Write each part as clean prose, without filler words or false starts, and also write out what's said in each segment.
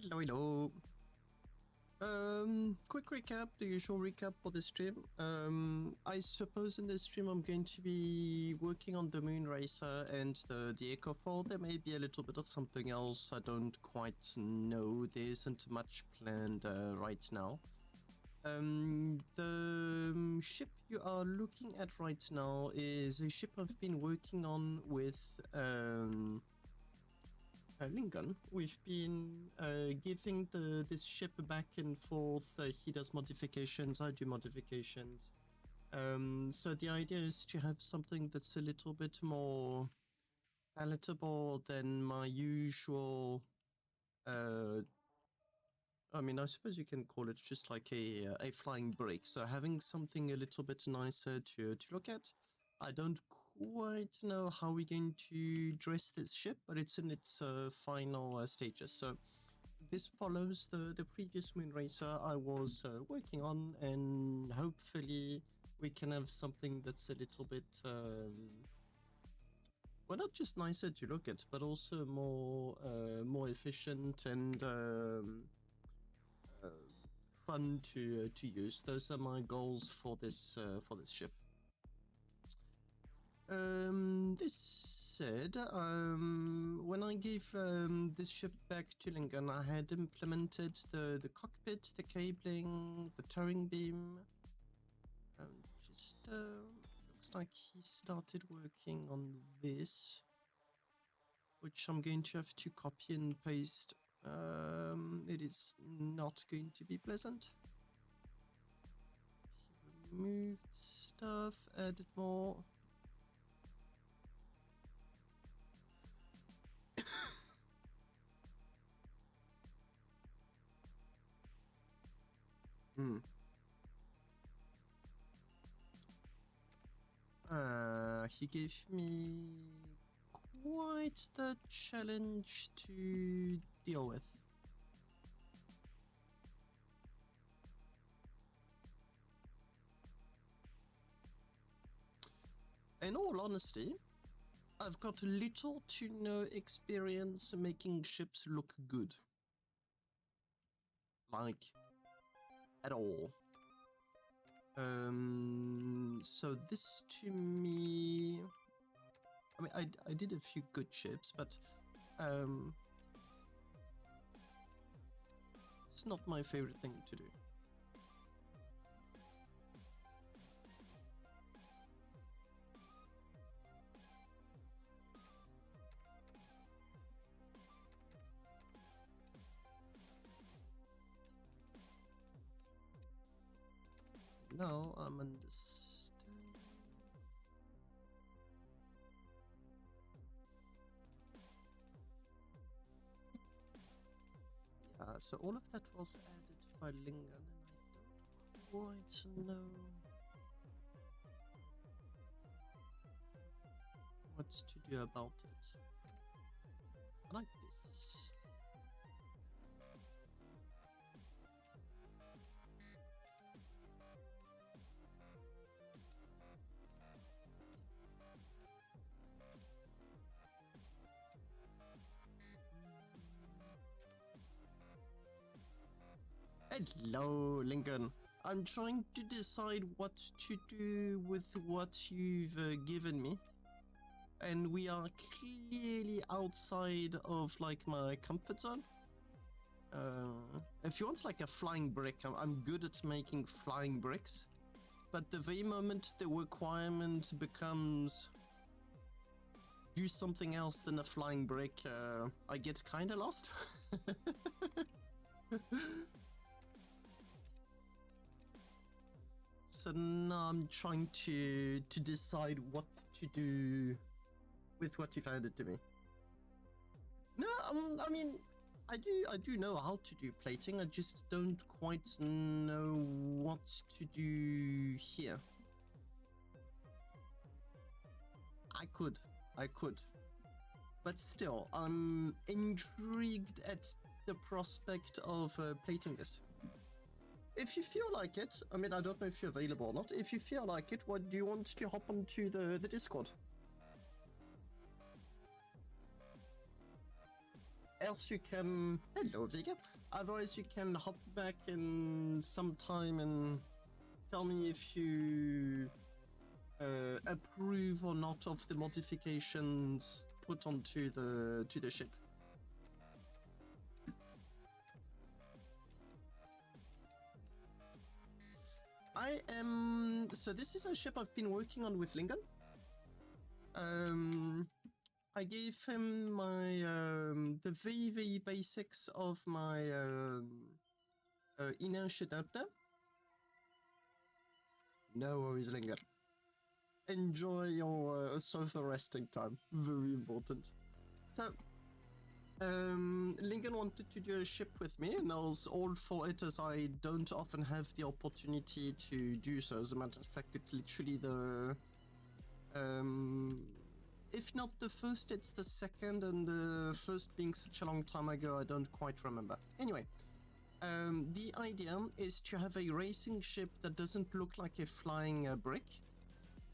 Hello, hello. Quick recap, the usual recap for the stream. I suppose in this stream I'm going to be working on the Moon Racer and the Echo Fall. There may be a little bit of something else, I don't quite know. There isn't much planned right now. The ship you are looking at right now is a ship I've been working on with Lingon. We've been giving this ship back and forth. He does modifications, I do modifications. So the idea is to have something that's a little bit more palatable than my usual. I mean, I suppose you can call it just like a flying brick. So having something a little bit nicer to look at. I don't quite know how we're going to dress this ship, but it's in its final stages. So this follows the previous Moon Racer I was working on, and hopefully we can have something that's a little bit, well, not just nicer to look at, but also more efficient and fun to use. Those are my goals for this ship. This said, when I gave this ship back to Lingon, I had implemented the cockpit, the cabling, the towing beam. Just looks like he started working on this, which I'm going to have to copy and paste. It is not going to be pleasant. He removed stuff, added more. He gave me quite the challenge to deal with. In all honesty, I've got little to no experience making ships look good. Like, at all. So this to me, I mean, I did a few good ships, but it's not my favorite thing to do. Now I'm understanding. Yeah, so all of that was added by Lingon, and I don't quite know what to do about it. I like this. Hello, Lincoln. I'm trying to decide what to do with what you've given me. And we are clearly outside of, like, my comfort zone. If you want, like, a flying brick, I'm good at making flying bricks. But the very moment the requirement becomes do something else than a flying brick, I get kinda lost. So now I'm trying to decide what to do with what you've handed to me. No, I mean, I do know how to do plating. I just don't quite know what to do here. I could, but still, I'm intrigued at the prospect of plating this. If you feel like it, I mean, I don't know if you're available or not. If you feel like it, what do you want to hop onto the Discord? else you can... Hello, Vega. Otherwise, you can hop back in some time and tell me if you approve or not of the modifications put onto the ship. So this is a ship I've been working on with Lingon. I gave him my the very basics of my inertia adapter. No worries, Lingon. Enjoy your sofa resting time. Very important. So, Lingon wanted to do a ship with me, and I was all for it, as I don't often have the opportunity to do so. As a matter of fact, it's literally the if not the first, it's the second, and the first being such a long time ago, I don't quite remember. Anyway, the idea is to have a racing ship that doesn't look like a flying brick,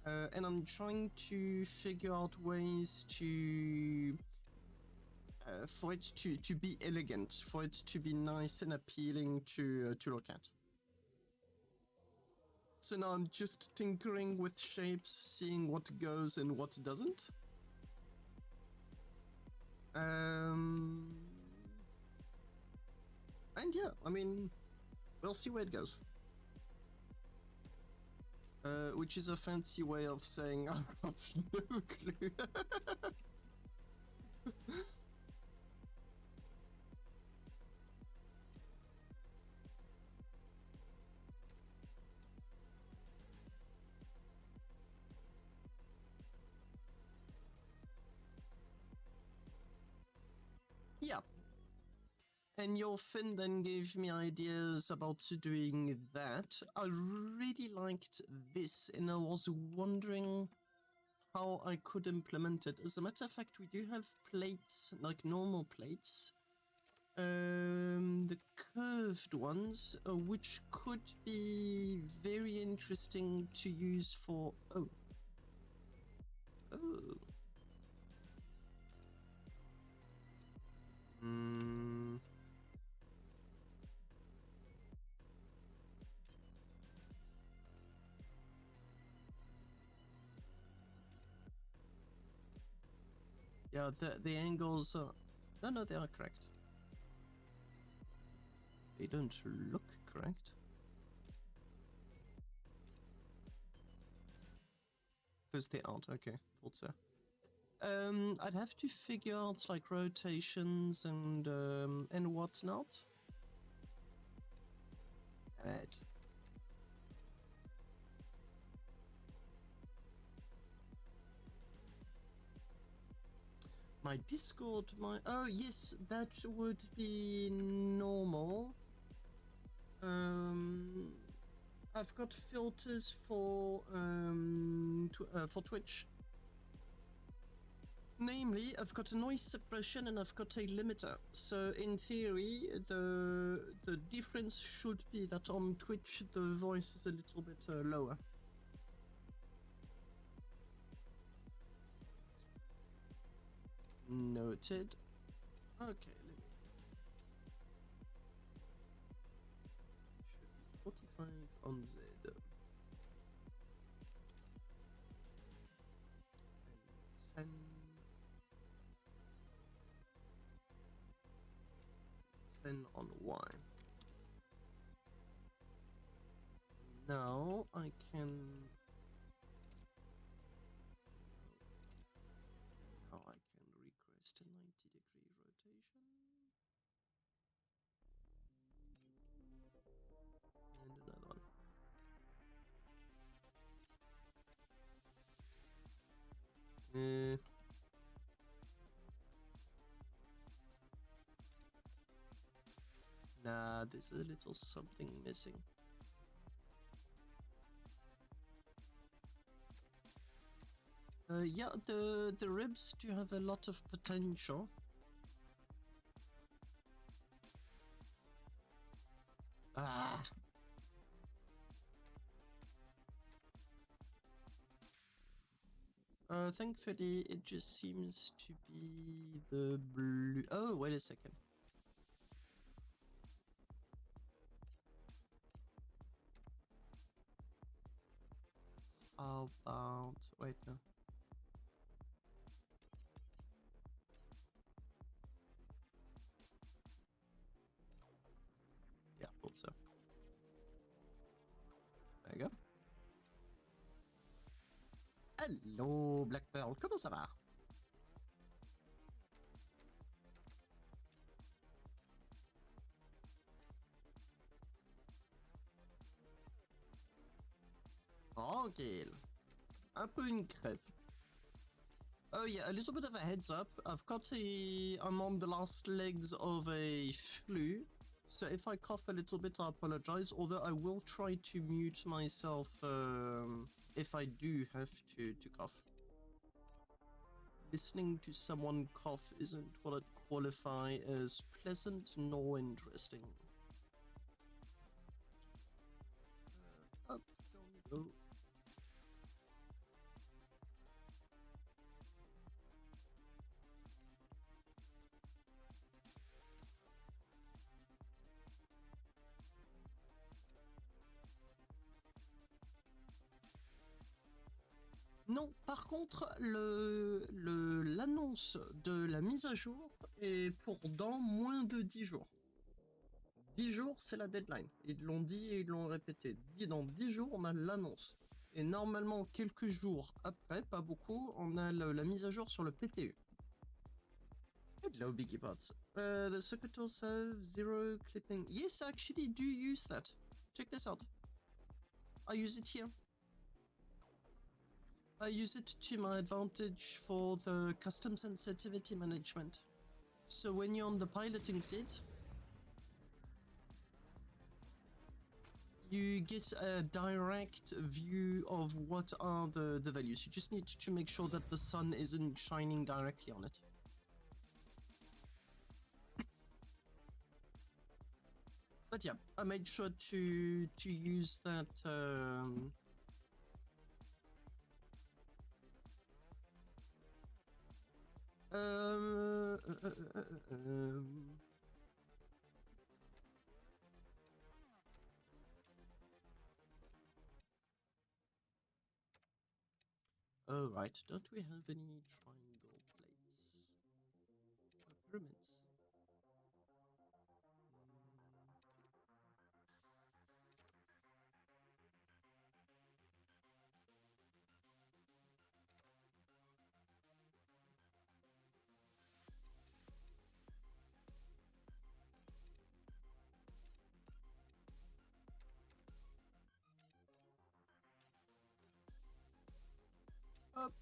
and I'm trying to figure out ways to for it to be elegant, for it to be nice and appealing to look at. So now I'm just tinkering with shapes, seeing what goes and what doesn't. And yeah, I mean, we'll see where it goes. Which is a fancy way of saying I've got no clue. Yeah. And your Finn then gave me ideas about doing that. I really liked this, and I was wondering how I could implement it. As a matter of fact, we do have plates, like normal plates. The curved ones, which could be very interesting to use for... Oh. Yeah, the angles are... No, they are correct. They don't look correct. Because they aren't, okay, thought so. I'd have to figure out like rotations and whatnot. Right. My Discord, oh yes, that would be normal. I've got filters for Twitch. Namely, I've got a noise suppression and I've got a limiter. So in theory, the difference should be that on Twitch the voice is a little bit lower. Noted. Okay, let me... Should be 45 on Z. And 10 on Y. Now I can... Now I can request a 90-degree rotation. And another one. Nah, there's a little something missing. Yeah, the ribs do have a lot of potential. Ah. Thankfully, it just seems to be the blue. Oh, wait a second. How about... Wait, no. Yeah, thought so. There you go. Hello, Black Pearl. Comment ça va? Tranquille. Un peu une crève. Oh yeah, a little bit of a heads up. I'm on the last legs of a flu. So if I cough a little bit, I apologize. Although I will try to mute myself if I do have to cough. Listening to someone cough isn't what I'd qualify as pleasant nor interesting. Up, down, go. Non, par contre, l'annonce de la mise à jour est pour dans moins de 10 jours. 10 jours, c'est la deadline. Ils l'ont dit et ils l'ont répété. Dans 10 jours, on a l'annonce. Et normalement, quelques jours après, pas beaucoup, on a la mise à jour sur le PTU. Hello, Biggie Pots. The circuit also have zero clipping. Yes, I actually do use that. Check this out. I use it here. I use it to my advantage for the custom sensitivity management. So when you're on the piloting seat, you get a direct view of what are the values. You just need to make sure that the sun isn't shining directly on it. But yeah, I made sure to use that oh right, don't we have any triangle plates? Pyramids. Up.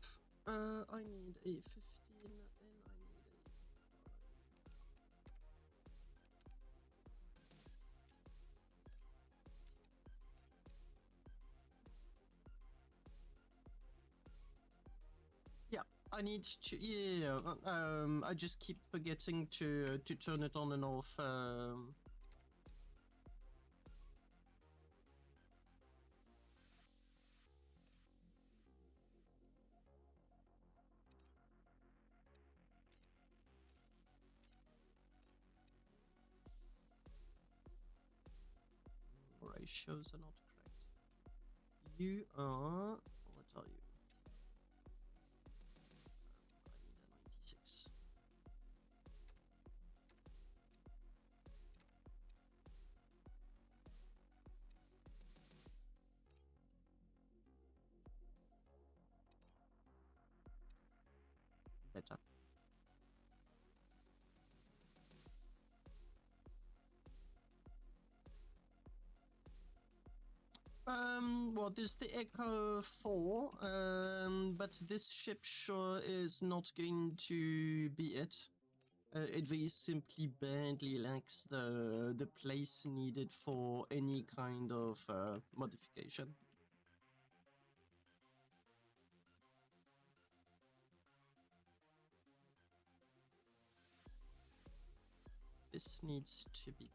I need a 15 and I need a 5. Yeah, I need to. Yeah, I just keep forgetting to turn it on and off. Ratios are not correct. You are. What are you? I need a 96. Better. Well, there's the Echo 4, but this ship sure is not going to be it. It very simply badly lacks the place needed for any kind of modification. This needs to be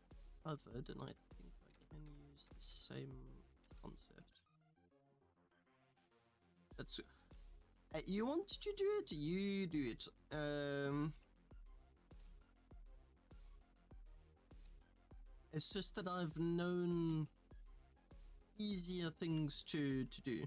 covered, and I think I can use the same concept. You want to do it? You do it. It's just that I've known easier things to do.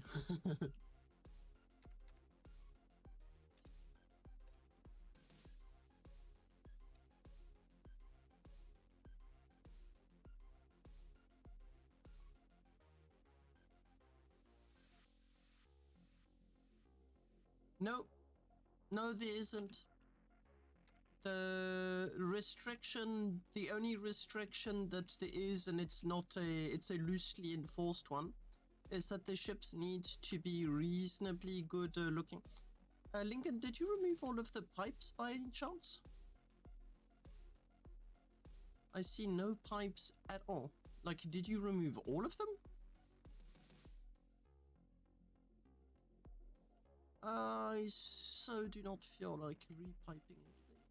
No, there isn't. The only restriction that there is, and it's a loosely enforced one, is that the ships need to be reasonably good looking. Lingon, did you remove all of the pipes by any chance? I see no pipes at all. Like, did you remove all of them? I so do not feel like repiping everything.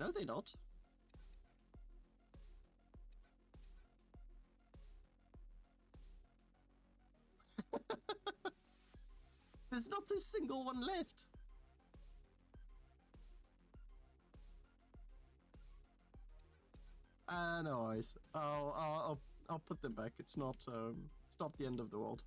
No, they're not. There's not a single one left. No worries. I'll put them back. It's not the end of the world.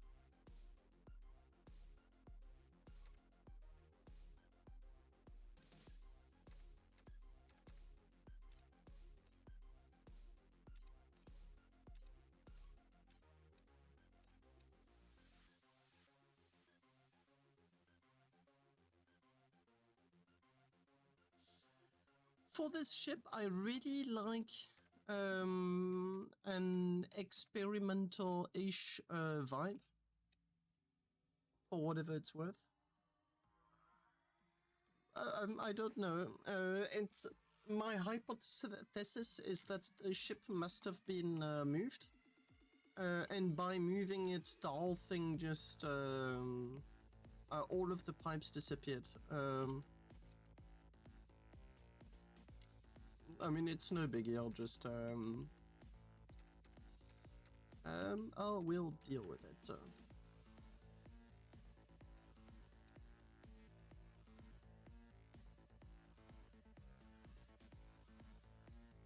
For this ship, I really like an experimental-ish vibe, for whatever it's worth. I don't know. It's my hypothesis is that the ship must have been moved, and by moving it, the whole thing just all of the pipes disappeared. I mean, it's no biggie. I'll just we'll deal with it.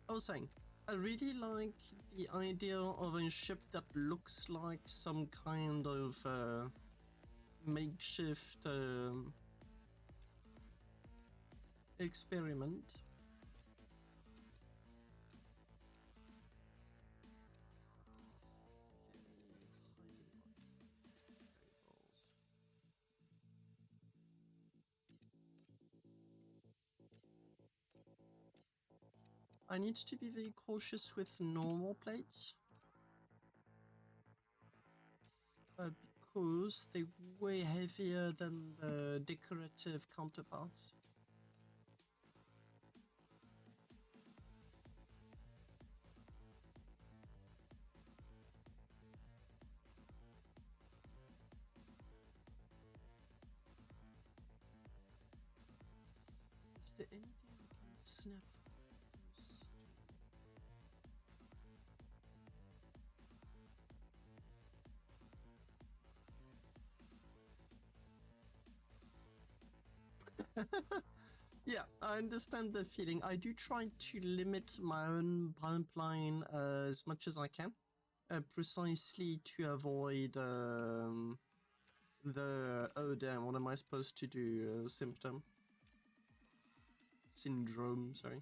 I was saying, I really like the idea of a ship that looks like some kind of makeshift experiment. I need to be very cautious with normal plates. Because they're way heavier than the decorative counterparts. Is there anything we can snap? Yeah, I understand the feeling. I do try to limit my own pipeline as much as I can, precisely to avoid the oh damn, what am I supposed to do? Syndrome, sorry.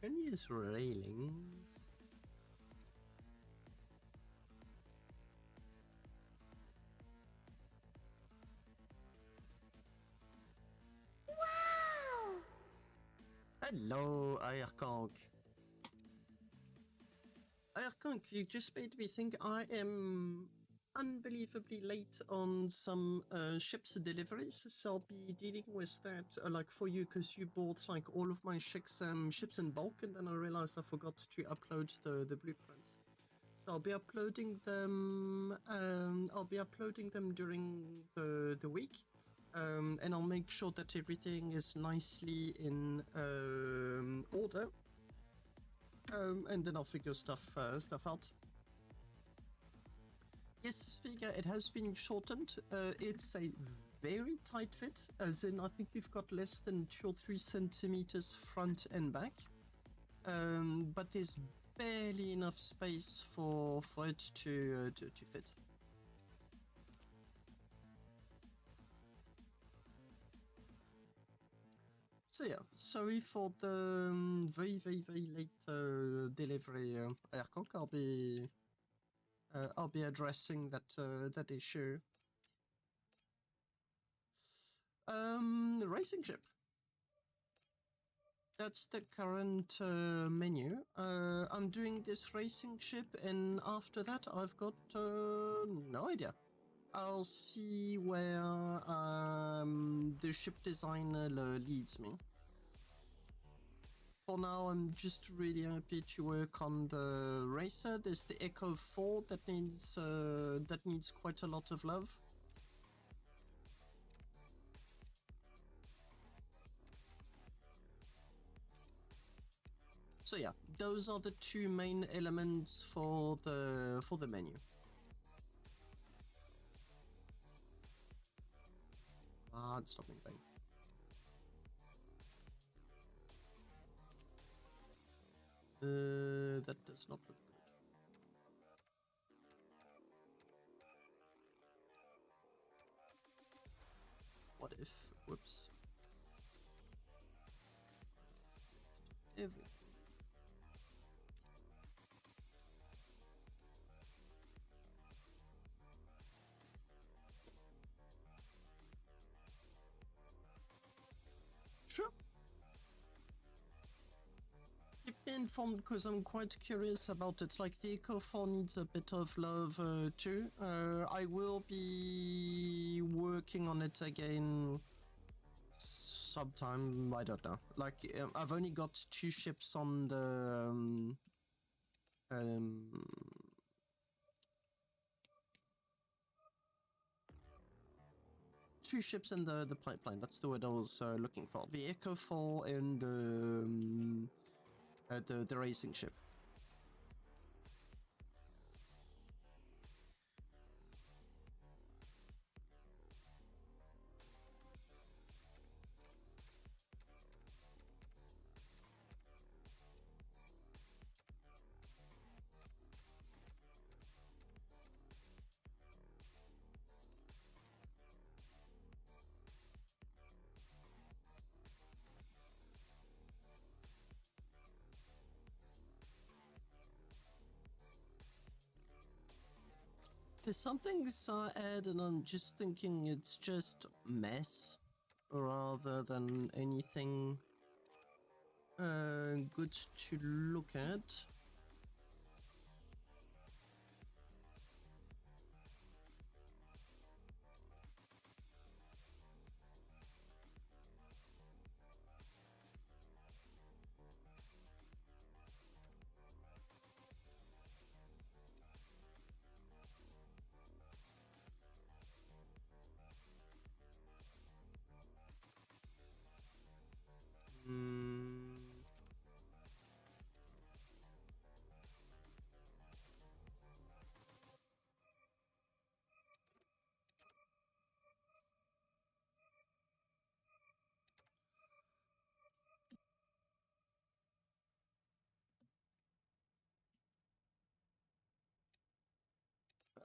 Can you use railings? Wow! Hello, Airconk. Airconk, you just made me think I am unbelievably late on some ships deliveries, so I'll be dealing with that like for you, because you bought like all of my ships in bulk, and then I realized I forgot to upload the blueprints. So I'll be uploading them. I'll be uploading them during the week, and I'll make sure that everything is nicely in order. And then I'll figure stuff out. Yes, Vega, it has been shortened. It's a very tight fit, as in I think you've got less than 2 or 3 centimeters front and back. But there's barely enough space for it to fit. So yeah, sorry for the very late delivery, Erkok. I'll be addressing that issue. Racing ship. That's the current menu. I'm doing this racing ship, and after that, I've got no idea. I'll see where the ship designer leads me. For now, I'm just really happy to work on the racer. There's the Echo 4 that needs quite a lot of love. So yeah, those are the 2 main elements for the menu. It's stopping bang. That does not look good. What if? Whoops. Everything. Sure. Keep me informed, because I'm quite curious about it. Like, the Echo 4 needs a bit of love too. I will be working on it again sometime, I don't know. Like, I've only got 2 ships on the 2 ships in the pipeline. That's the word I was looking for. The Echo 4 and the racing ship. There's something sad, and I'm just thinking it's just mess rather than anything good to look at.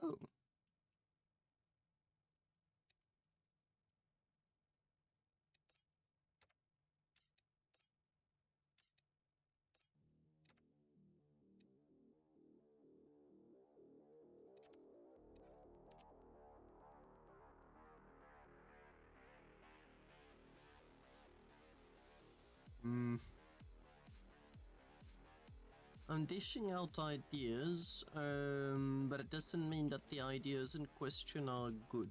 Oh. I'm dishing out ideas, but it doesn't mean that the ideas in question are good.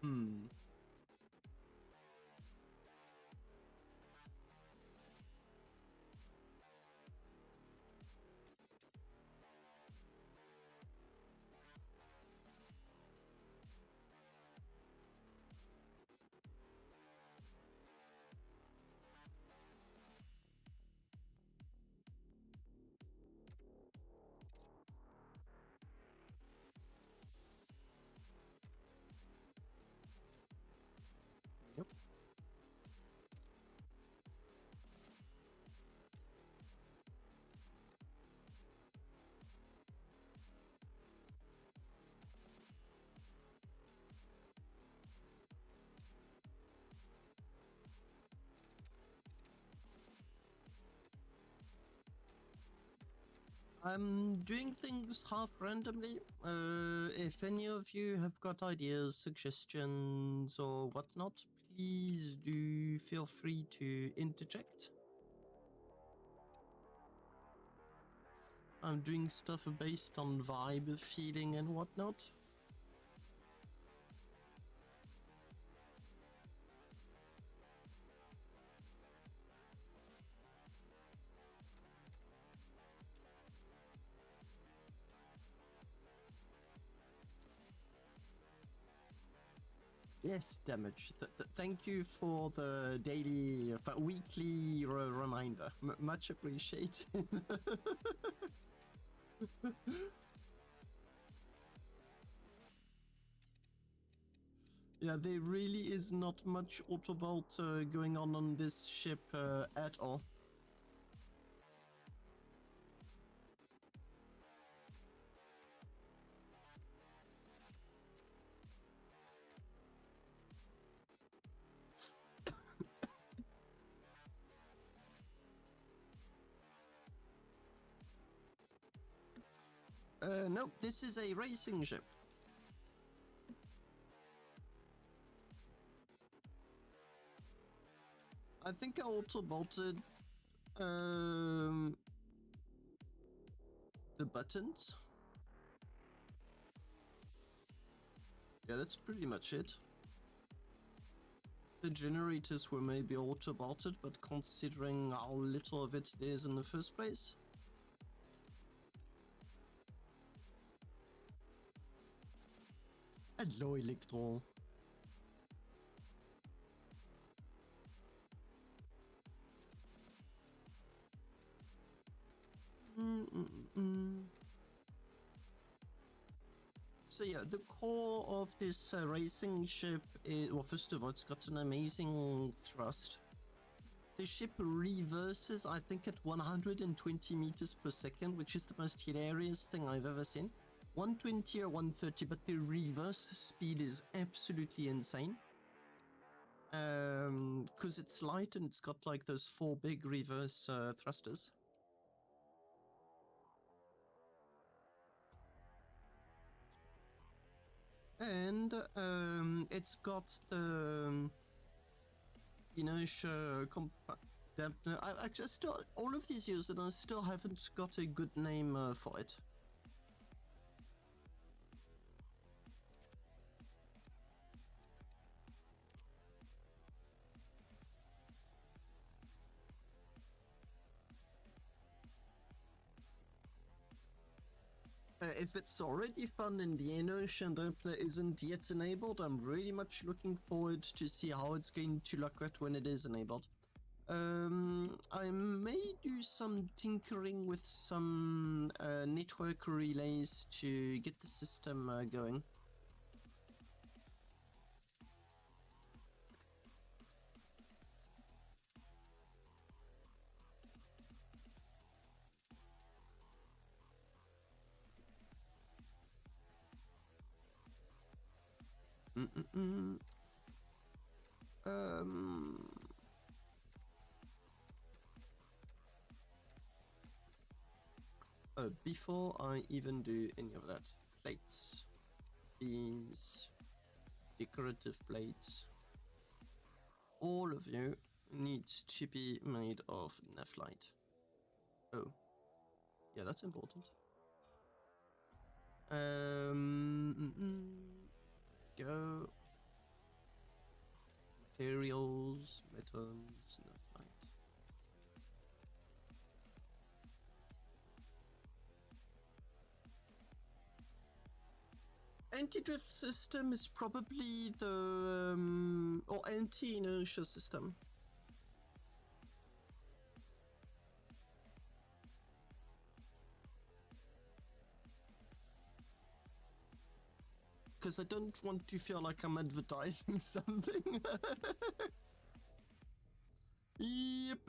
Hmm. Yep. I'm doing things half randomly. If any of you have got ideas, suggestions, or whatnot, please do feel free to interject. I'm doing stuff based on vibe, feeling, and whatnot. Yes, damage. Thank you for the daily, weekly reminder. Much appreciated. Yeah, there really is not much autobolt going on this ship at all. No, this is a racing ship. I think I auto-bolted the buttons. Yeah, that's pretty much it. The generators were maybe auto-bolted, but considering how little of it there is in the first place. Hello, Electro. So yeah, the core of this racing ship is, well, first of all, it's got an amazing thrust. The ship reverses, I think, at 120 meters per second, which is the most hilarious thing I've ever seen. 120 or 130, but the reverse speed is absolutely insane. Because it's light and it's got like those 4 big reverse thrusters. And it's got the inertia dampener. I just still, all of these years, and I still haven't got a good name for it. If it's already fun and the inertia dampener isn't yet enabled, I'm really much looking forward to see how it's going to look at when it is enabled. I may do some tinkering with some network relays to get the system going. Before I even do any of that, plates, beams, decorative plates, all of you needs to be made of nephrite. Oh, yeah, that's important. Go. Materials, metals, nephrite. Anti-drift system is probably the or anti-inertia system. Because I don't want to feel like I'm advertising something. Yep.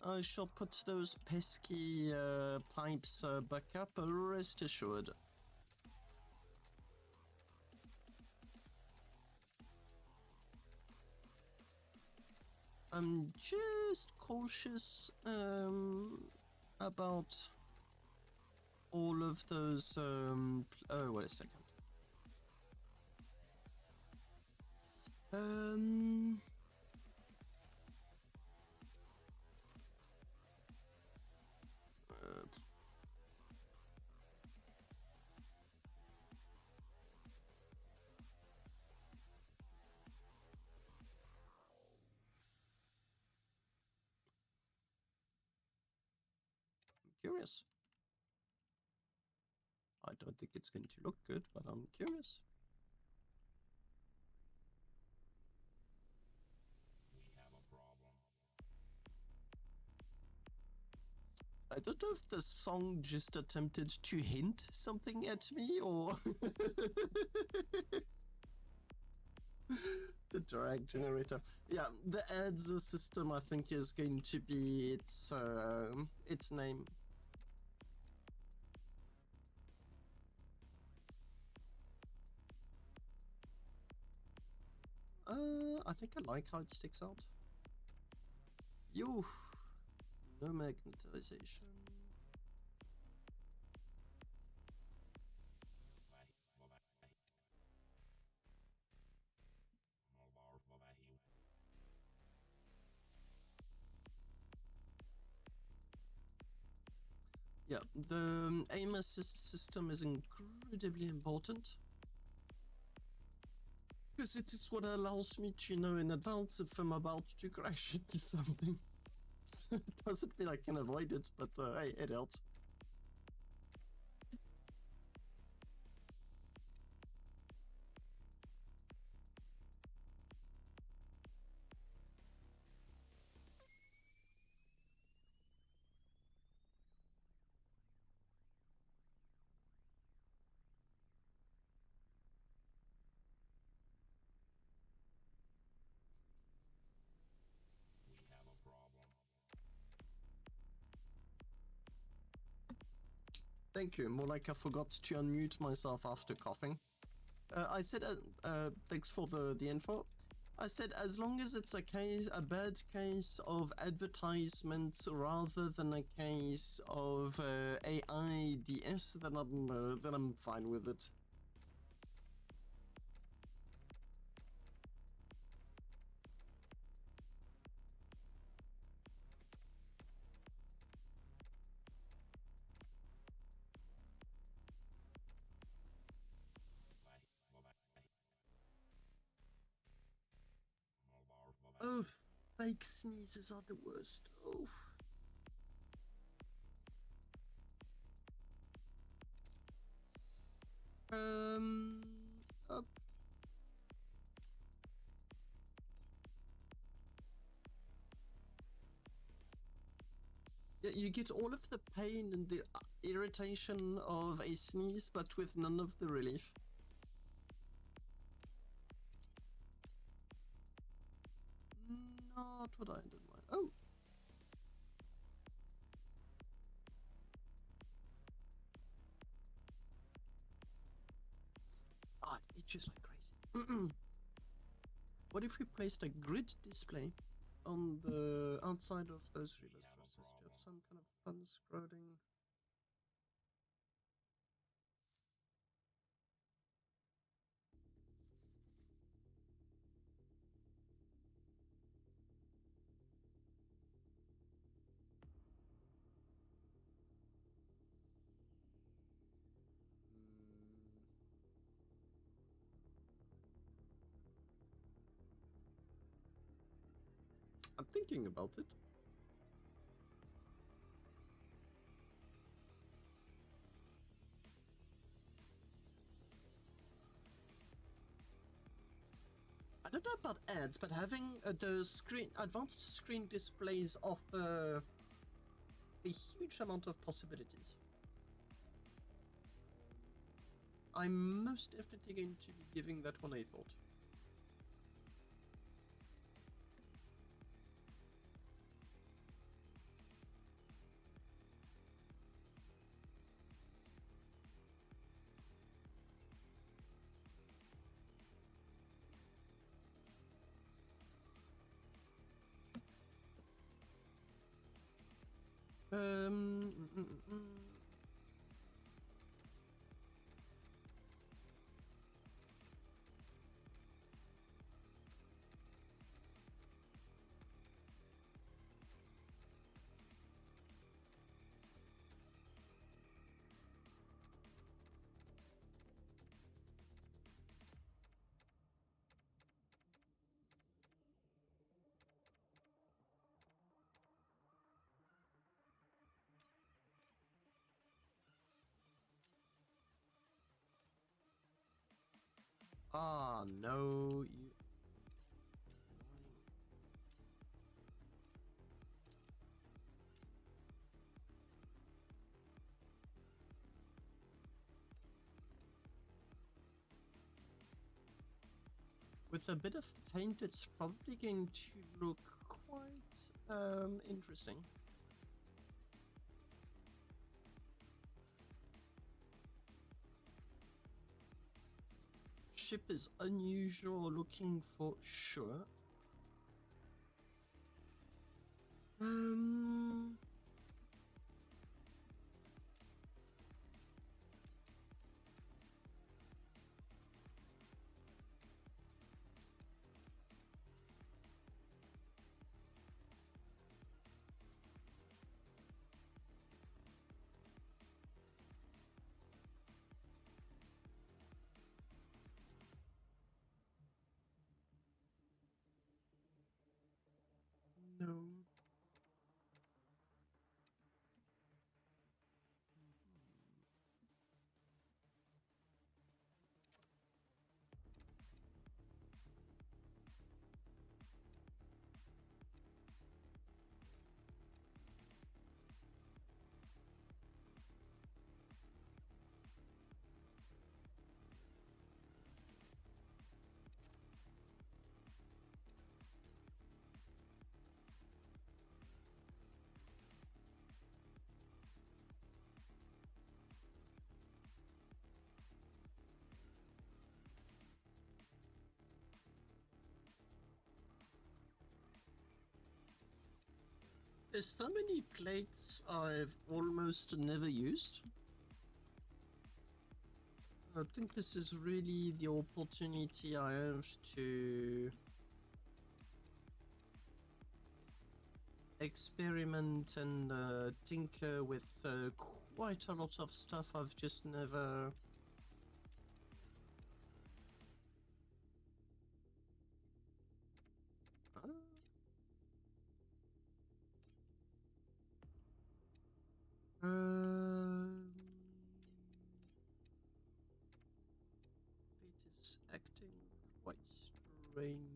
I shall put those pesky pipes back up, rest assured. I'm just cautious about all of those. Oh, wait a second. I'm curious. I don't think it's going to look good, but I'm curious. I don't know if the song just attempted to hint something at me, or the drag generator. Yeah, the ads system I think is going to be its name. I think I like how it sticks out. Yo, no magnetization. Yeah, the aim assist system is incredibly important, because it is what allows me to know in advance if I'm about to crash into something. So it doesn't mean I can avoid it, but hey, it helps. Thank you. More like I forgot to unmute myself after coughing. I said, thanks for the info. I said, as long as it's a bad case of advertisements rather than a case of AIDS, then I'm fine with it. Oh, fake sneezes are the worst. Oh. Up. Yeah, you get all of the pain and the irritation of a sneeze, but with none of the relief. Not what I did mind. Oh! Ah, it itches like crazy. What if we placed a grid display on the outside of those rebus thrusters to have some kind of fun scrolling? I'm thinking about it. I don't know about ads, but having those advanced screen displays offer a huge amount of possibilities. I'm most definitely going to be giving that one a thought. Mm, mm, mm, mm. Ah, no, you... With a bit of paint, it's probably going to look quite interesting. Ship is unusual looking for sure. No. There's so many plates I've almost never used. I think this is really the opportunity I have to experiment and tinker with quite a lot of stuff I've just never... It is acting quite strangely.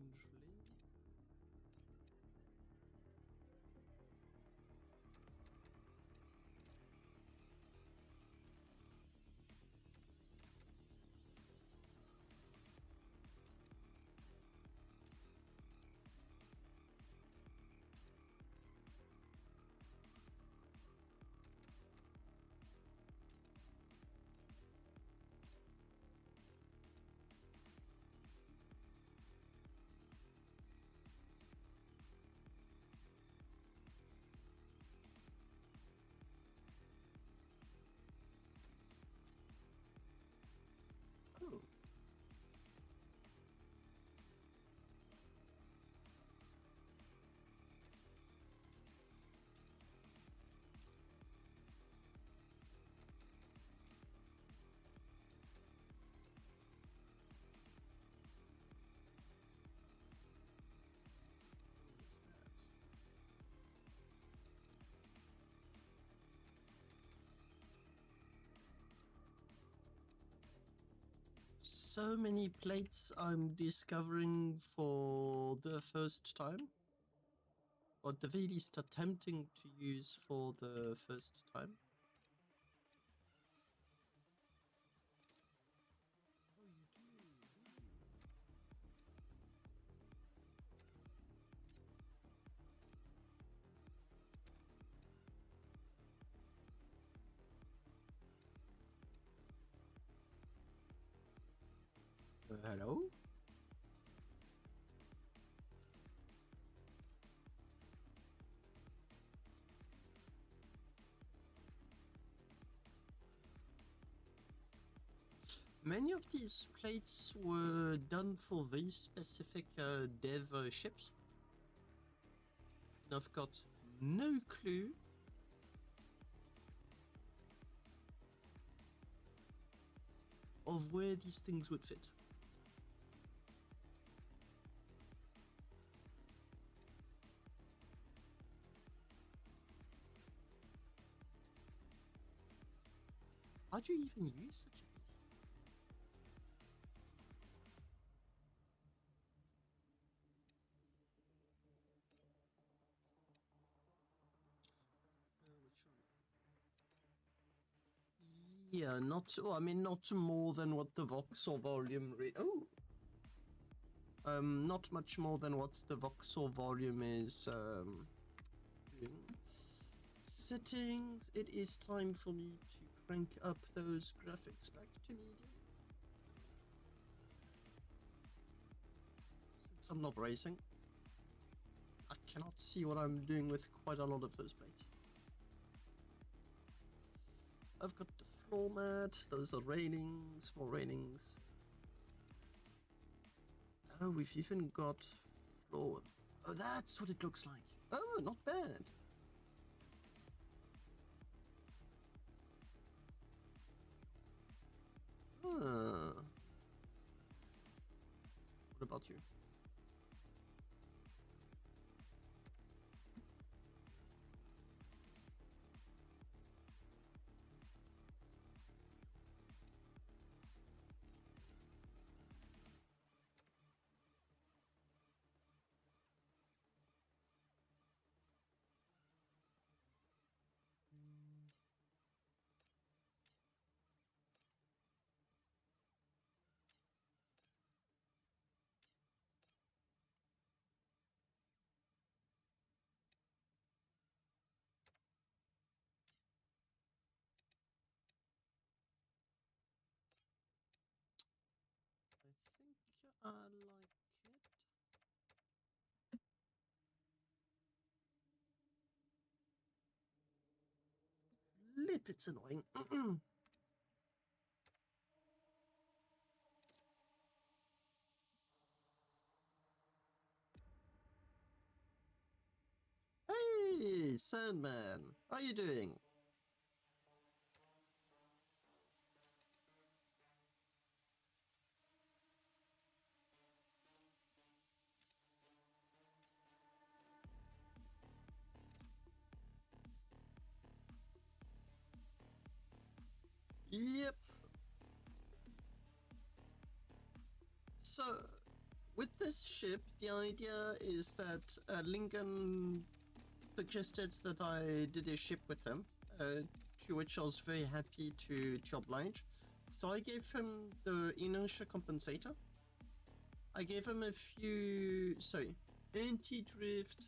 so many plates I'm discovering for the first time. Or at the very least attempting to use for the first time. Oh, you do? Hello? Many of these plates were done for very specific dev ships. And I've got no clue of where these things would fit. How do you even use such a piece? Which one? Yeah, not. Oh, I mean, not more than what the voxel volume. Not much more than what the voxel volume is. Doing. Settings. It is time for me to crank up those graphics back to medium. Since I'm not racing, I cannot see what I'm doing with quite a lot of those plates. I've got the floor mat, those are railings, more railings. Oh, we've even got floor. Oh, that's what it looks like. Oh, not bad. What about you? I think I like it. Lip, it's annoying. Hey, Sandman, how you doing? Yep. So, with this ship, the idea is that Lingon suggested that I did a ship with him, to which I was very happy to oblige. So I gave him the inertia compensator. I gave him a few, anti-drift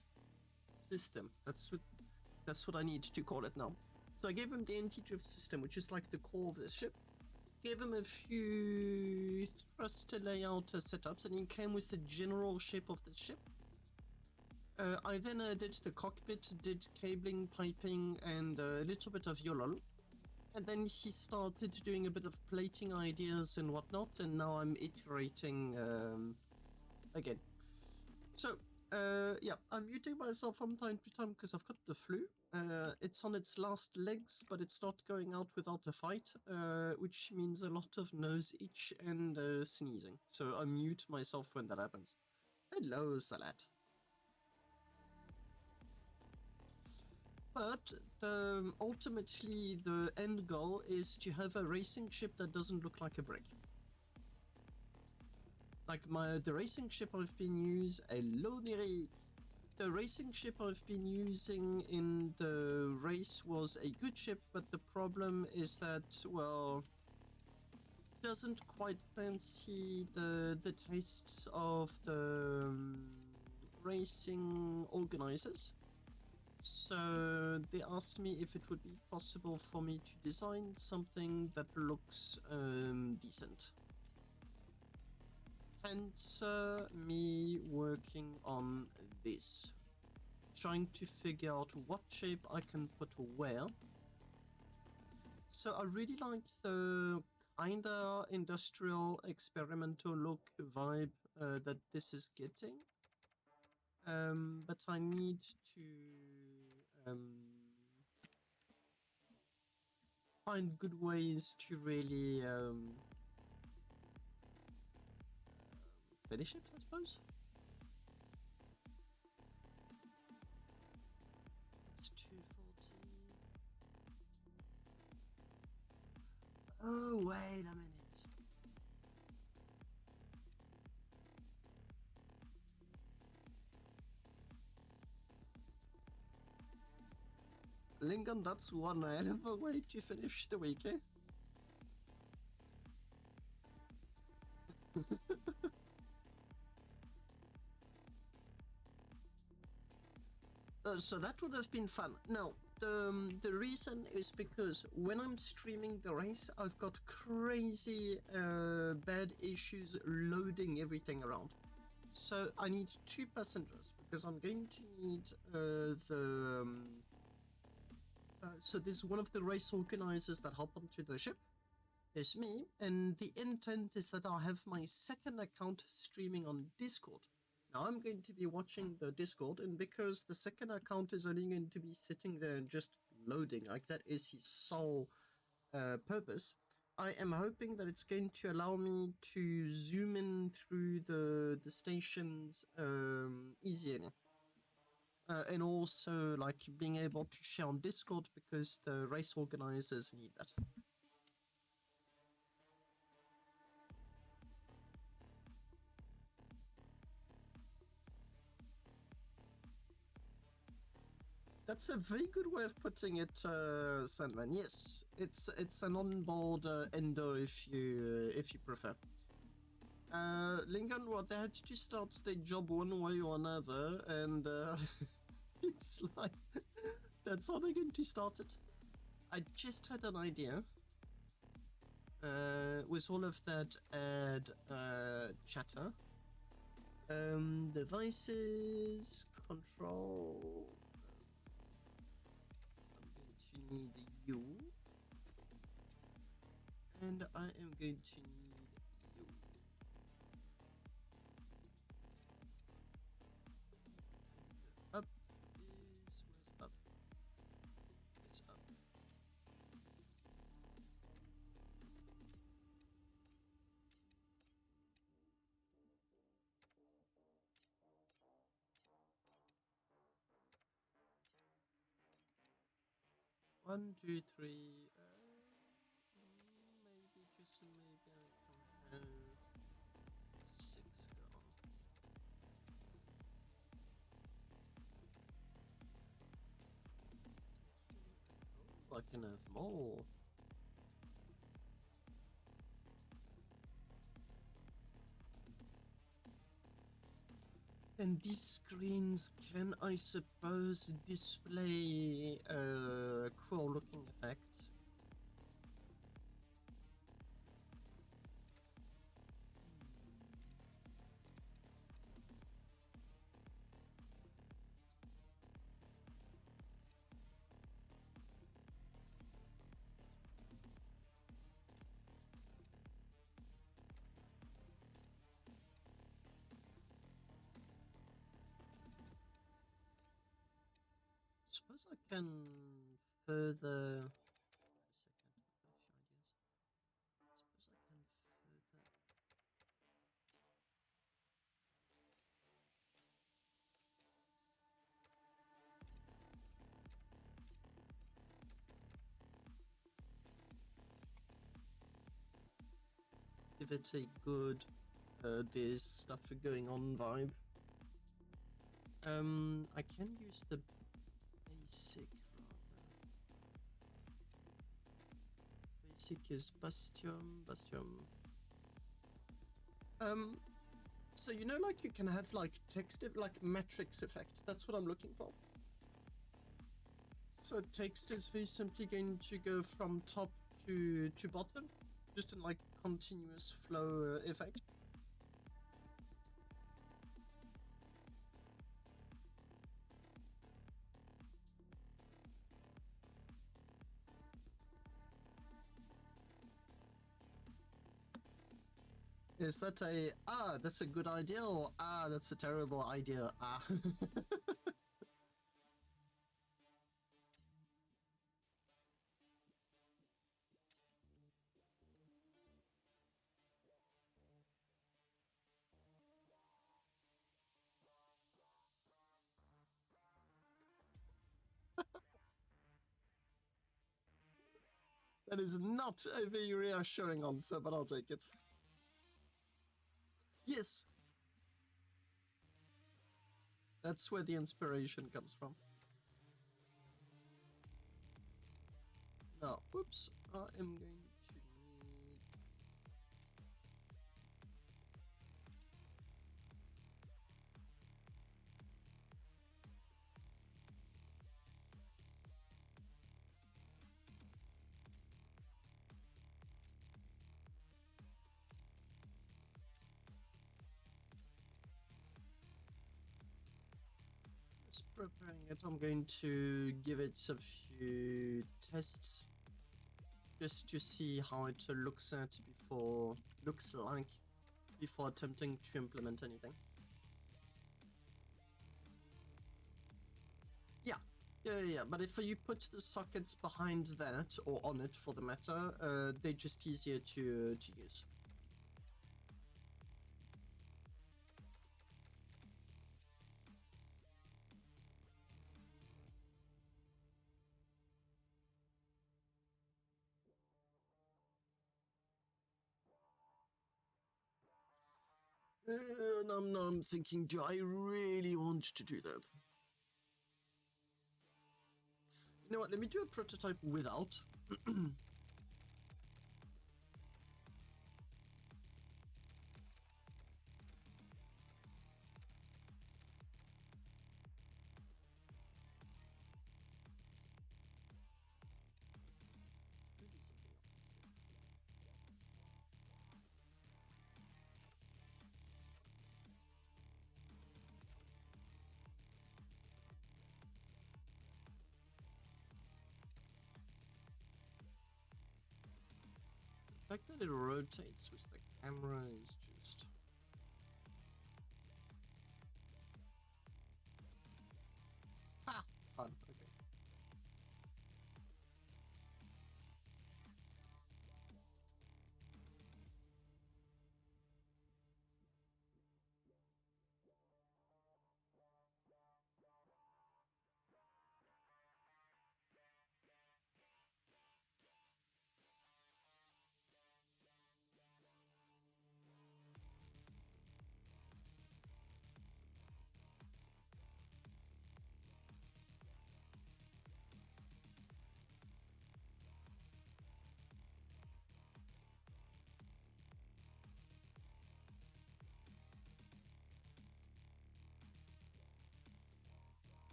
system. That's what I need to call it now. So I gave him the anti-drift system, which is like the core of this ship. Gave him a few thruster layout setups, and he came with the general shape of the ship. I then did the cockpit, did cabling, piping, and a little bit of YOLOL. And then he started doing a bit of plating ideas and whatnot, and now I'm iterating again. So, yeah, I'm muting myself from time to time because I've got the flu. It's on its last legs, but it's not going out without a fight, which means a lot of nose itch and sneezing. So I mute myself when that happens. Hello, Salat. But ultimately, the end goal is to have a racing ship that doesn't look like a brick. Like the racing ship I've been using, the racing ship I've been using in the race was a good ship, but the problem is that, well, it doesn't quite fancy the tastes of the racing organizers. So they asked me if it would be possible for me to design something that looks decent. Hence me working on this. Trying to figure out what shape I can put where. So I really like the kinda industrial experimental look vibe that this is getting. But I need to find good ways to really finish it, I suppose. It's 240. Oh, wait a minute. Lingon, that's one hell of a way to finish the week, eh? So that would have been fun. Now, the reason is because when I'm streaming the race, I've got crazy bad issues loading everything around. So I need 2 passengers because I'm going to need so there's one of the race organizers that hop onto the ship. There's me, and the intent is that I'll have my second account streaming on Discord. Now I'm going to be watching the Discord, and because the second account is only going to be sitting there and just loading, like that is his sole purpose, I am hoping that it's going to allow me to zoom in through the stations easier. And also like being able to share on Discord because the race organizers need that. That's a very good way of putting it, Sandman. Yes, it's an onboard endo if you prefer. Lingon, well, they had to start their job one way or another, and it's like that's how they're going to start it. I just had an idea. With all of that ad chatter, devices, control. I'm going to need you, and I am going to need you. Up is where's up? It's up. One, two, three. Maybe just maybe I can have 6 gone. Oh, I can have more. And these screens can, I suppose, display cool looking effects. Suppose I can further. A second, I've got a few ideas. Suppose I can further. Give it a good there's stuff going on vibe. I can use the basic rather. Basic is Bastion. So you know, like you can have like text, like matrix effect. That's what I'm looking for. So text is very simply going to go from top to bottom, just in like continuous flow effect. Is that that's a good idea, or that's a terrible idea? That is not a very reassuring answer, but I'll take it. Yes. That's where the inspiration comes from. Now, whoops, I am going to need... Just preparing it, I'm going to give it a few tests just to see how it looks like before attempting to implement anything. Yeah, but if you put the sockets behind that, or on it for the matter, they're just easier to use. Now I'm thinking, do I really want to do that? You know what, let me do a prototype without. The fact that it rotates with the camera is just... Ha! Fun, okay.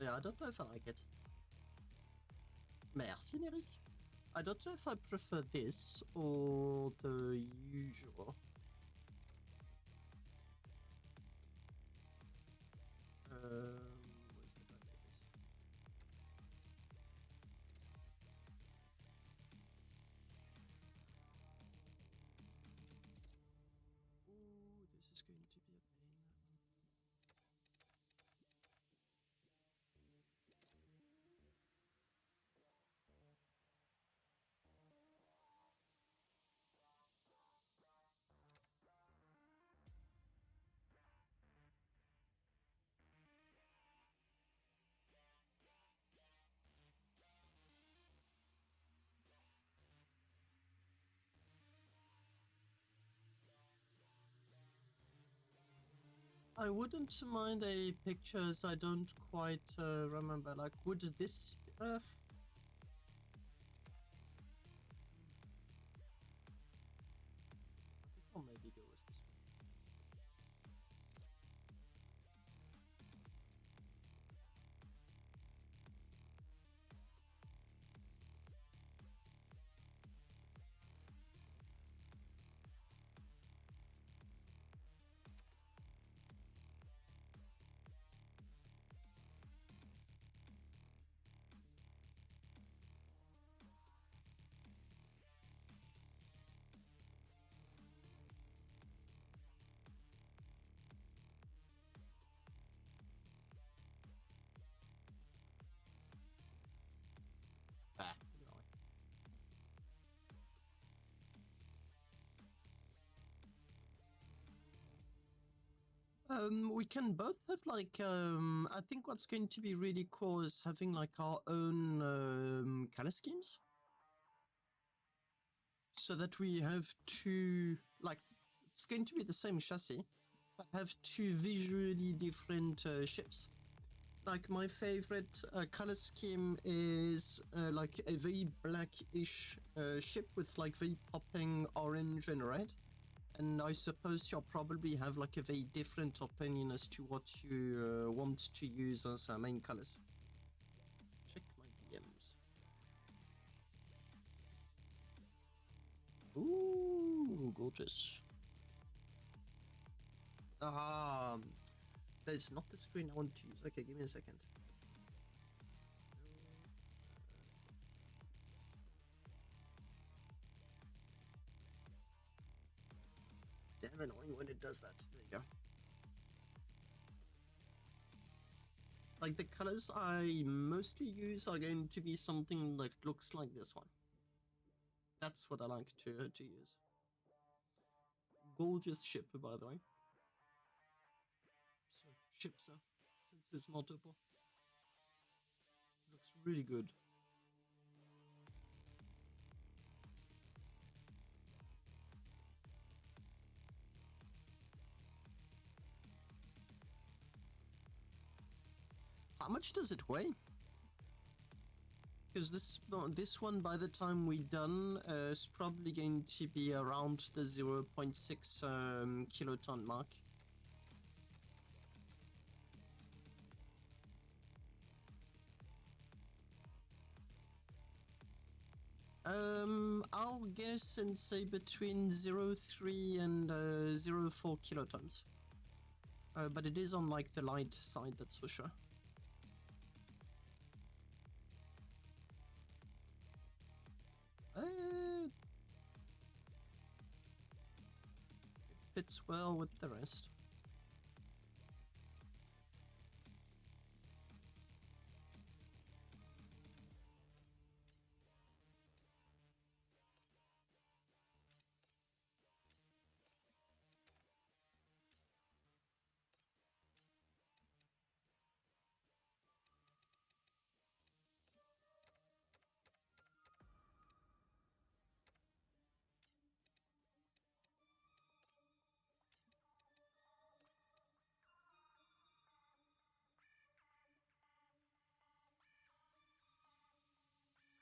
Yeah, I don't know if I like it. Merci, Eric. I don't know if I prefer this or the usual. Where's the database? Ooh, this is going to be a pain. I wouldn't mind a pictures. I don't quite remember. Like, would this? I think I'll maybe go with this one. Ah, no. We can both have like I think what's going to be really cool is having like our own color schemes, so that we have two, like, it's going to be the same chassis, but have two visually different ships. Like, my favorite color scheme is like a very blackish ship with like very popping orange and red. And I suppose you'll probably have like a very different opinion as to what you want to use as main colors. Check my DMs. Ooh, gorgeous. That's not the screen I want to use. Okay, give me a second. Damn annoying when it does that. There you go. Like, the colors I mostly use are going to be something that looks like this one. That's what I like to use. Gorgeous ship, by the way. So, ship, sir, since it's multiple. Looks really good. How much does it weigh? Because this one, by the time we're done, is probably going to be around the 0.6 kiloton mark. I'll guess and say between 0.3 and 0.4 kilotons. But it is on like the light side, that's for sure. It fits well with the rest.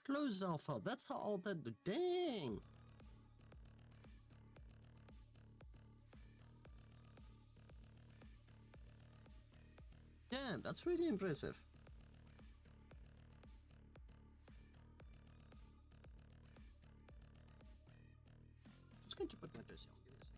Close alpha, that's how all that. Dang! Damn, that's really impressive. Just going to put my jersey on, give me a second.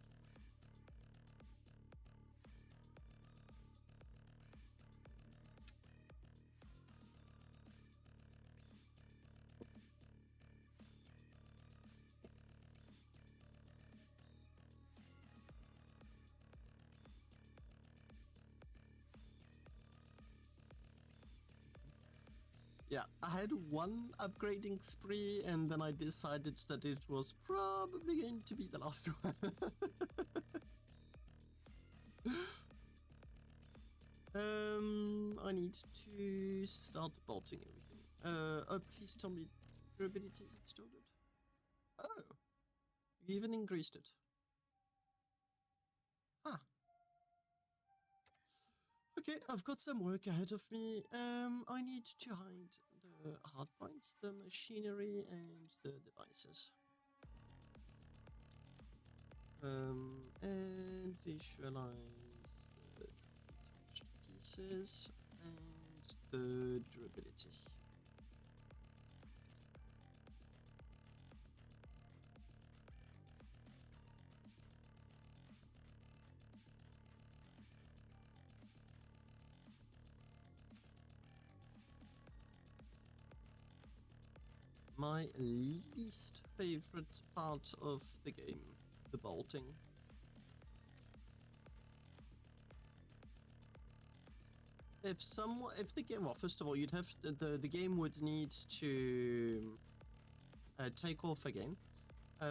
Yeah, I had one upgrading spree, and then I decided that it was probably going to be the last one. I need to start bolting everything. Oh, please tell me durability is still good. Oh, you even increased it. Ah. Okay, I've got some work ahead of me. I need to hide the hardpoints, the machinery, and the devices. And visualize the detached pieces and the durability. My least favorite part of the game, the bolting. If the game, well, first of all, you'd have the game would need to take off again.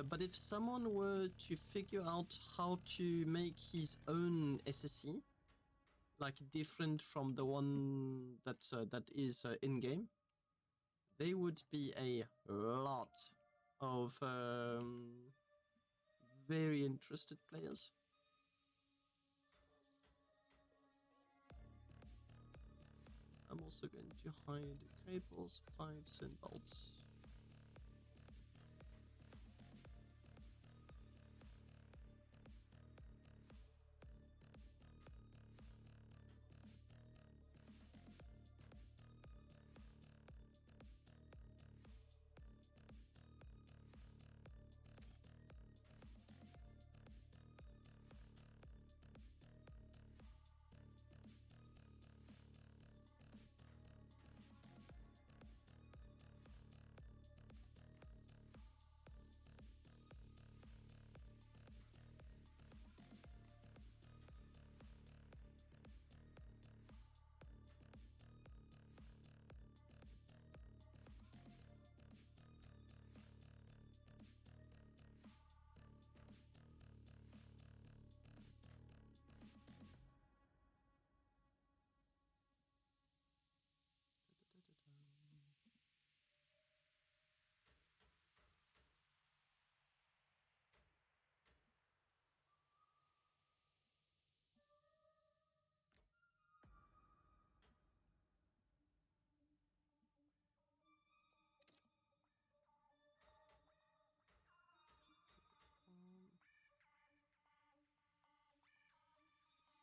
But if someone were to figure out how to make his own SSC, like different from the one that is in game, they would be a lot of very interested players. I'm also going to hide cables, pipes, and bolts.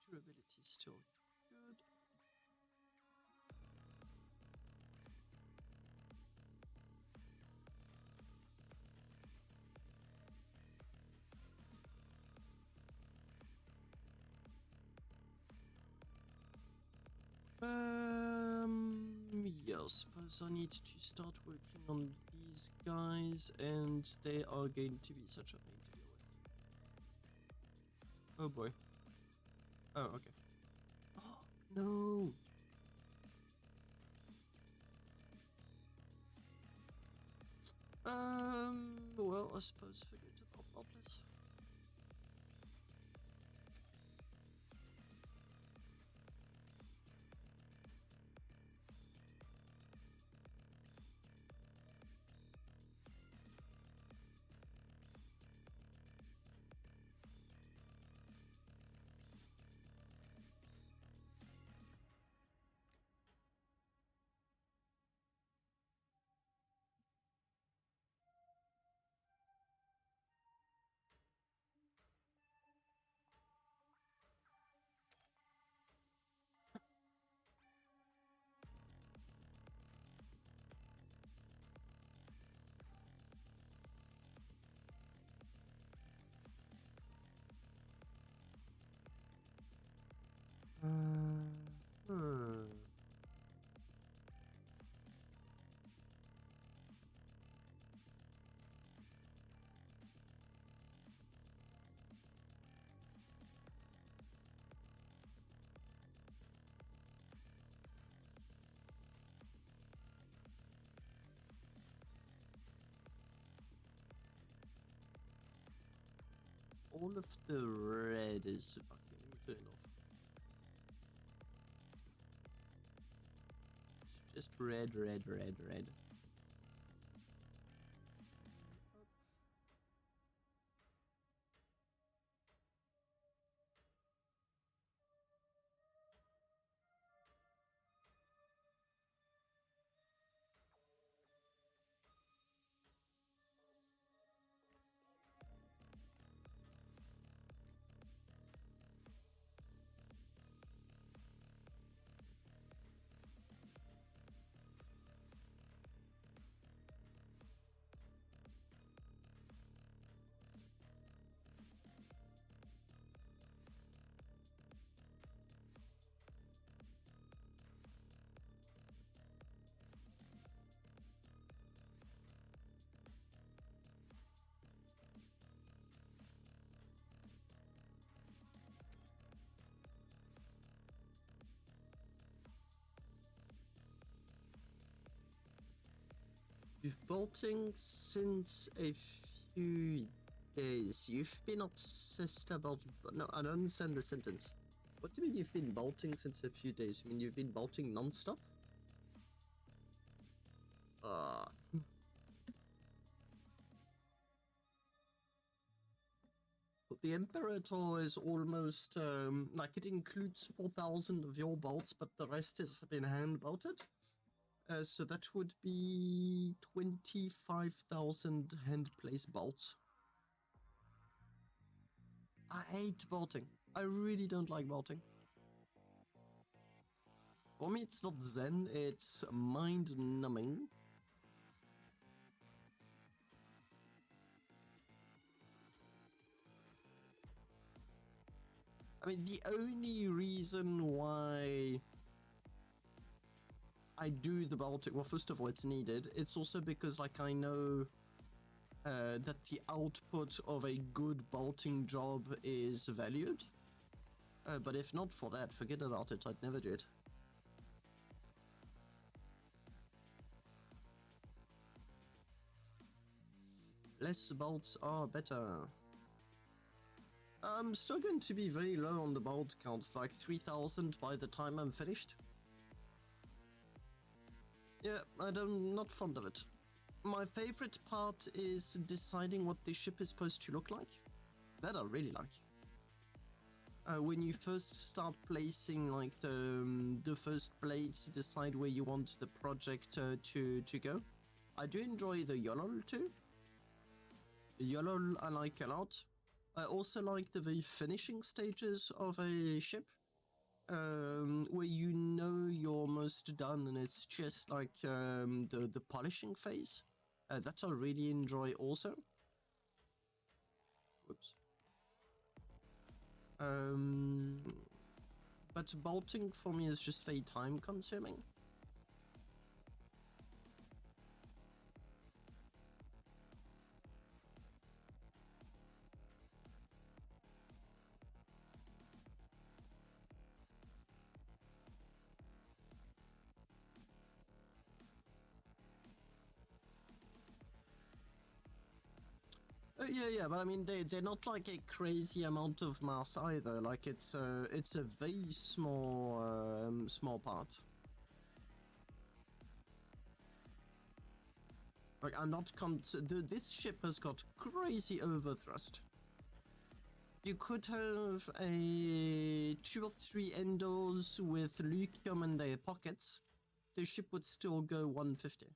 Durability is still good. Yeah, I suppose I need to start working on these guys, and they are going to be such a pain to deal with. Oh boy. Oh, okay. Oh, no! Well, I suppose forget about bubblers. Hmm. All of the red is... Okay, let me turn it off. It's just red, red, red, red. bolting since a few days. You've been obsessed about... No, I don't understand the sentence. What do you mean you've been bolting since a few days? You mean you've been bolting non-stop? But the Imperator is almost, like it includes 4,000 of your bolts, but the rest has been hand-bolted. So that would be 25,000 hand-placed bolts. I hate bolting. I really don't like bolting. For me, it's not zen, it's mind-numbing. I mean, the only reason why I do the bolting, well, first of all, it's needed. It's also because, like, I know that the output of a good bolting job is valued. But if not for that, forget about it. I'd never do it. Less bolts are better. I'm still going to be very low on the bolt count, like 3,000 by the time I'm finished. Yeah, I'm not fond of it. My favorite part is deciding what the ship is supposed to look like. That I really like. When you first start placing like the first blades, decide where you want the project to go. I do enjoy the YOLO too. YOLO I like a lot. I also like the very finishing stages of a ship, where you know you're almost done and it's just like the polishing phase. That I really enjoy also. Whoops. But bolting for me is just very time consuming. Yeah, but I mean they're not like a crazy amount of mass either. Like it's a very small part. Like I'm not this ship has got crazy overthrust. You could have a 2 or 3 endos with lithium in their pockets. The ship would still go 150.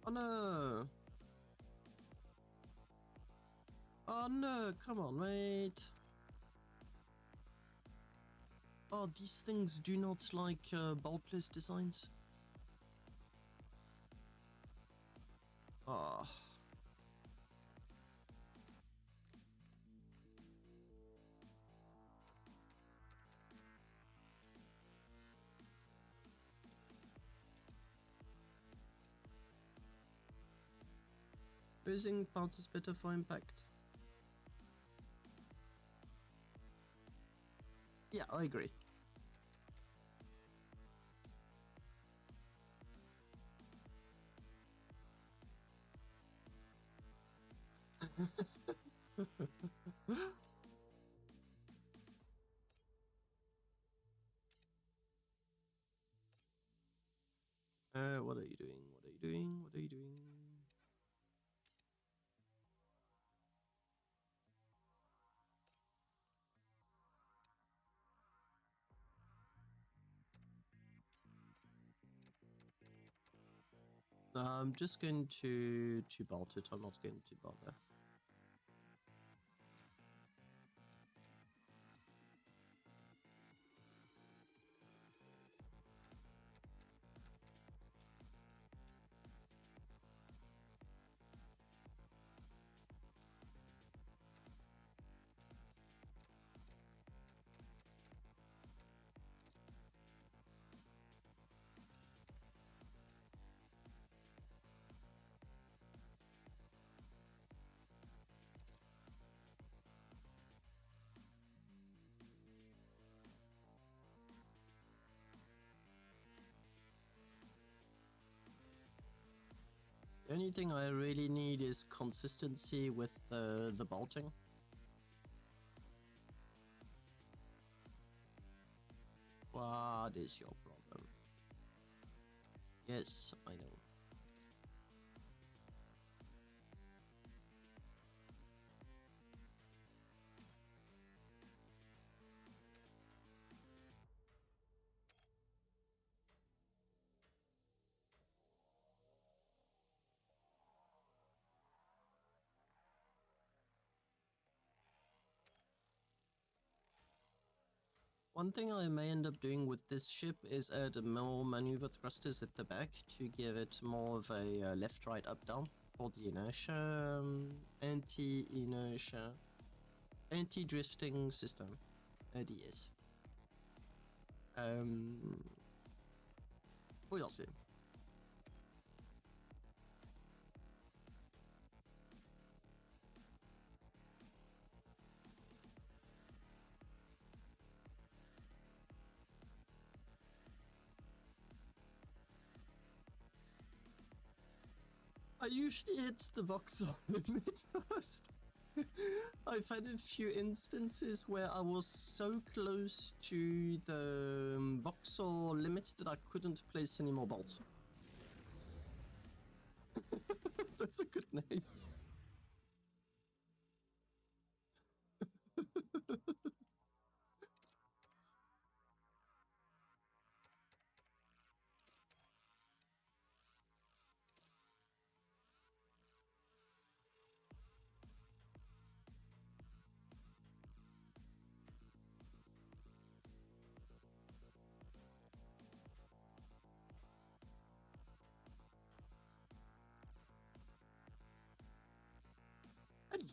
Oh no! Oh no, come on, mate! Oh, these things do not like boltless designs. Ah. Oh. Losing parts is better for impact. Yeah, I agree. What are you doing? What are you doing? What are you doing? I'm just going to bolt it. I'm not going to bother. only thing I really need is consistency with the bolting. What is your problem? Yes, I know. One thing I may end up doing with this ship is add more maneuver thrusters at the back to give it more of a left, right, up, down for the inertia, anti-inertia, anti-drifting system, ADS. We'll see. I usually hit the Voxel limit first. I've had a few instances where I was so close to the Voxel limit that I couldn't place any more bolts. That's a good name.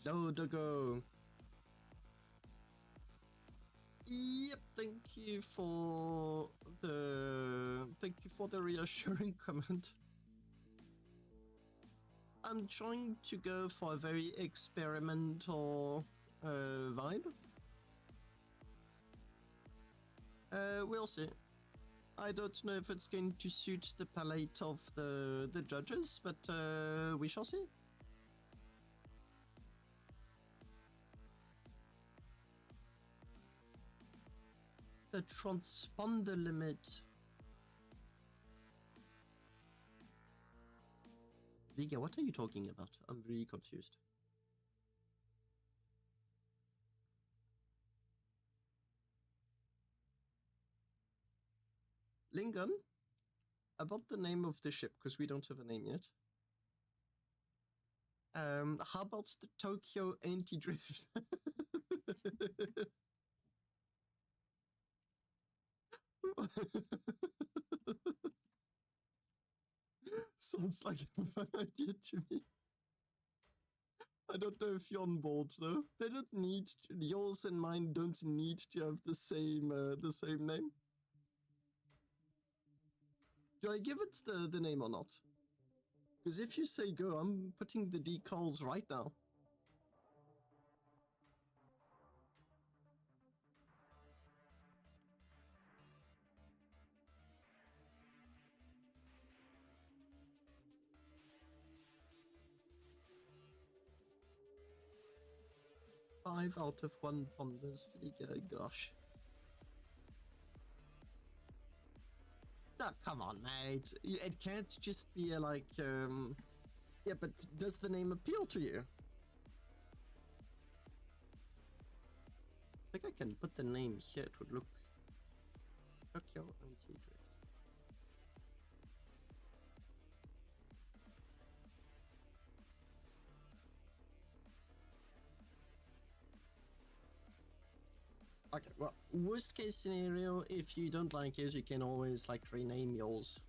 Hello, Doggo. Yep, thank you for the reassuring comment. I'm trying to go for a very experimental vibe. We'll see. I don't know if it's going to suit the palate of the judges, but we shall see. The transponder limit. Vega, what are you talking about? I'm really confused. Lingon, about the name of the ship, because we don't have a name yet. How about the Tokyo anti-drift? Sounds like a fun idea to me. I don't know if you're on board though. They don't need to, yours and mine don't need to have the same name. Do I give it the name or not? Because if you say go, I'm putting the decals right now. Five out of 1 ponders, Vega, gosh. Oh, come on, mate. It can't just be like, yeah, but does the name appeal to you? I think I can put the name here. It would look Tokyo anti-drift. Okay, well, worst case scenario, if you don't like it, you can always like rename yours.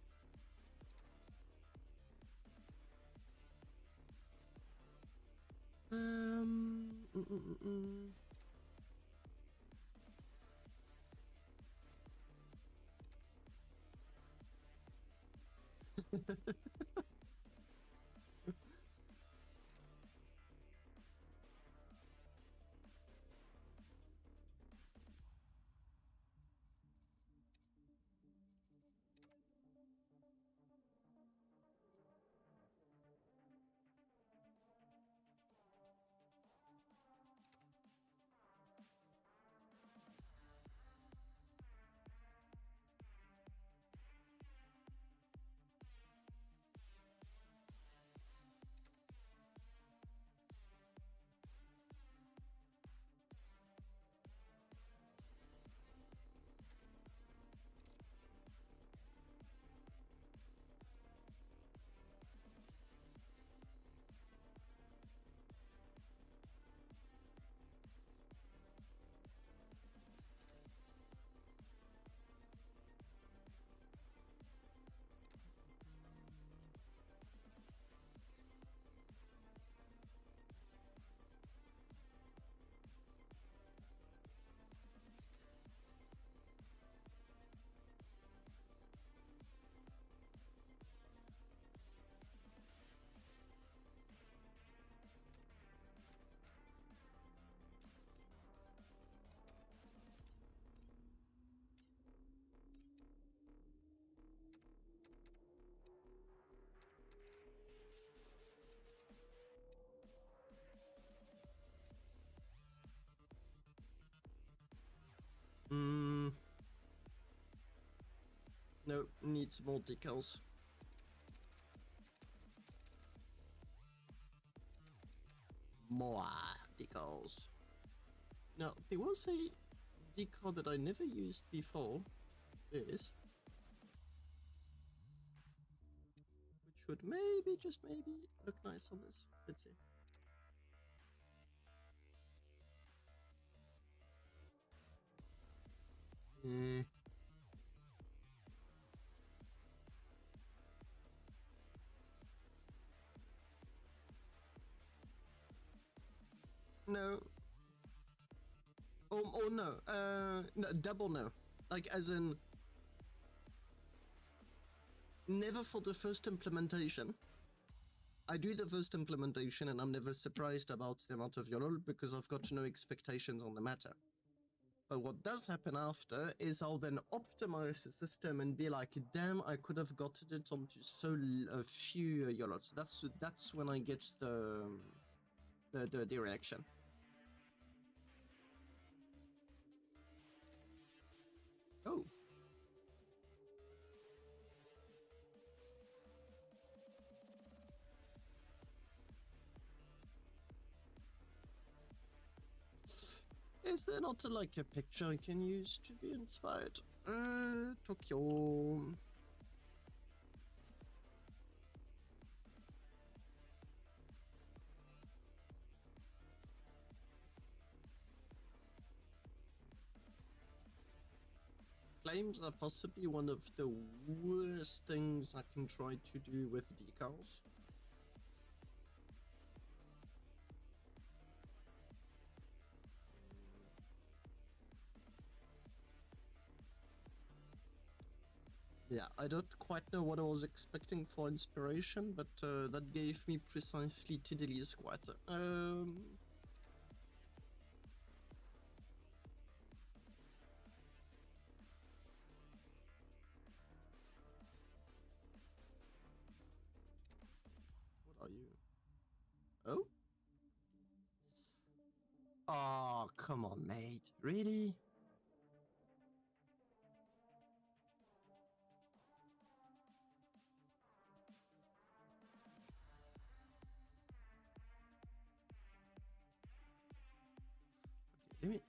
No, needs more decals. More decals. Now, there was a decal that I never used before. This. Which would maybe, just maybe, look nice on this. Let's see. No. Oh no. No, double no. Like, as in, never for the first implementation. I do the first implementation and I'm never surprised about the amount of YOLO because I've got no expectations on the matter. But what does happen after is I'll then optimize the system and be like, damn, I could have gotten it onto so few YOLOs. That's when I get the reaction. Oh. Is there not like a picture I can use to be inspired? Tokyo. Flames are possibly one of the worst things I can try to do with decals. Yeah, I don't quite know what I was expecting for inspiration, but that gave me precisely Tiddly Squat. What are you? Oh? Oh, come on, mate. Really? Okay, let me...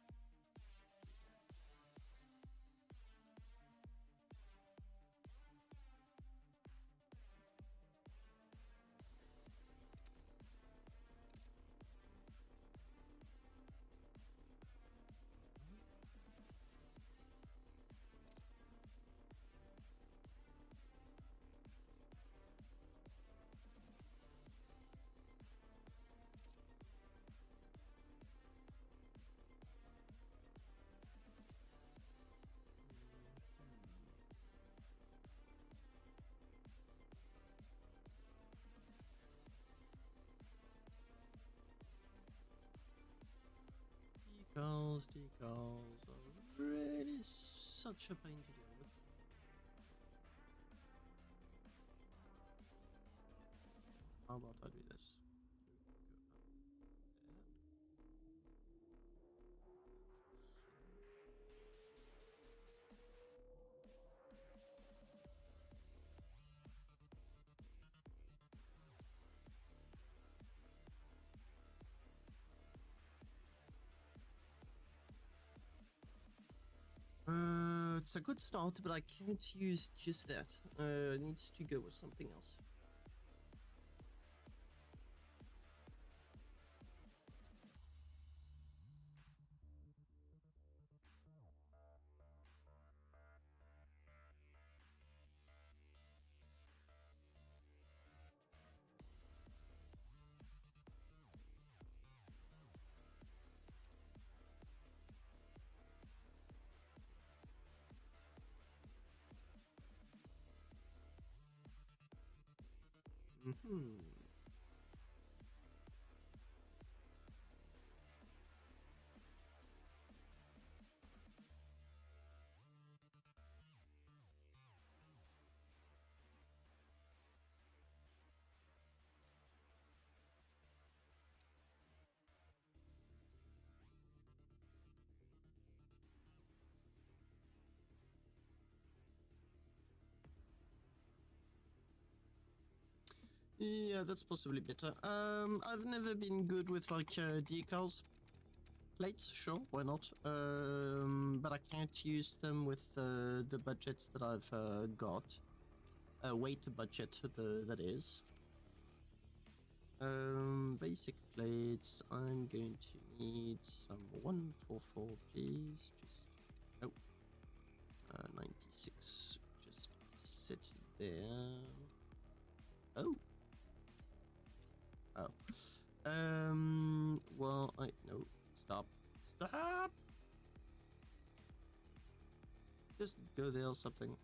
Decals are really such a pain to deal with. How about I do this? It's a good start, but I can't use just that. It needs to go with something else. Mm-hmm. Yeah, that's possibly better. I've never been good with like decals. Plates, sure, why not? But I can't use them with the budgets that I've got. Weight budget, that is. Basic plates. I'm going to need some 144, please. Just nope. 96. Just sit there. Oh. Oh. Well, no. Stop. Stop! Just go there or something.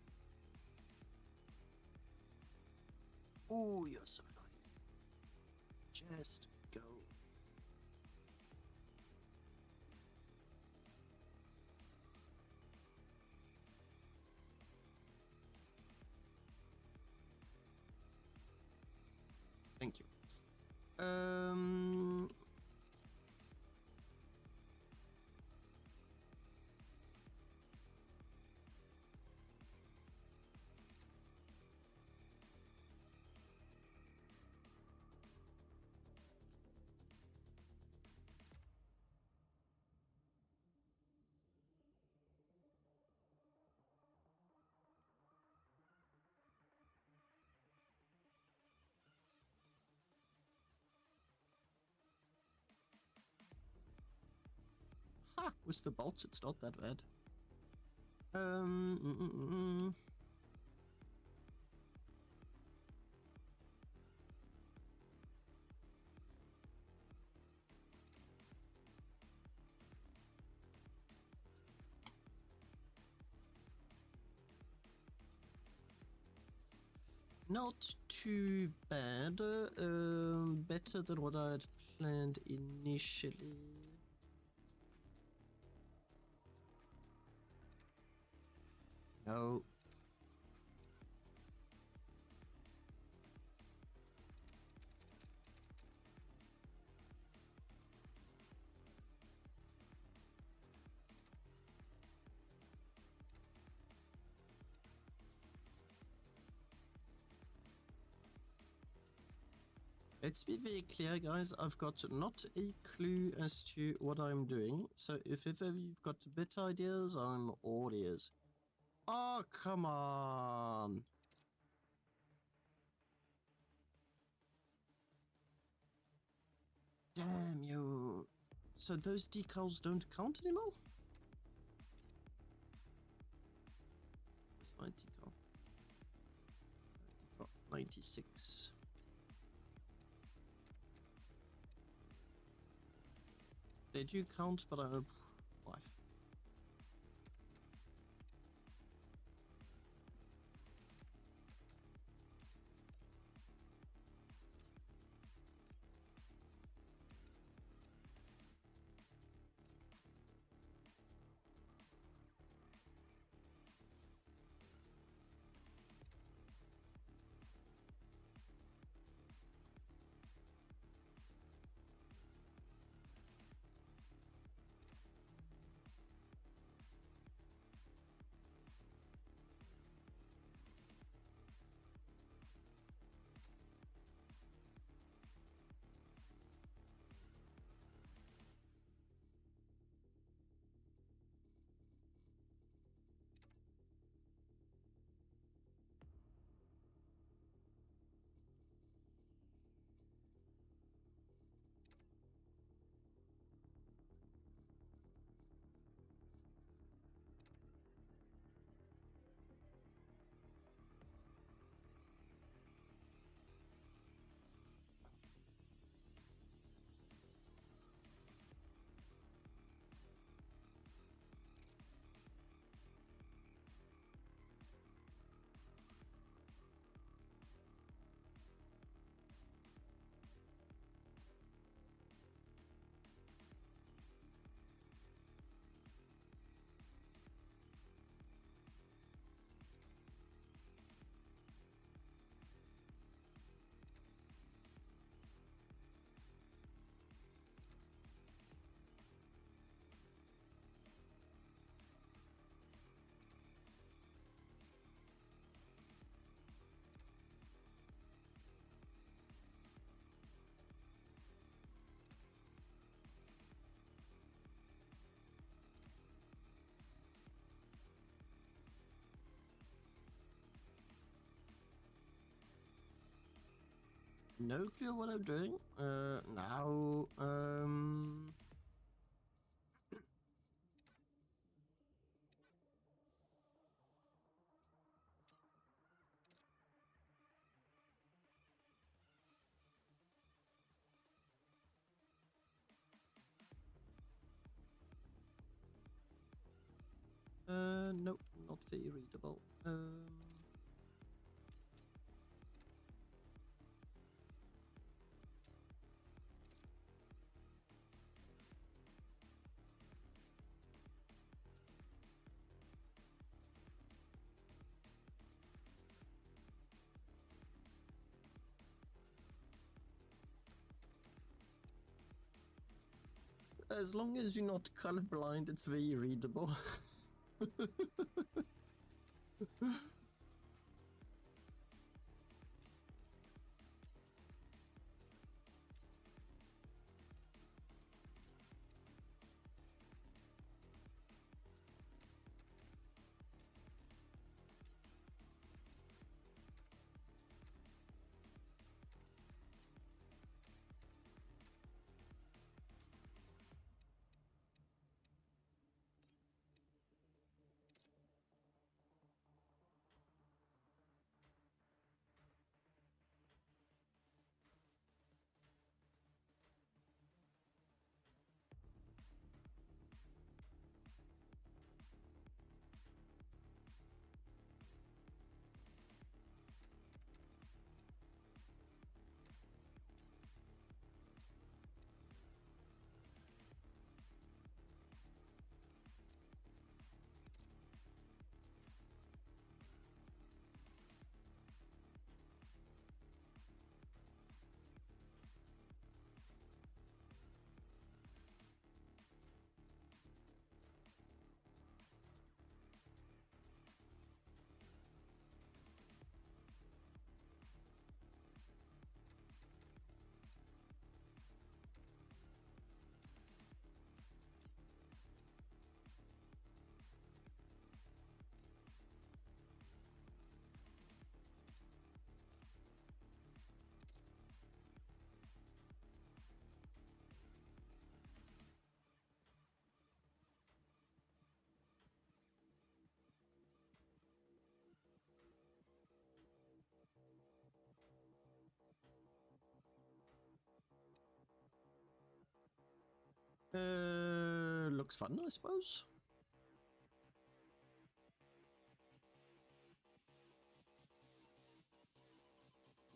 Oh, you're so annoying. Just go. Thank you. Ha! With the bolts, it's not that bad. Not too bad. Better than what I had planned initially. No. Let's be very clear, guys. I've got not a clue as to what I'm doing. So if ever you've got better ideas, I'm all ears. Oh, come on. Damn you. So those decals don't count anymore? Where's my decal? Decal 96. They do count, but I have life. No clue what I'm doing. Now, nope, not very readable. As long as you're not colorblind, it's very readable. Looks fun, I suppose.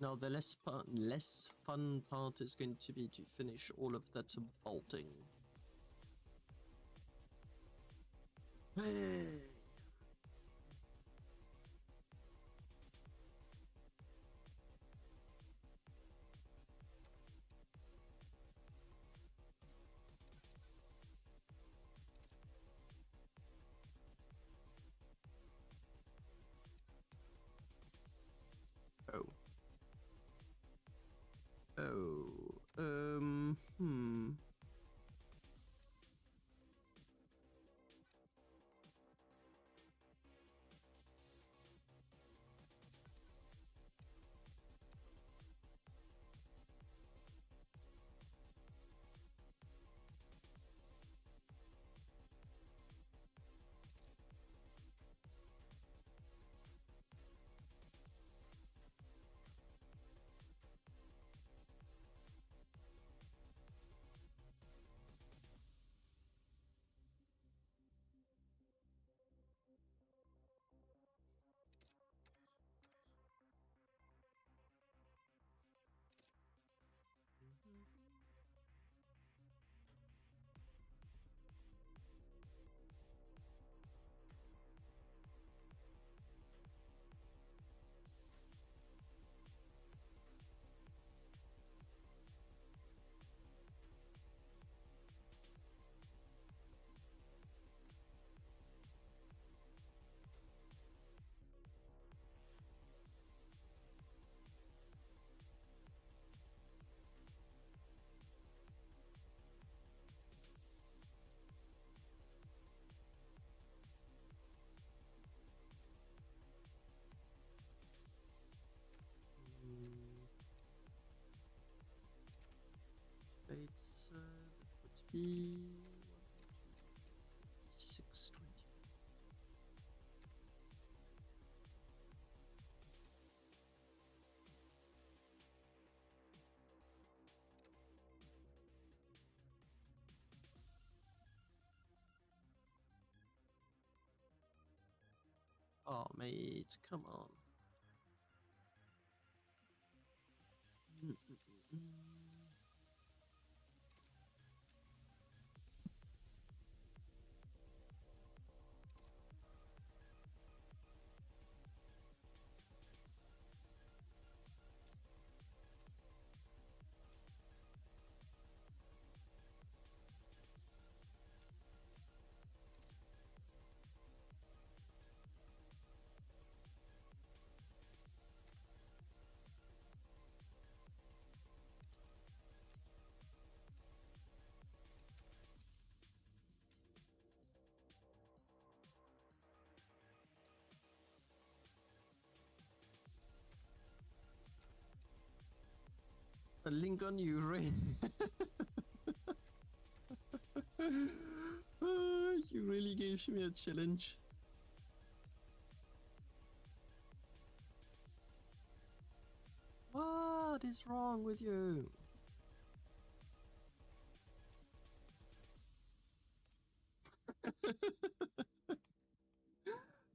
Now the less fun part is going to be to finish all of that bolting. Oh. Oh. be 620. Oh, mate, come on. Lingon, you rain. You really gave me a challenge. What is wrong with you?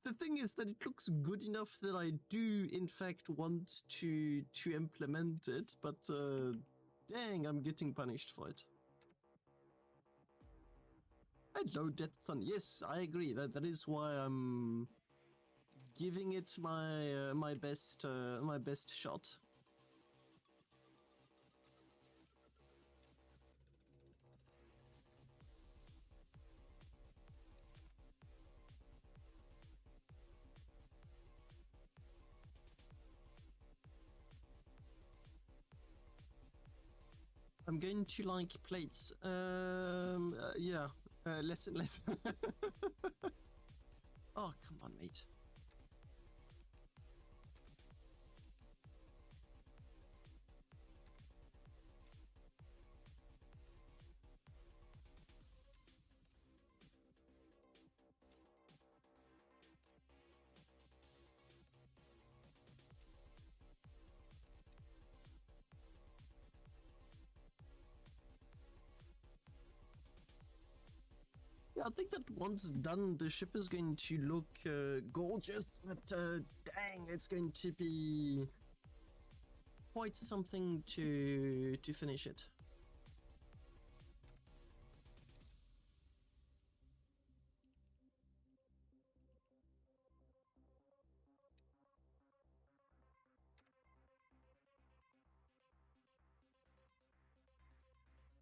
The thing is that it looks good enough that I do in fact want to implement it, but dang, I'm getting punished for it. Hello, Death Sun. Yes, I agree. That is why I'm giving it my best shot. I'm going to like plates. Yeah, less and less. Oh, come on, mate. Yeah, I think that once done, the ship is going to look gorgeous, but dang, it's going to be quite something to finish it.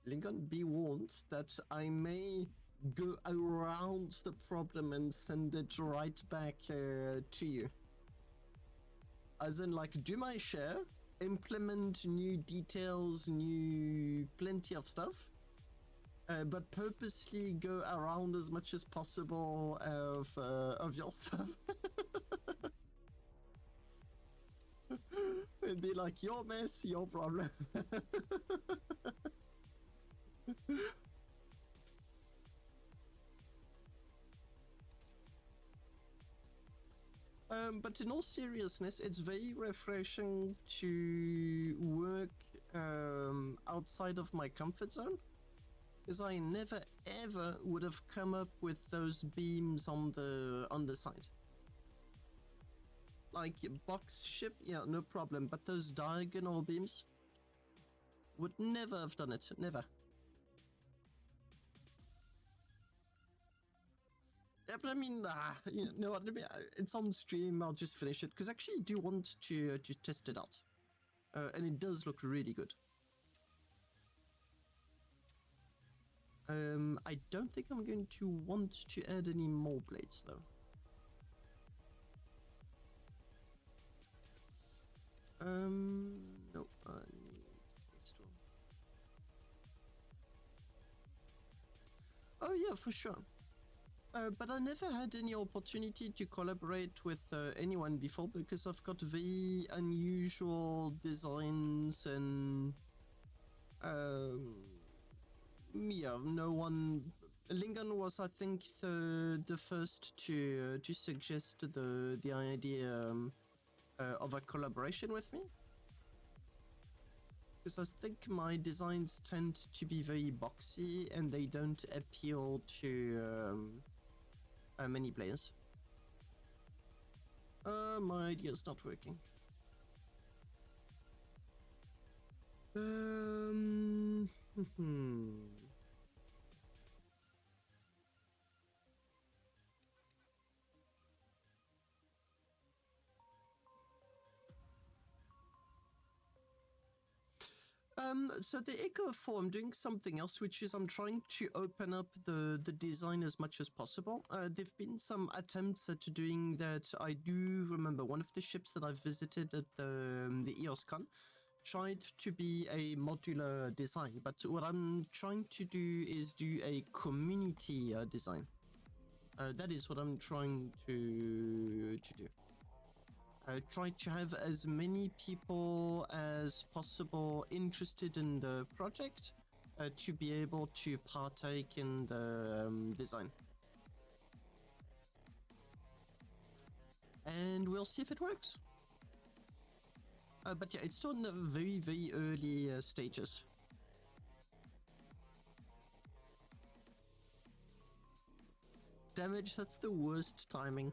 Lingon, be warned that I may go around the problem and send it right back to you. As in, like, do my share, implement new details, new plenty of stuff, but purposely go around as much as possible of your stuff. And be like, your mess, your problem. But in all seriousness, it's very refreshing to work outside of my comfort zone, because I never ever would have come up with those beams on the side. Like box ship, yeah, no problem, but those diagonal beams would never have done it, never. Yeah, but I mean, you know what? It's on stream. I'll just finish it because I actually do want to test it out, and it does look really good. I don't think I'm going to want to add any more blades though. No, I need this one. Oh yeah, for sure. But I never had any opportunity to collaborate with anyone before because I've got very unusual designs and Yeah, no one. Lingon was, I think, the first to suggest the idea of a collaboration with me, because I think my designs tend to be very boxy and they don't appeal to many players. My idea's not working. So the Echo 4, I'm doing something else, which is I'm trying to open up the design as much as possible. There've been some attempts at doing that. I do remember one of the ships that I've visited at the EOSCon tried to be a modular design, but what I'm trying to do is do a community design. That is what I'm trying to do. Try to have as many people as possible interested in the project to be able to partake in the design. And we'll see if it works. But yeah, it's still in the very, very early stages. Damage, that's the worst timing.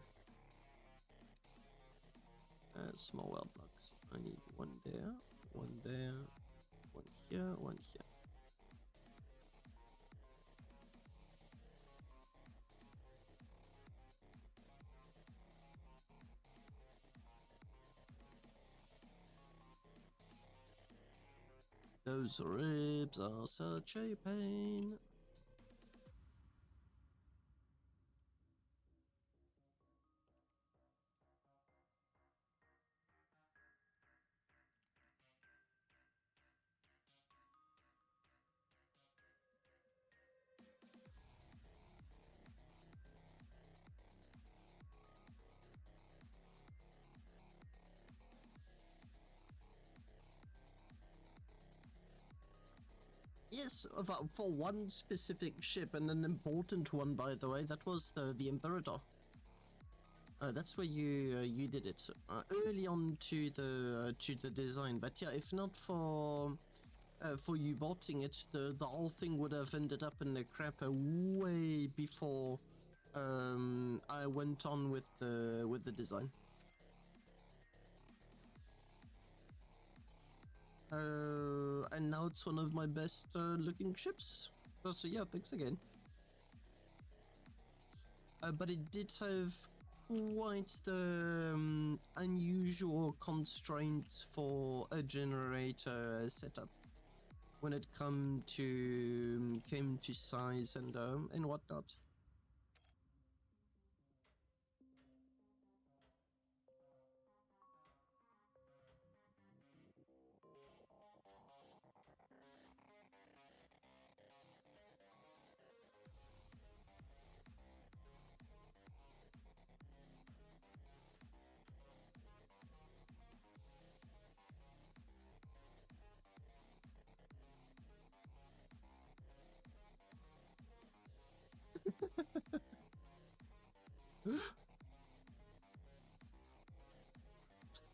Small world blocks. I need one there, one here, one here. Those ribs are such a pain. Yes, for one specific ship, and an important one, by the way. That was the Imperator. That's where you did it early on to the design. But yeah, if not for you bolting it, the whole thing would have ended up in the crap way before I went on with the design. And now it's one of my best looking ships. So yeah, thanks again. But it did have quite the unusual constraints for a generator setup when it came to size and whatnot.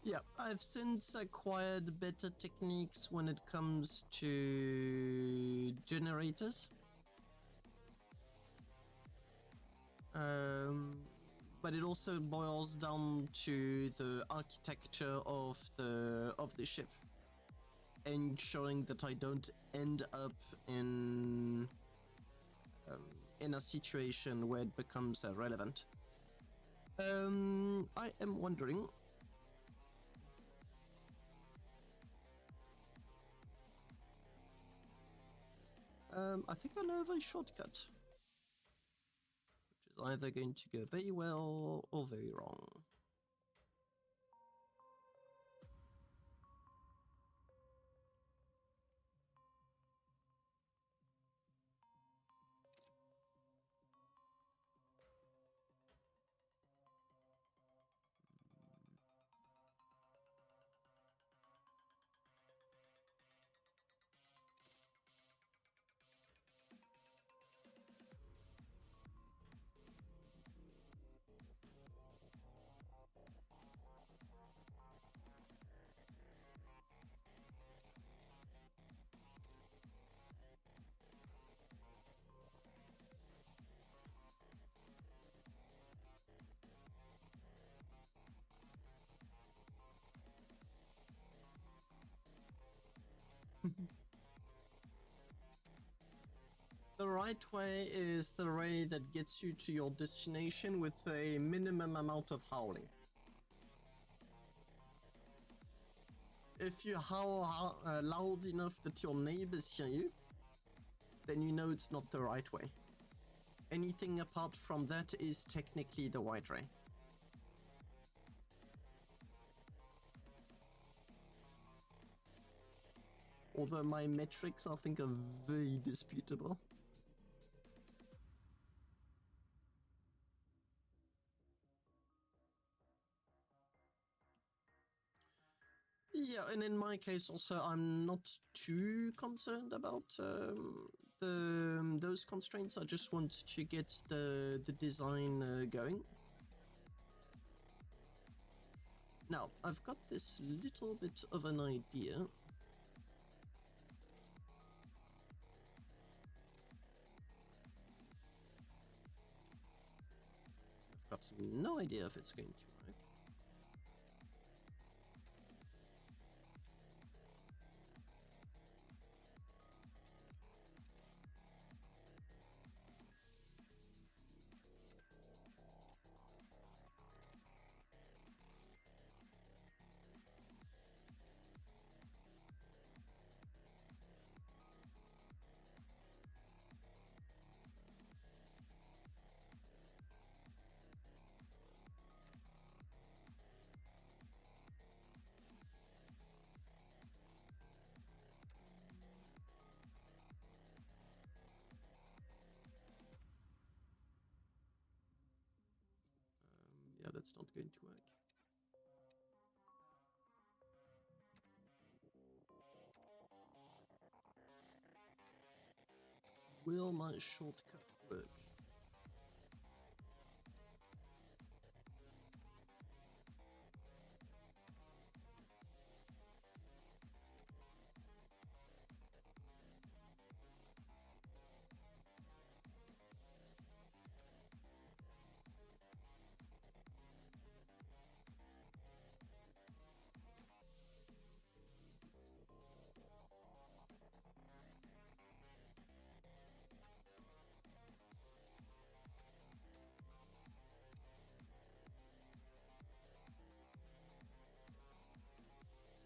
Yeah, I've since acquired better techniques when it comes to generators. But it also boils down to the architecture of the ship, ensuring that I don't end up in a situation where it becomes relevant. I am wondering. I think I know of a shortcut, which is either going to go very well or very wrong. right way is the way that gets you to your destination with a minimum amount of howling. If you howl loud enough that your neighbors hear you, then you know it's not the right way. Anything apart from that is technically the right way. Although my metrics, I think, are very disputable. Yeah, and in my case also, I'm not too concerned about those constraints. I just want to get the design going. Now, I've got this little bit of an idea. I've got no idea if it's going to work. Yeah, that's not going to work. Will my shortcut work?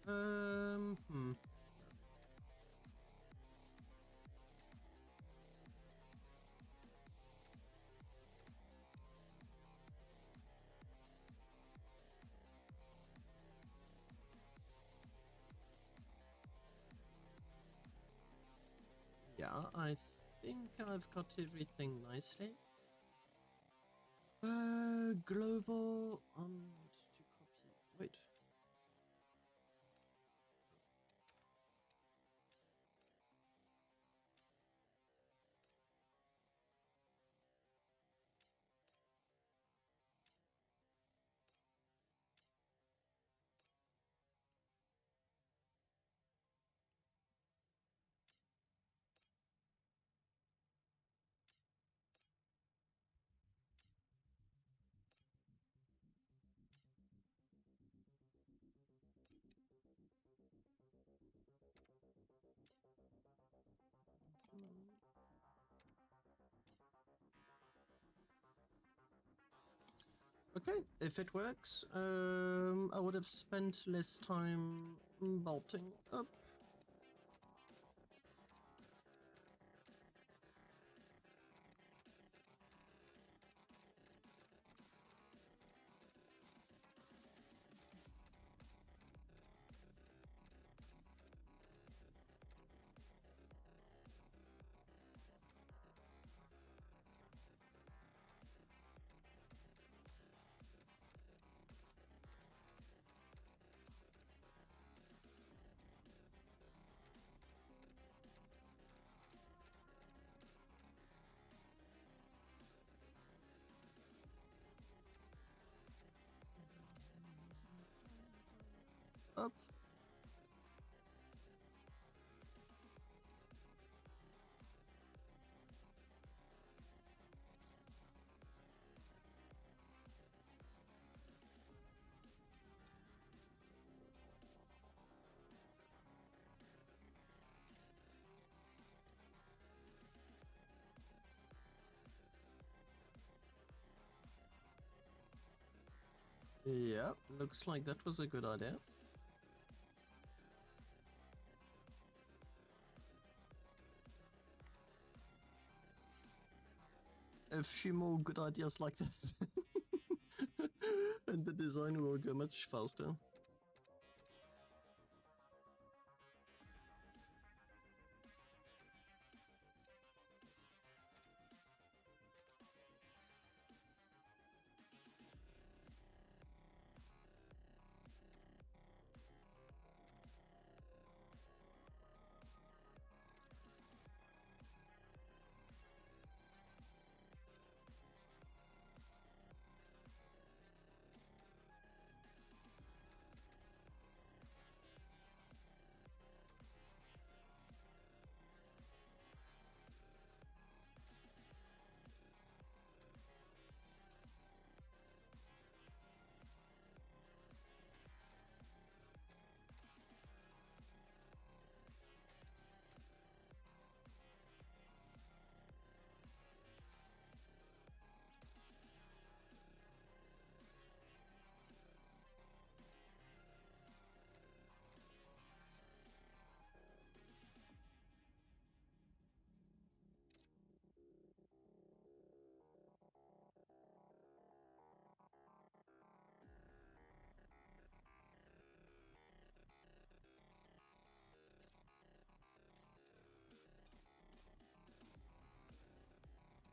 Hmm. Yeah, I think I've got everything nicely. Global, to copy, wait. Okay, if it works, I would have spent less time bolting up. Up. Yeah, looks like that was a good idea. A few more good ideas like that. And the design will go much faster.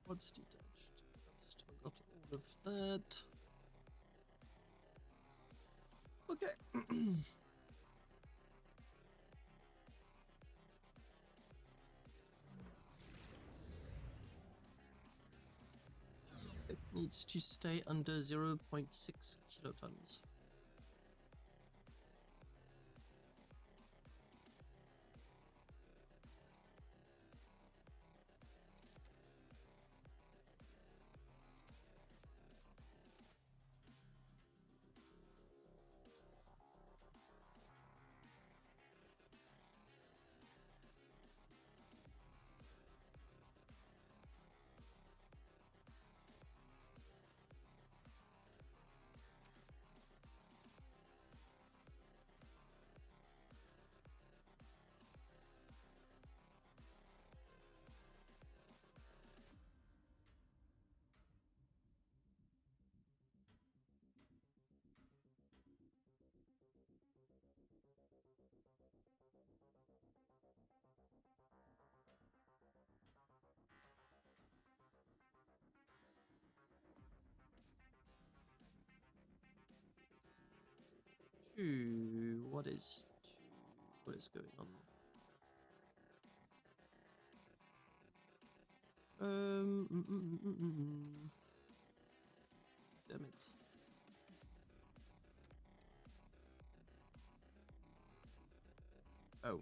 What's detached? Still got all of that. Okay. It needs to stay under 0.6 kilotons. What is going on? Damn it. Oh.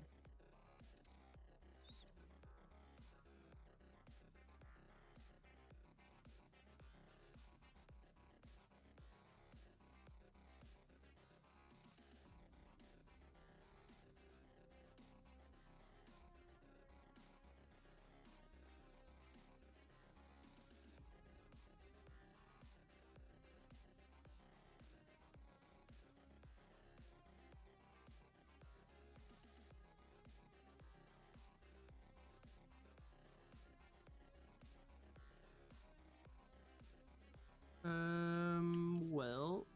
Well,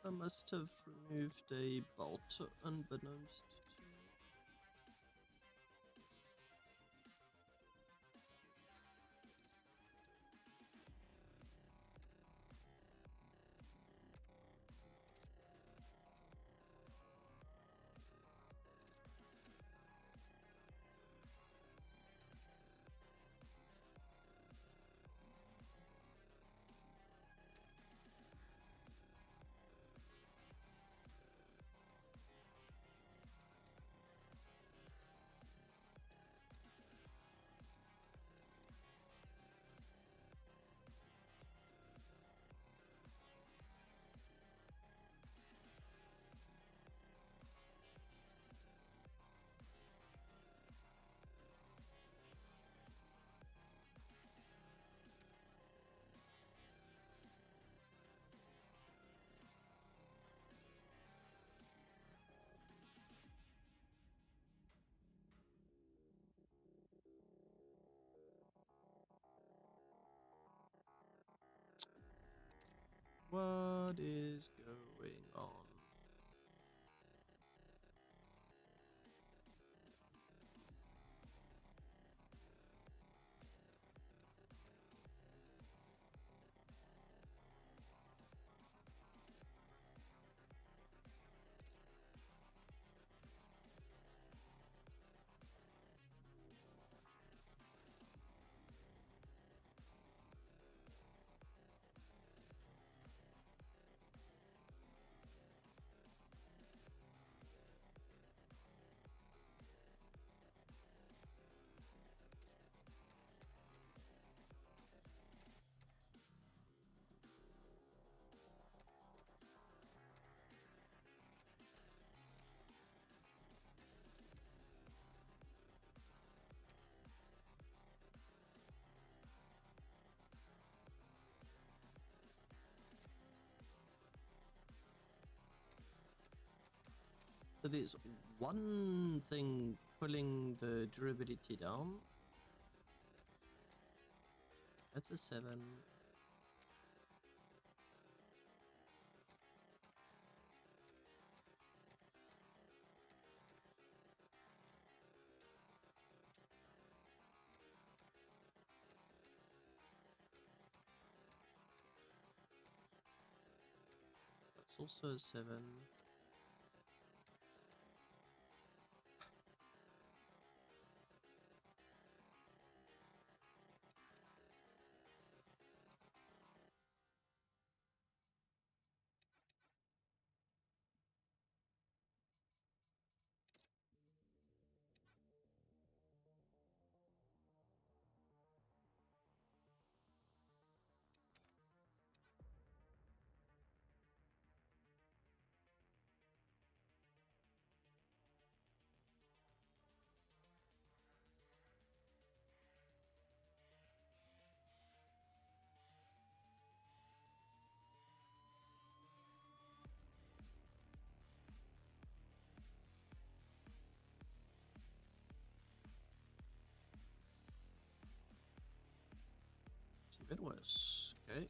I must have removed a bolt unbeknownst to me. What is going on? So there's one thing pulling the durability down. That's a 7. That's also a 7. It's a bit worse. Okay.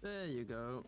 There you go.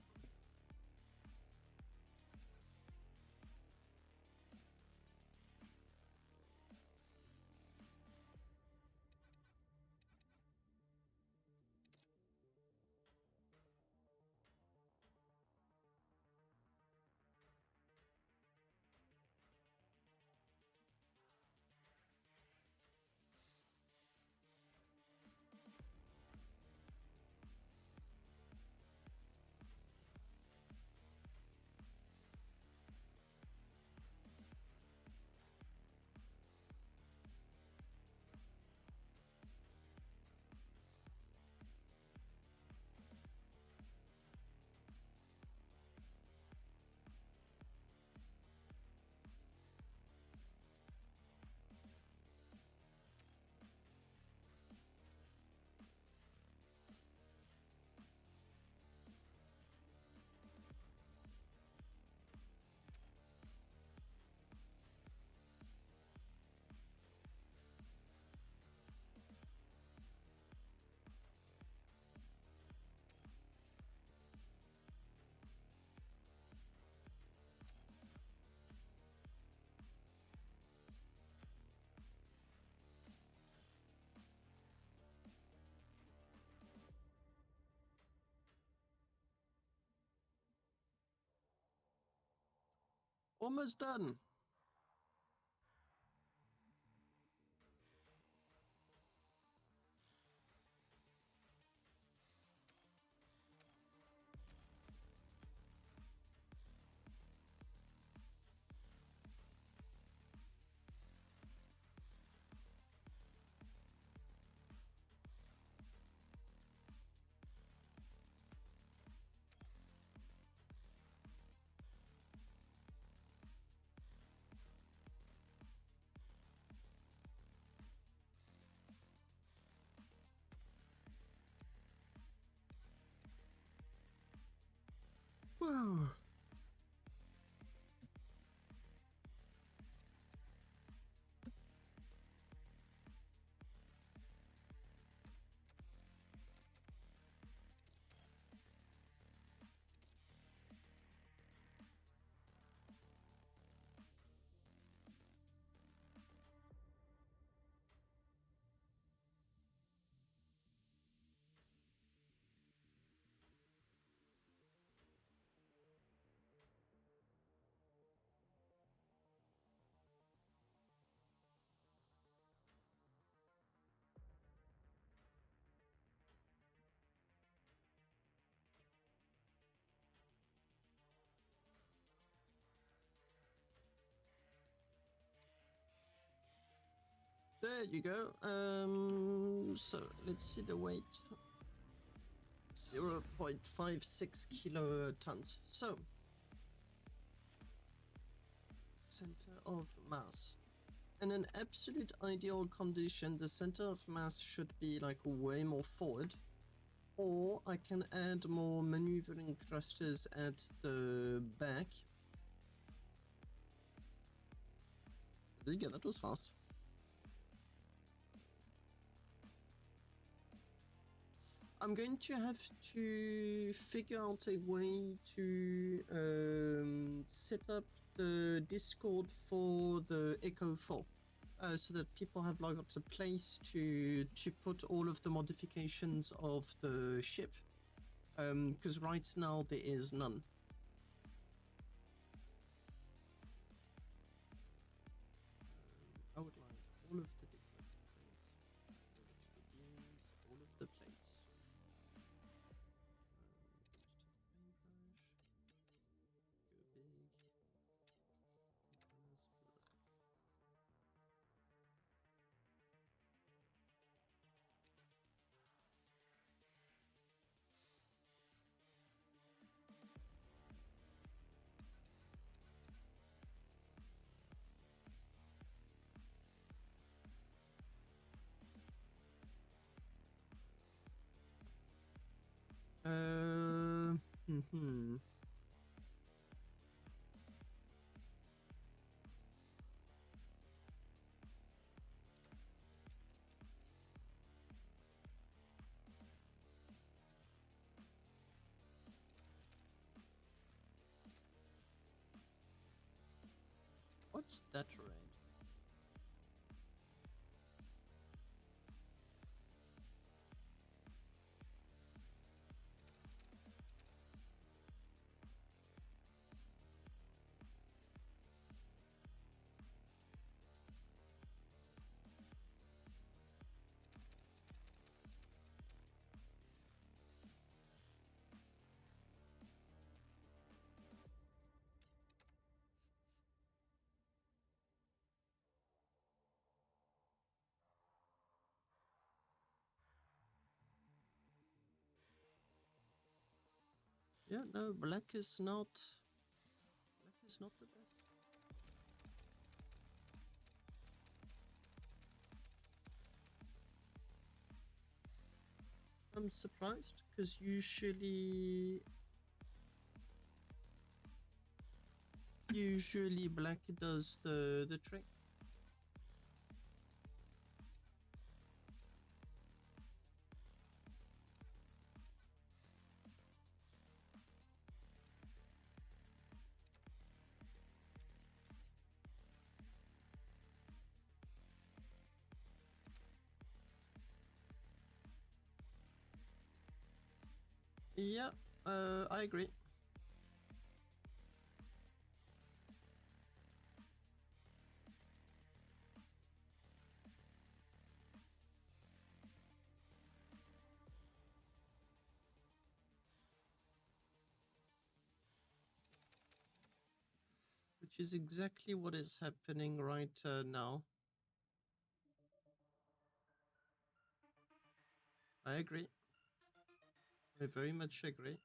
Almost done. Whoa. There you go. So let's see the weight. 0.56 kilotons. So, center of mass. In an absolute ideal condition, the center of mass should be like way more forward. Or I can add more maneuvering thrusters at the back. There you go, that was fast. I'm going to have to figure out a way to set up the Discord for the Echo 4 so that people have like a place to put all of the modifications of the ship, because right now there is none. I would like all of the different plates, all of the beams, all of the plates. What's that red? Yeah, no, black is not the best. I'm surprised because usually black does the trick. Yeah, I agree. Which is exactly what is happening right now. I agree. I very much agree.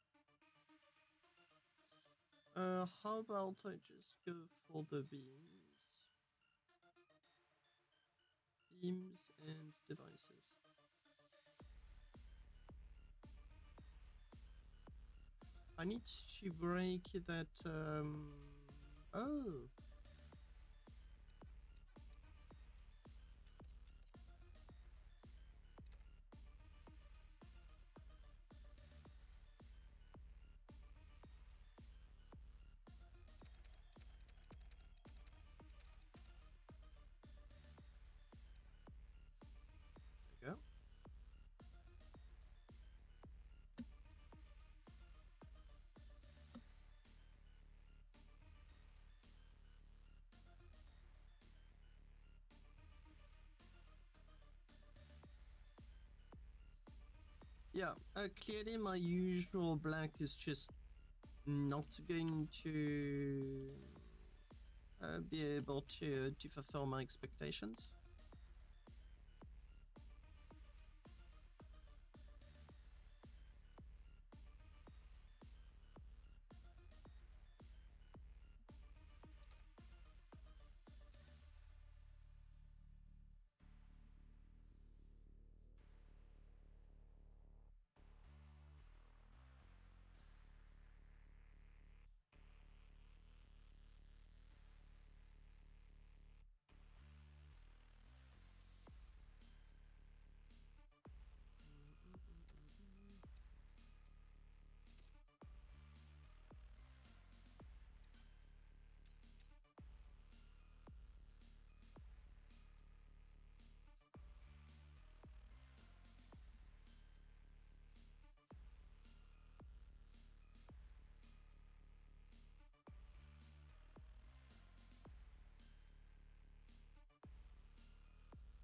How about I just go for the beams? Beams and devices. I need to break that. Oh. There you go. Yeah, clearly my usual black is just not going to be able to fulfill my expectations.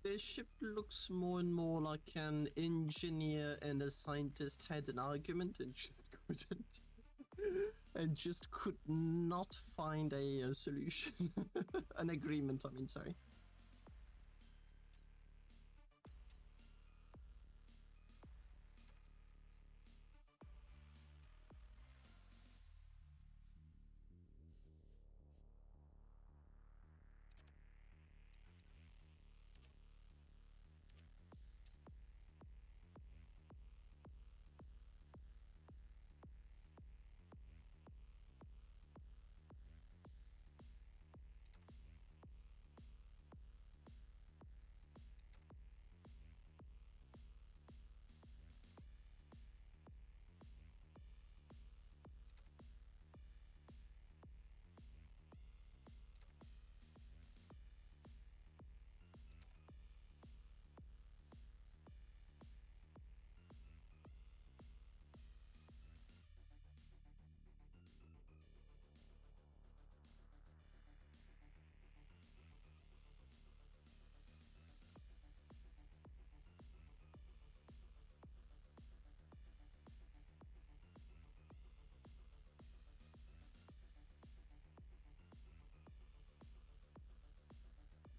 This ship looks more and more like an engineer and a scientist had an argument and just couldn't. And just could not find a solution. An agreement, I mean, sorry.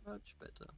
Much better.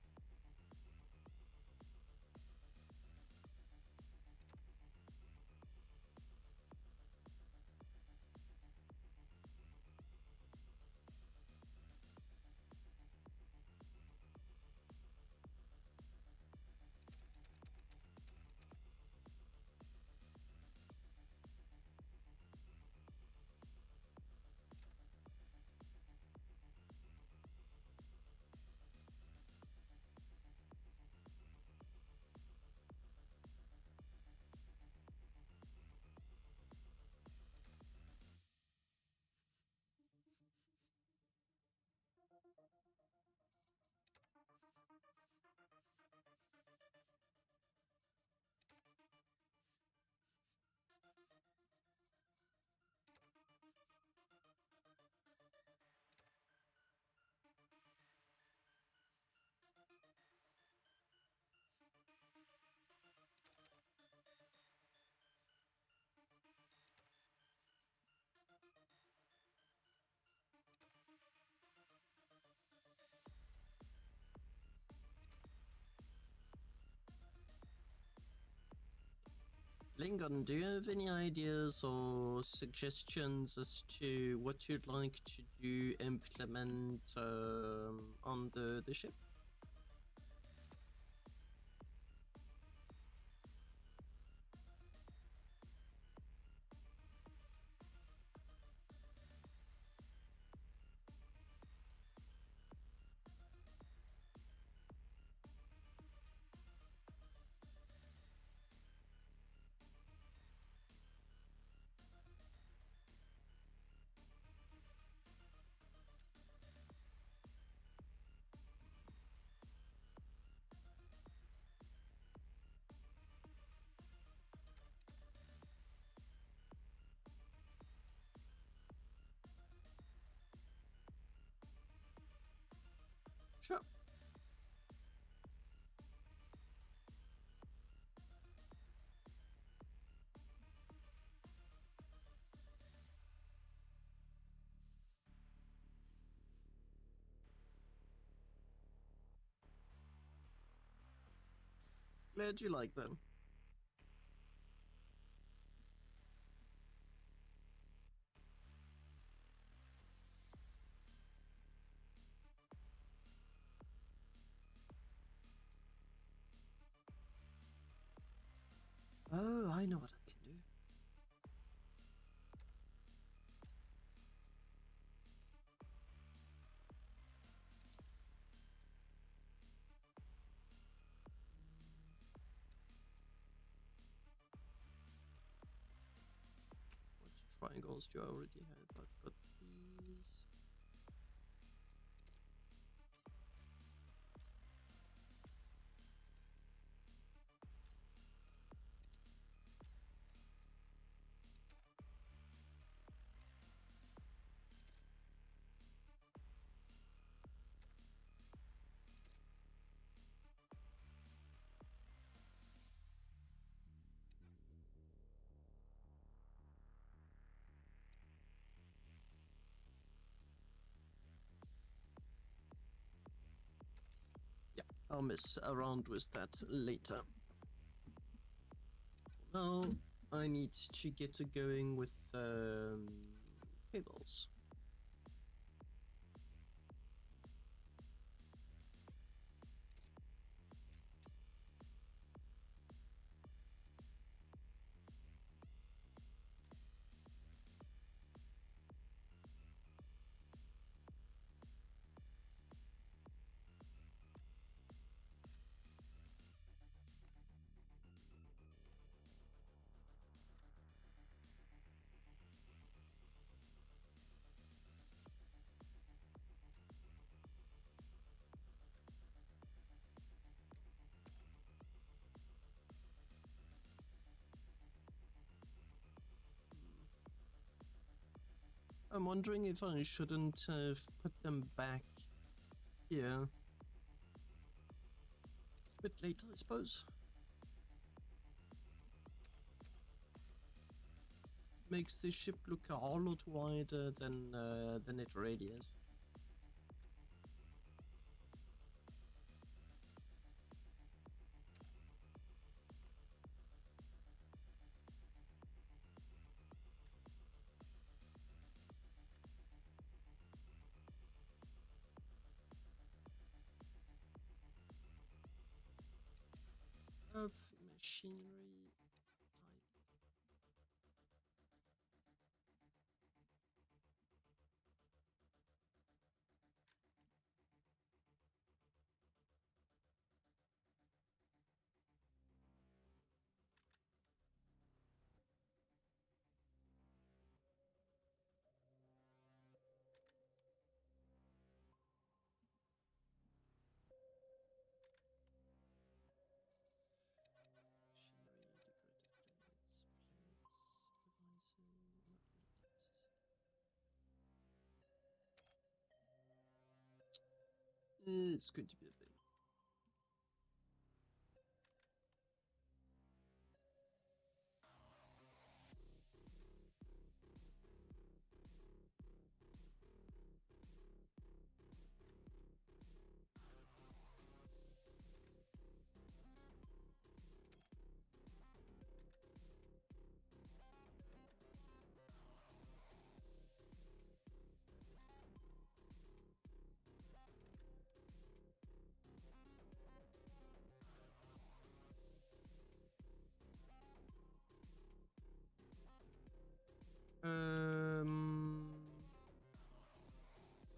Lingon, do you have any ideas or suggestions as to what you'd like to do implement on the ship? Sure. Glad you like them. Oh, I know what I can do. What triangles do I already have? I've got these. Yeah, I'll mess around with that later. Now, I need to get going with cables. I'm wondering if I shouldn't have put them back here. A bit later, I suppose. Makes the ship look a whole lot wider than it really is. Up machinery type. Machinery, decorative plates, devices, not really devices. It's going to be a thing.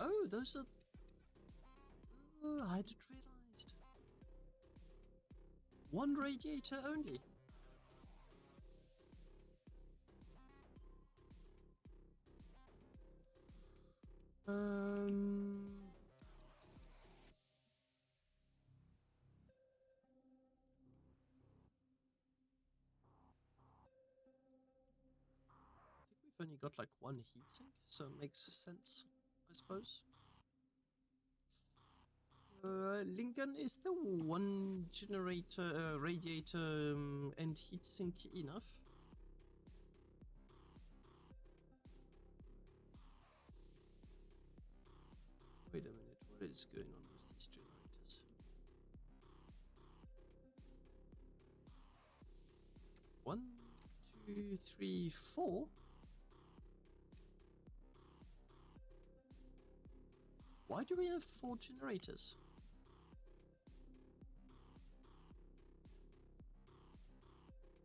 Oh, those are. Oh, I hadn't realized. One radiator only. Um. I think we've only got like one heatsink, so it makes sense, I suppose. Lingon, is the one generator, radiator, and heatsink enough? Wait a minute, what is going on with these generators? One, two, three, four? Why do we have 4 generators?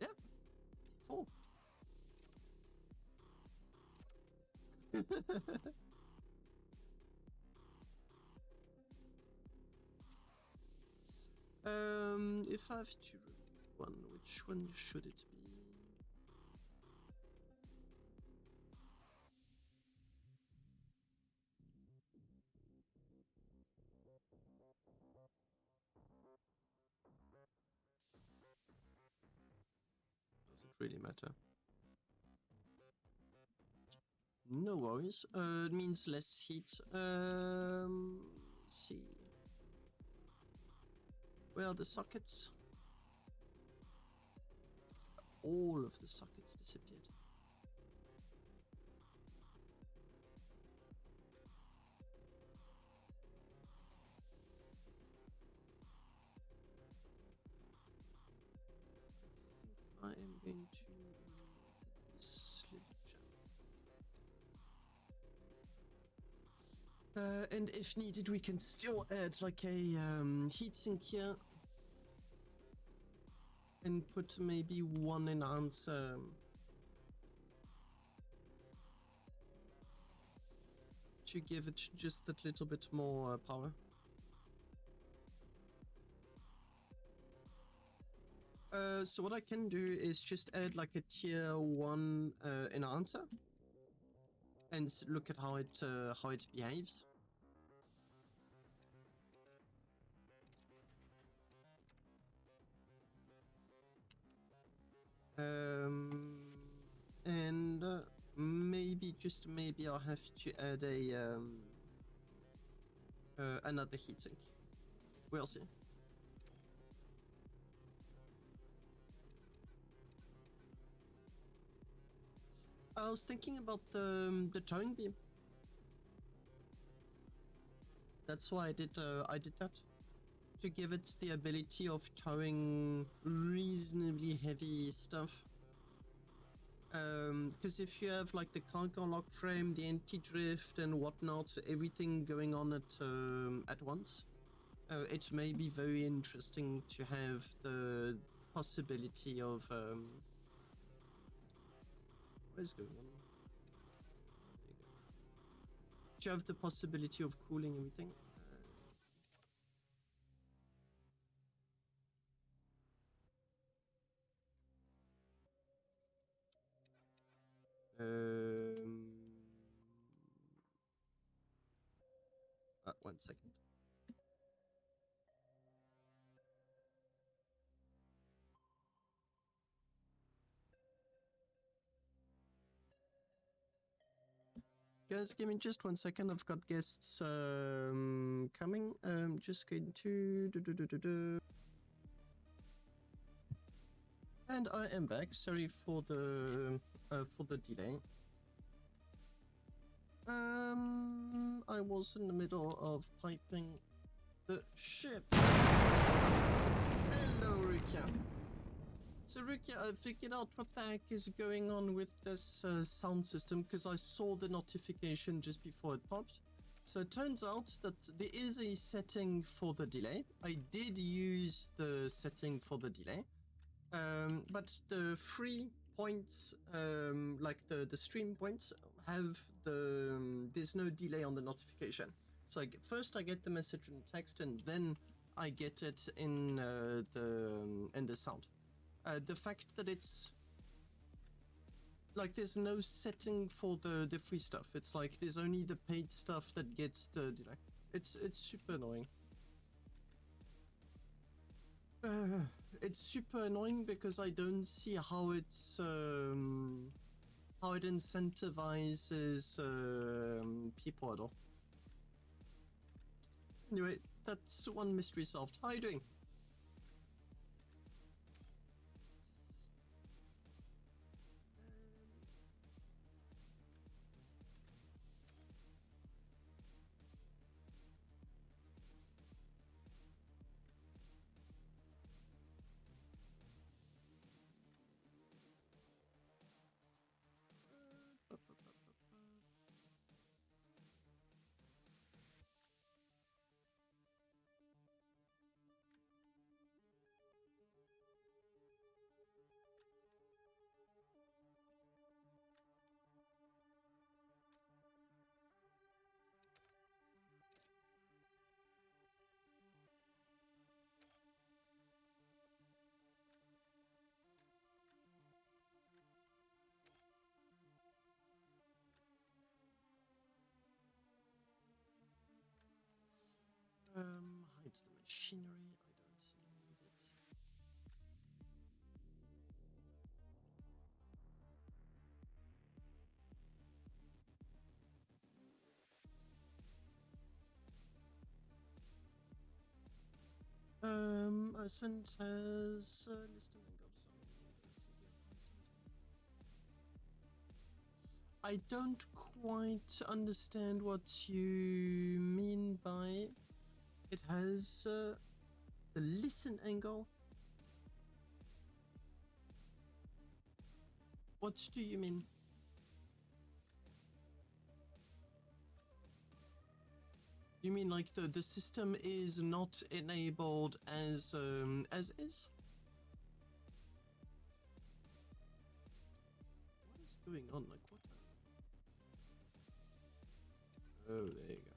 Yeah, 4. If I have to remove one, which one should it be? Doesn't really matter. No worries. It means less heat. Let's see. Where are the sockets? All of the sockets disappeared. I think I am going to remove this little channel. And if needed, we can still add like a heatsink here. And put maybe one enhancer. To give it just that little bit more power. So what I can do is just add like a tier 1 enhancer. And look at how it behaves. And maybe, just maybe, I'll have to add a another heatsink. We'll see. I was thinking about the towing beam. That's why I did that. To give it the ability of towing reasonably heavy stuff. Because if you have like the cargo lock frame, the anti-drift and whatnot, everything going on at once, it may be very interesting to have the possibility of what is going on? There you go. To have the possibility of cooling everything. One second. Guys, give me just 1 second. I've got guests coming. Just going to And I am back. Sorry for the delay. I was in the middle of piping the ship. Hello, Rukia. So, Rukia, I figured out what the heck is going on with this sound system because I saw the notification just before it popped. So it turns out that there is a setting for the delay. I did use the setting for the delay. But the 3 points, like the stream points, have there's no delay on the notification. So first I get the message in text, and then I get it in the sound. The fact that it's like there's no setting for the free stuff. It's like there's only the paid stuff that gets the delay. It's super annoying. It's super annoying because I don't see how it's how it incentivizes people at all. Anyway, that's one mystery solved. How are you doing? Hide the machinery. I don't need it. Ascent has list and got I don't quite understand what you mean by it has the listen angle. What do you mean? You mean like the system is not enabled as is? What is going on? Like what? Oh, there you go.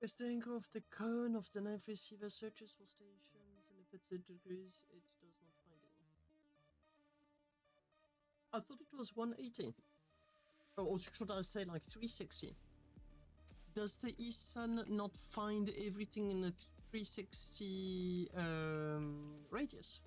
Is the angle of the cone of the knife receiver searches for stations, and if it's at degrees, it does not find any. I thought it was 180. Or should I say like 360? Does the eSun not find everything in a 360 radius?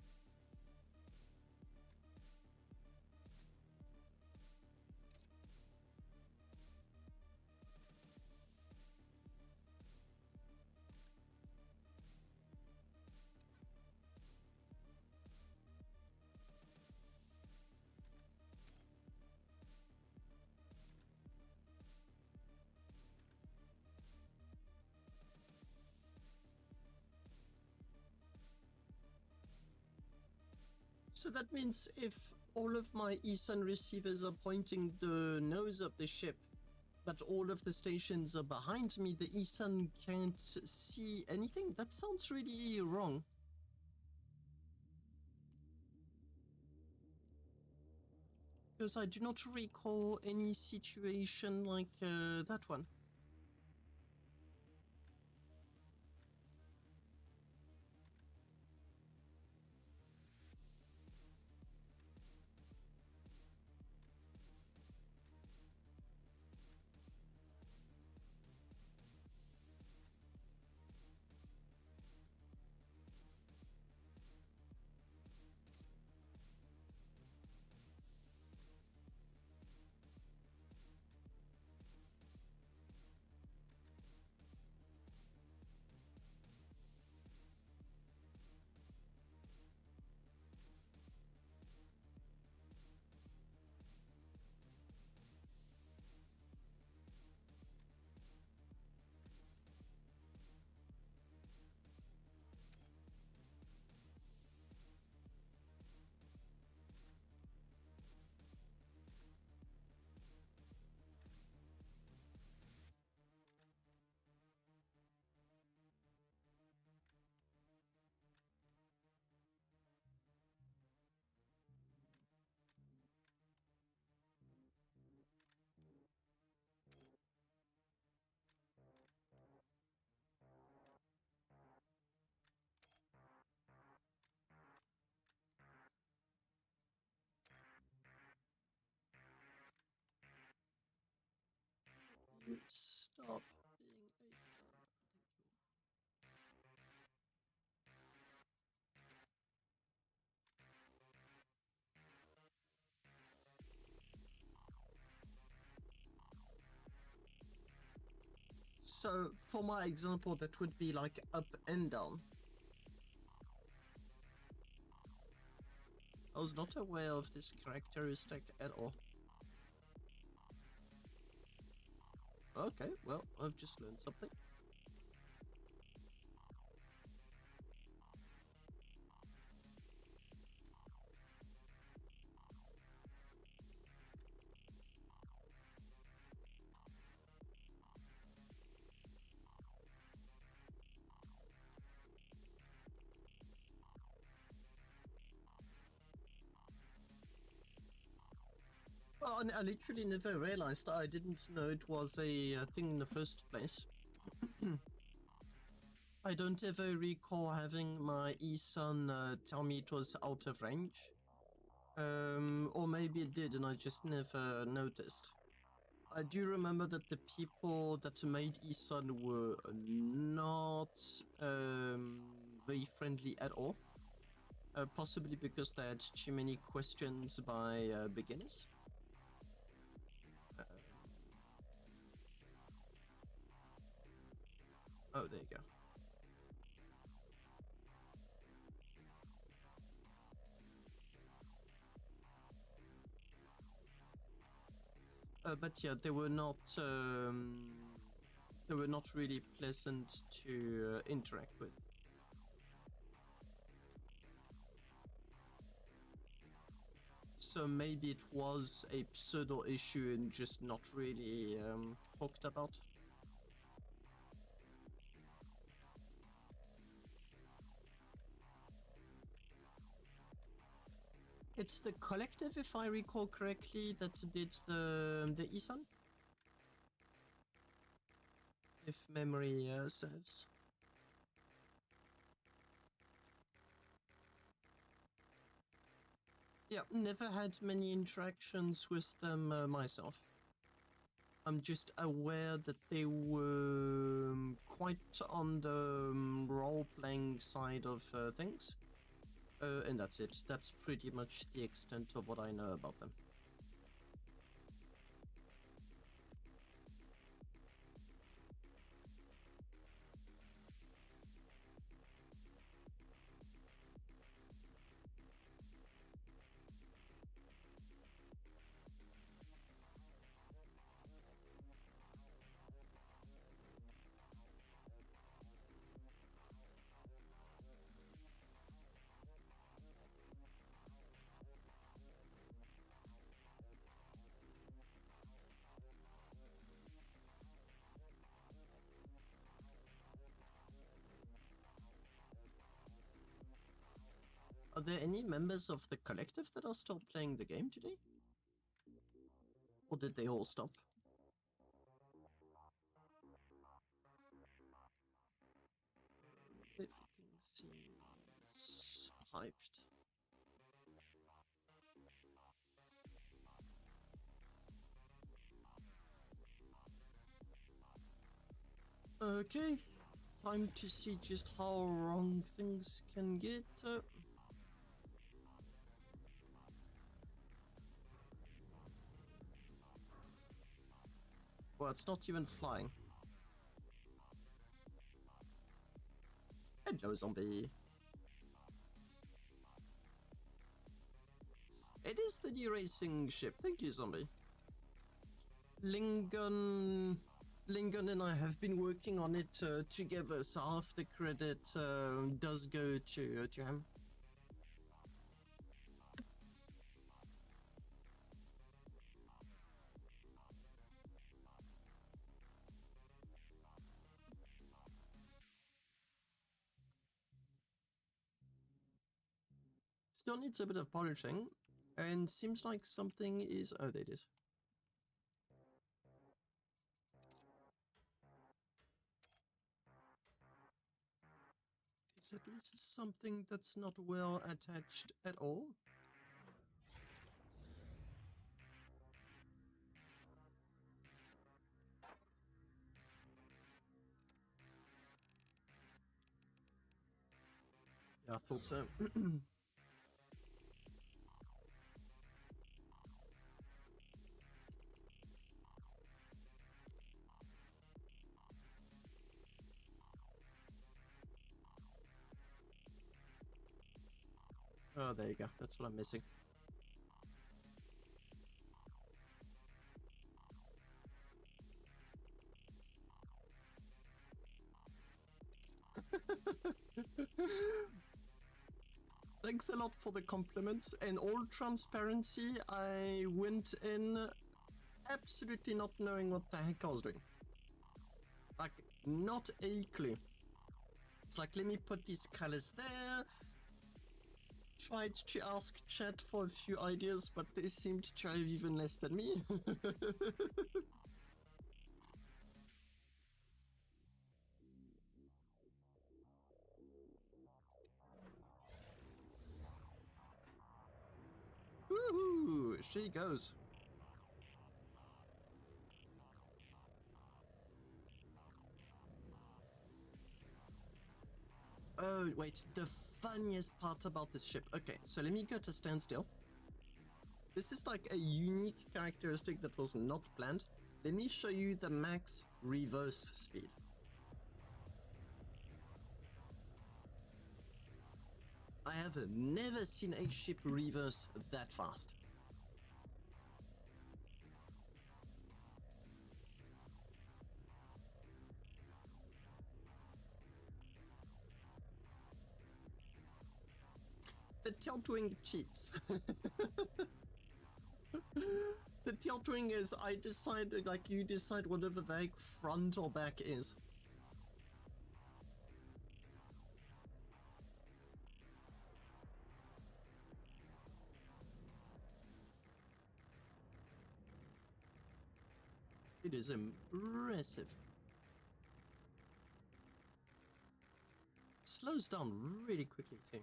So that means if all of my eSun receivers are pointing the nose of the ship, but all of the stations are behind me, the eSun can't see anything? That sounds really wrong. Because I do not recall any situation like that one. stop being a... Thank you. So, for my example, that would be like up and down. I was not aware of this characteristic at all. Okay, well, I've just learned something. Well, I literally never realized. I didn't know it was a thing in the first place. I don't ever recall having my eSun tell me it was out of range. Or maybe it did and I just never noticed. I do remember that the people that made eSun were not very friendly at all. Possibly because they had too many questions by beginners. Oh, there you go. But yeah, they were not really pleasant to interact with. So maybe it was a pseudo issue and just not really talked about. It's the collective, if I recall correctly, that did the eSun, if memory serves. Yeah, never had many interactions with them myself. I'm just aware that they were quite on the role-playing side of things. And that's it. That's pretty much the extent of what I know about them. Are there any members of the collective that are still playing the game today? Or did they all stop? Everything seems hyped. Okay, time to see just how wrong things can get. Well, it's not even flying. Hello, zombie. It is the new racing ship. Thank you, zombie. Lingon and I have been working on it together, so half the credit does go to him. Still needs a bit of polishing, and seems like something is... Oh, there it is. It's at least something that's not well attached at all. Yeah, I thought so. Oh, there you go. That's what I'm missing. Thanks a lot for the compliments. In all transparency, I went in absolutely not knowing what the heck I was doing. Like, not a clue. It's like, let me put these colors there. Tried to ask chat for a few ideas, but they seemed to have even less than me. Woohoo! She goes. Oh, wait, the funniest part about this ship. Okay, so let me go to standstill. This is like a unique characteristic that was not planned. Let me show you the max reverse speed. I have never seen a ship reverse that fast. The tilt wing cheats. The tilt wing is, I decide, like you decide whatever the front or back is. It is impressive. Slows down really quickly too.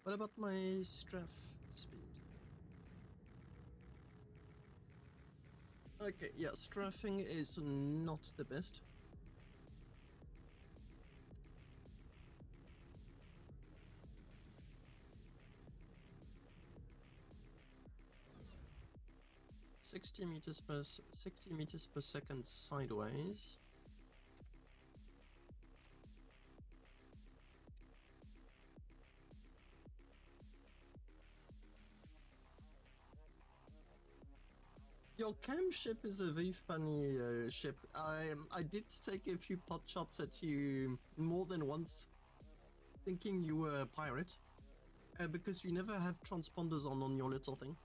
What about my strafe speed? Okay, yeah, strafing is not the best. Sixty meters per second sideways. Your cam ship is a very funny ship. I did take a few pot shots at you more than once, thinking you were a pirate, because you never have transponders on your little thing.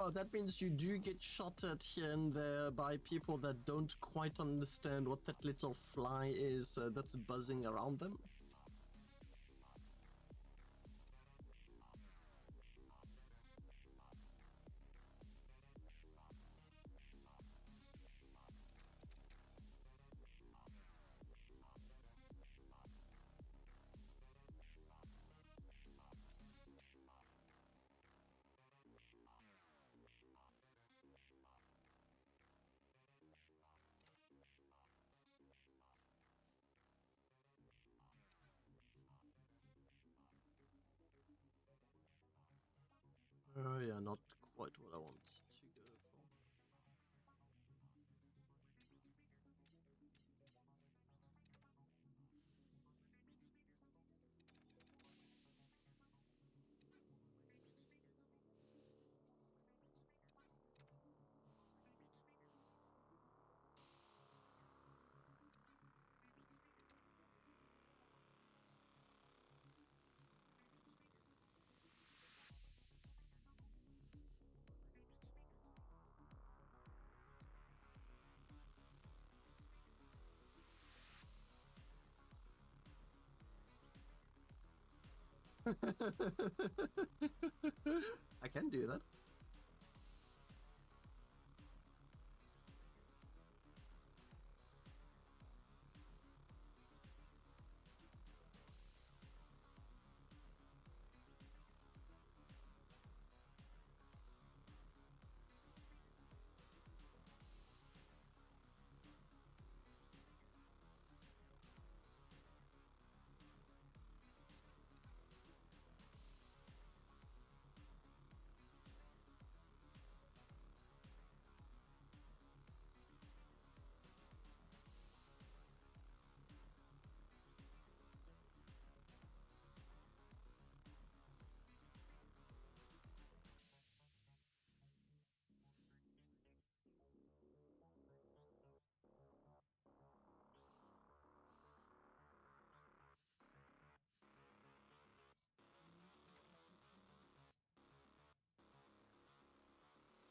Oh, that means you do get shot at here and there by people that don't quite understand what that little fly is that's buzzing around them. Oh yeah, not quite what I want to go for. I can do that.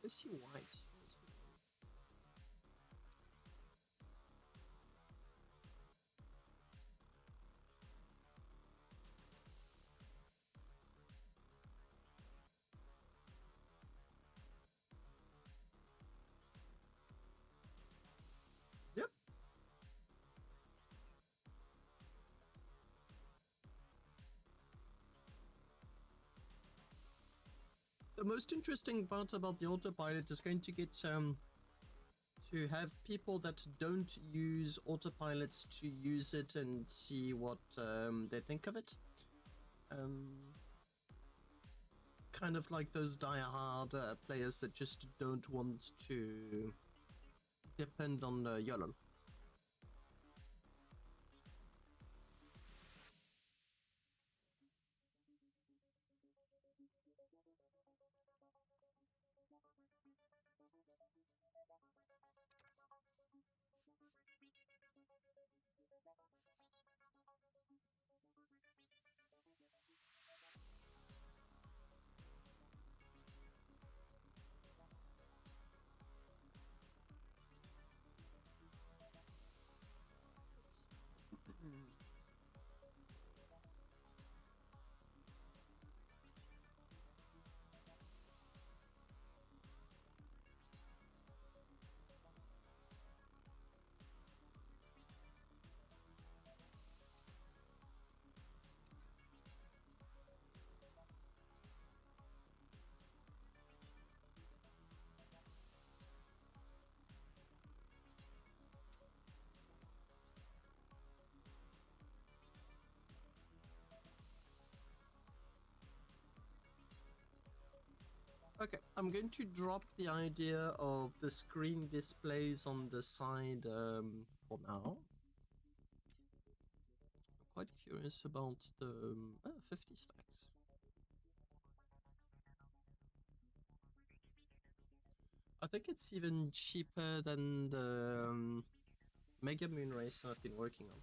Is he white? Yep. The most interesting part about the autopilot is going to get to have people that don't use autopilots to use it and see what they think of it. Kind of like those die-hard players that just don't want to depend on YOLO. Okay, I'm going to drop the idea of the screen displays on the side for now. I'm quite curious about the 50 stacks. I think it's even cheaper than the Mega Moon Racer I've been working on.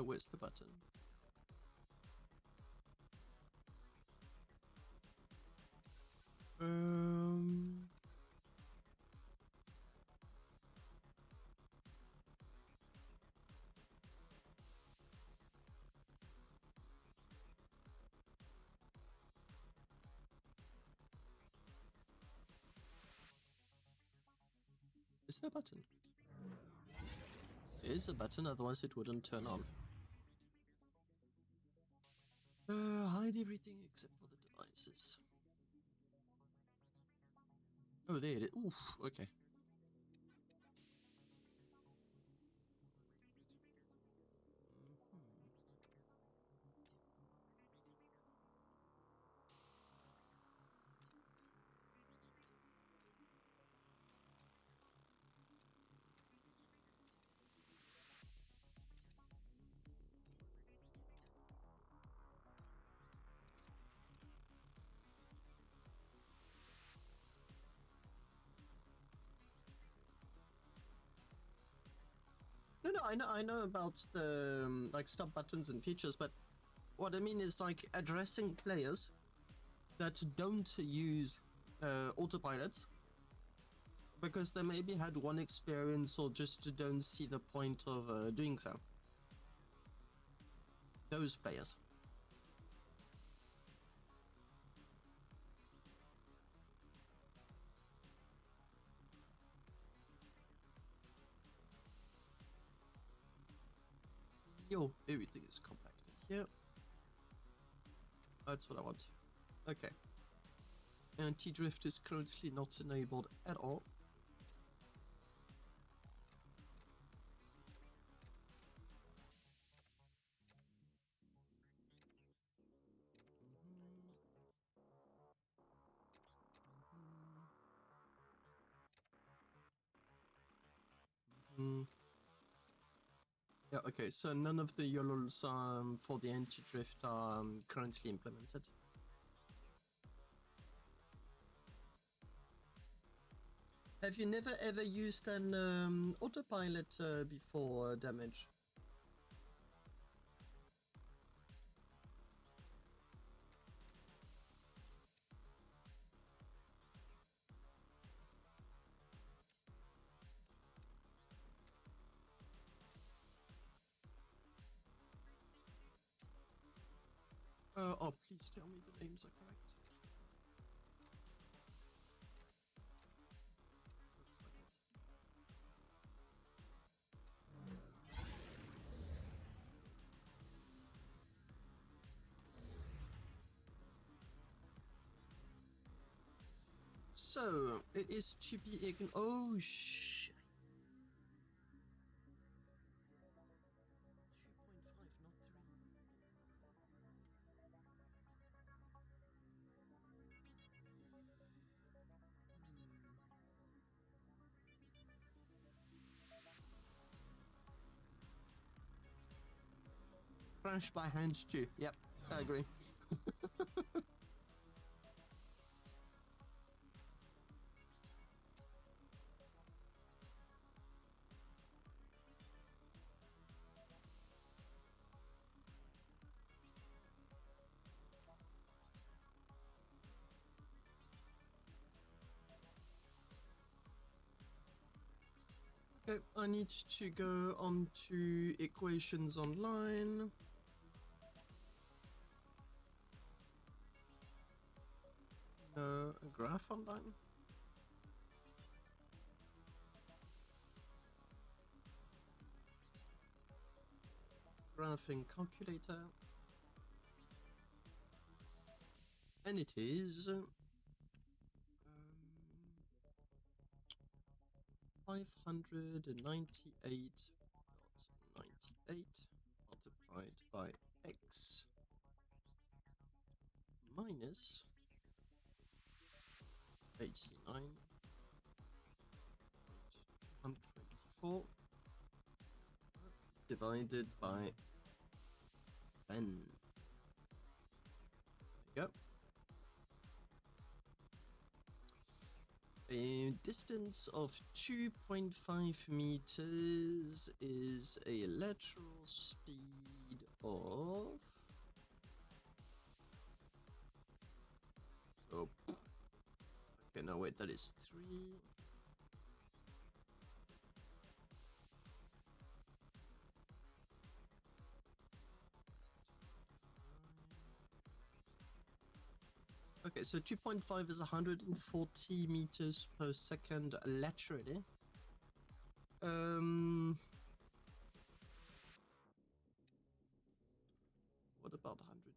Where's the button? Is there a button? There is a button, otherwise it wouldn't turn on. Hide everything except for the devices. Oh, there it is. Oof, okay. I know about the like stop buttons and features, but what I mean is like addressing players that don't use autopilots because they maybe had one experience or just don't see the point of doing so. Those players. Yo, everything is compacted here. That's what I want. Okay. Anti-drift is currently not enabled at all. Yeah, okay, so none of the YOLOs for the anti-drift are currently implemented. Have you never ever used an autopilot before damage? Oh, please tell me the names are correct. Looks like it. So, it is to be oh, shit. 2.5, not 3. Crash by hand too. Yep, I agree. Okay, I need to go on to equations online. A graph online. Graphing calculator. And it is 598.98 multiplied by x minus 89.124 divided by 10. There you go. A distance of 2.5 meters is a lateral speed of... Oh. Okay, no wait, that is 3. Okay, so 2.5 is 140 meters per second laterally. What about 100?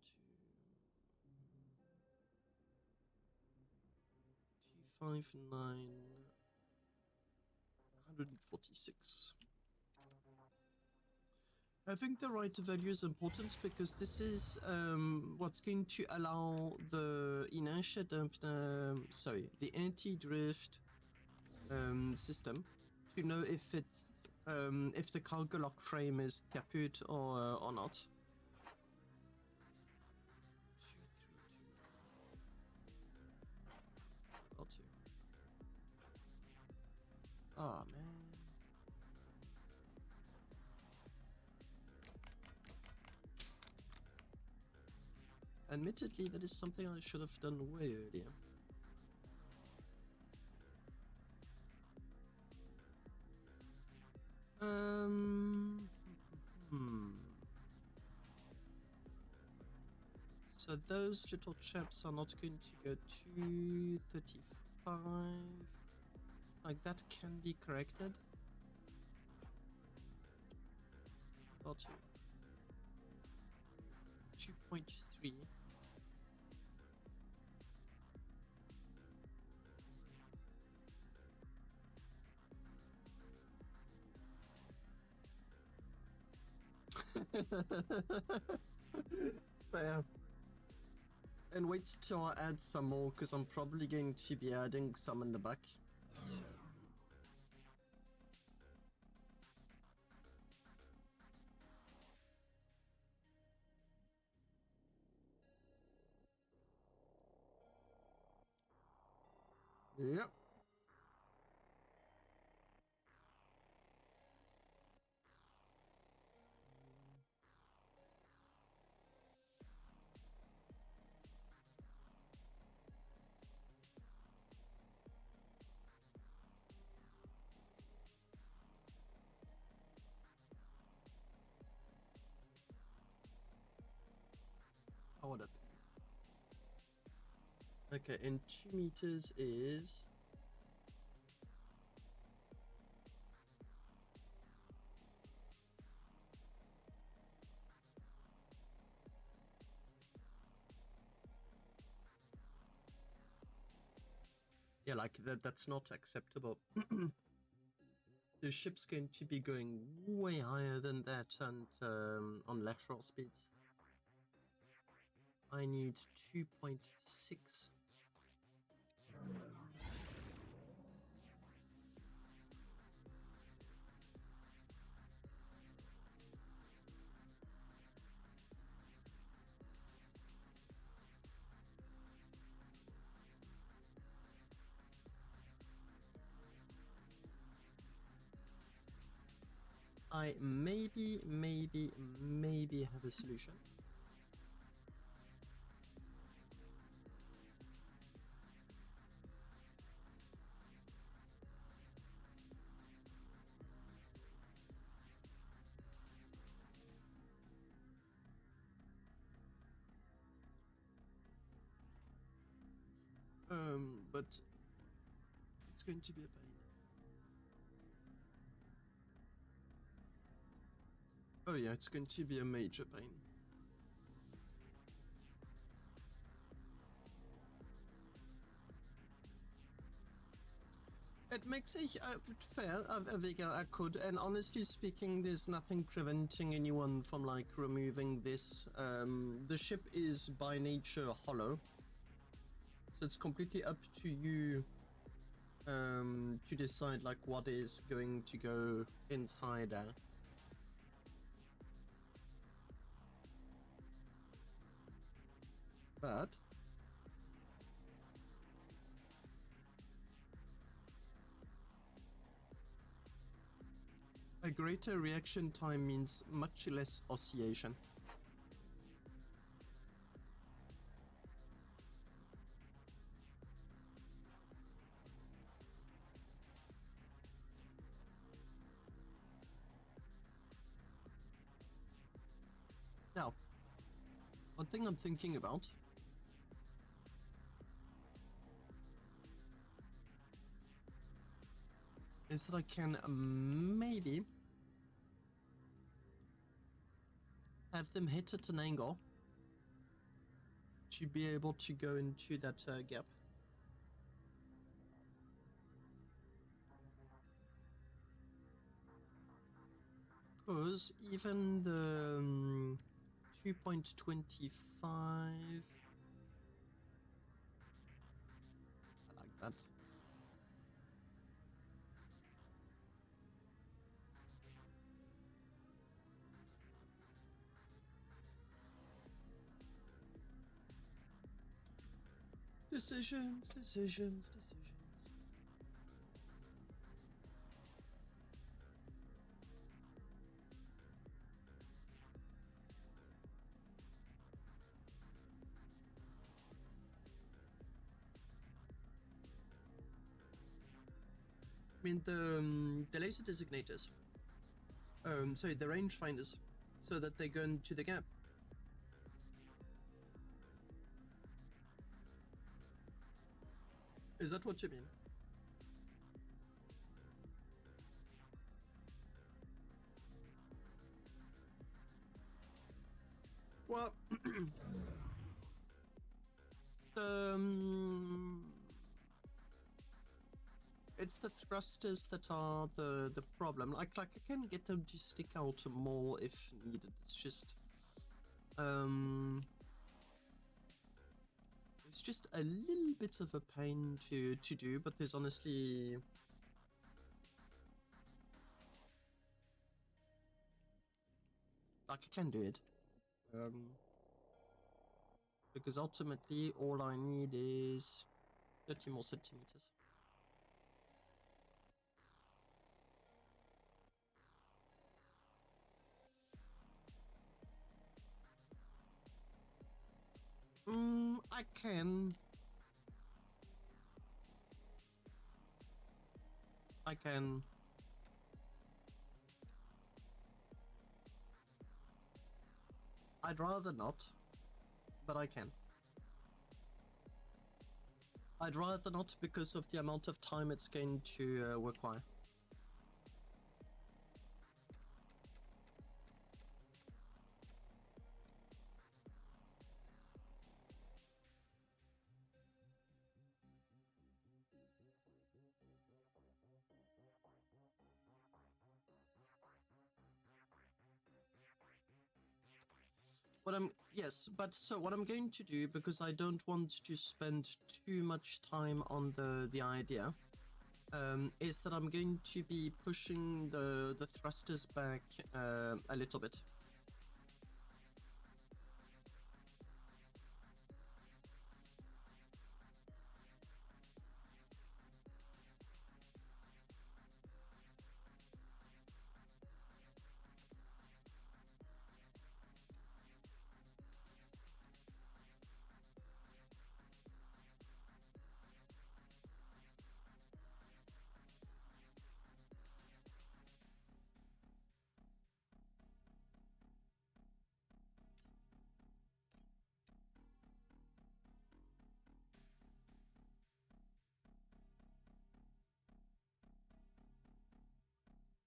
259, 146. Having the right value is important because this is what's going to allow the inertia the anti-drift system to know if it's if the cargo lock frame is kaput or not. 232. L2. Oh man. Admittedly, that is something I should have done way earlier. So those little chaps are not going to go to 35. Like, that can be corrected. About 2.3. Fair. And wait till I add some more, because I'm probably going to be adding some in the back. Yep. Powered up. Okay, and 2 meters is... Yeah, like that's not acceptable. The ship's going to be going way higher than that, and on lateral speeds. I need 2.6. I maybe have a solution. But it's going to be a pain. Oh yeah, it's going to be a major pain. It makes a fair, Vega, I could, and honestly speaking, there's nothing preventing anyone from like removing this. The ship is by nature hollow, so it's completely up to you to decide like what is going to go inside there. But a greater reaction time means much less oscillation. Now, one thing I'm thinking about is that I can maybe have them hit at an angle to be able to go into that gap. Because even the 2.25, I like that. Decisions. I mean the laser designators. Sorry, the rangefinders, so that they go into the gap. Is that what you mean? Well, it's the thrusters that are the problem. Like I can get them to stick out more if needed. It's just a little bit of a pain to do, but there's honestly like I can do it. Because ultimately all I need is 30 more centimeters. I can. I'd rather not, but I can. I'd rather not because of the amount of time it's going to require. What I'm going to do, because I don't want to spend too much time on the idea, is that I'm going to be pushing the thrusters back a little bit.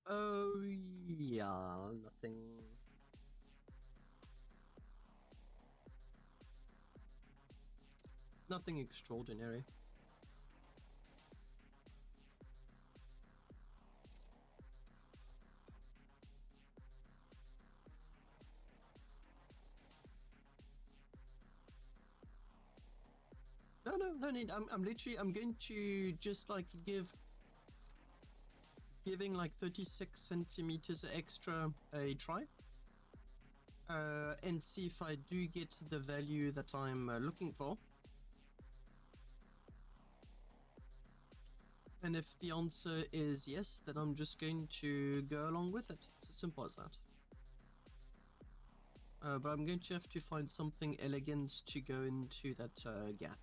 Oh, yeah, nothing extraordinary. No need. I'm going to just like giving like 36 centimeters extra a try. And see if I do get the value that I'm looking for. And if the answer is yes, then I'm just going to go along with it. It's as simple as that. But I'm going to have to find something elegant to go into that gap.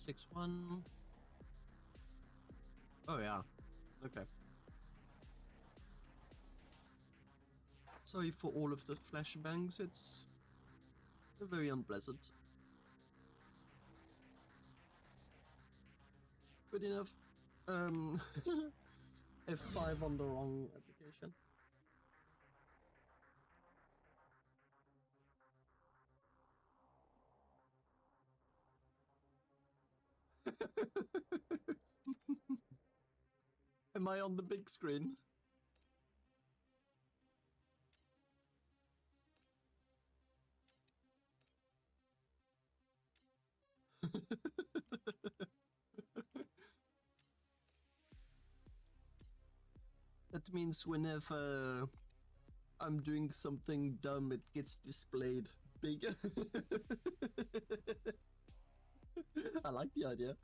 .61. Oh yeah. Okay. Sorry for all of the flashbangs. It's very unpleasant. Good enough. F5 on the wrong application. Am I on the big screen? That means whenever I'm doing something dumb, it gets displayed bigger. I like the idea.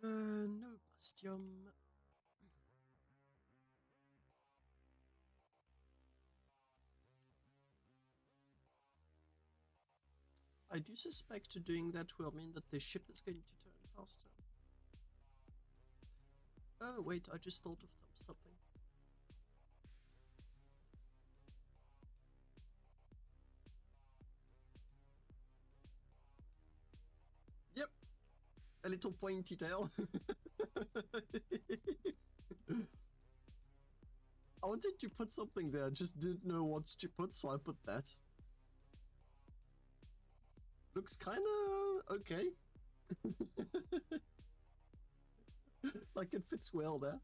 No Bastium. I do suspect doing that will mean that the ship is going to turn faster. Oh wait, I just thought of something. Yep, a little pointy tail. I wanted to put something there, just didn't know what to put, so I put that. Looks kinda okay. Like it fits well there.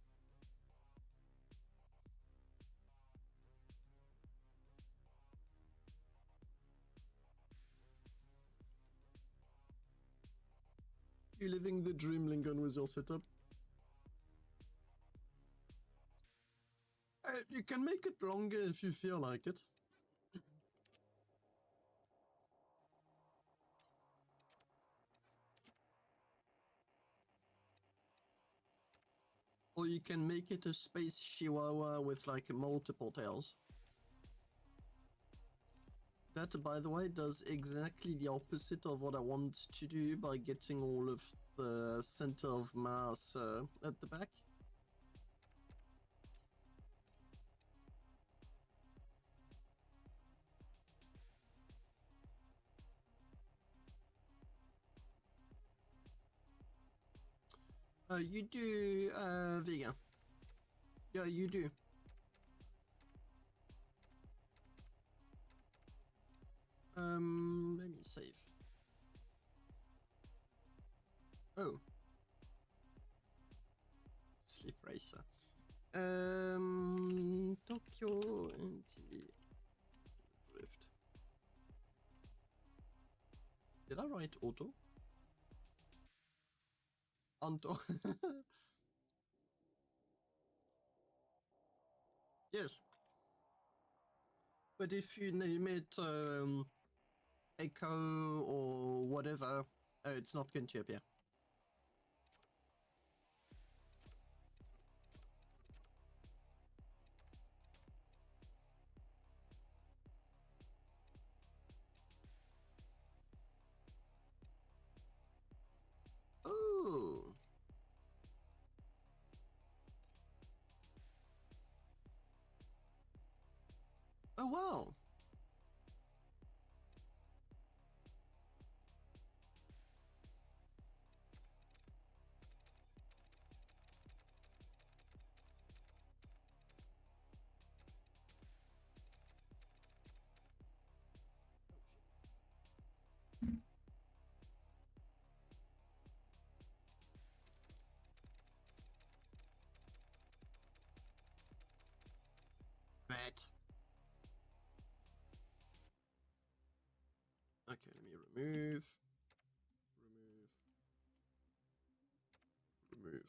You're living the dream, Lingon, with your setup. You can make it longer if you feel like it. Or you can make it a space chihuahua with like multiple tails. That, by the way, does exactly the opposite of what I want to do by getting all of the center of mass at the back. You do Vega. Yeah, you do. Let me save. Oh. Sleep Racer. Tokyo NT Drift. Did I write auto? Anto. Yes. But if you name it Echo or whatever, it's not going to appear. Oh. Oh, wow. Right. Okay, let me remove. Let me try and...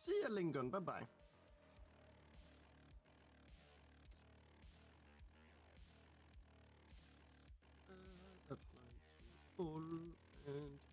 See ya, Lingon. Bye-bye. Apply to all and materials.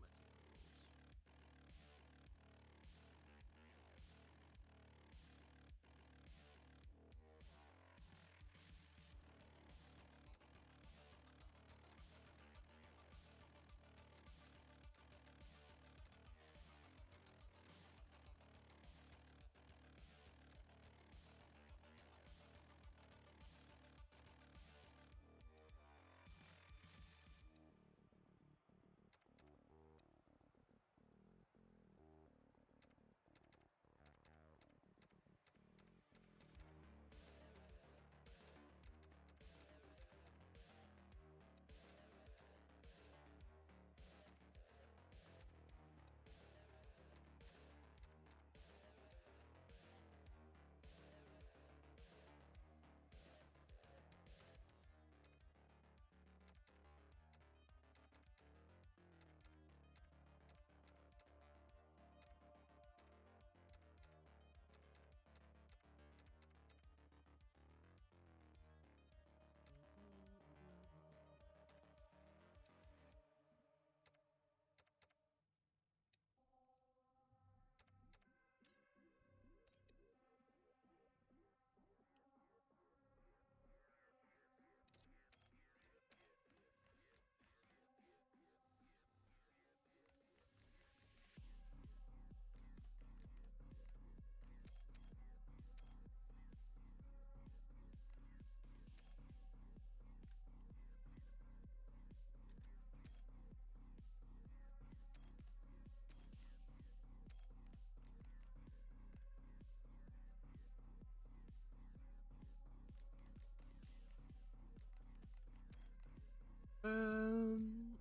Um.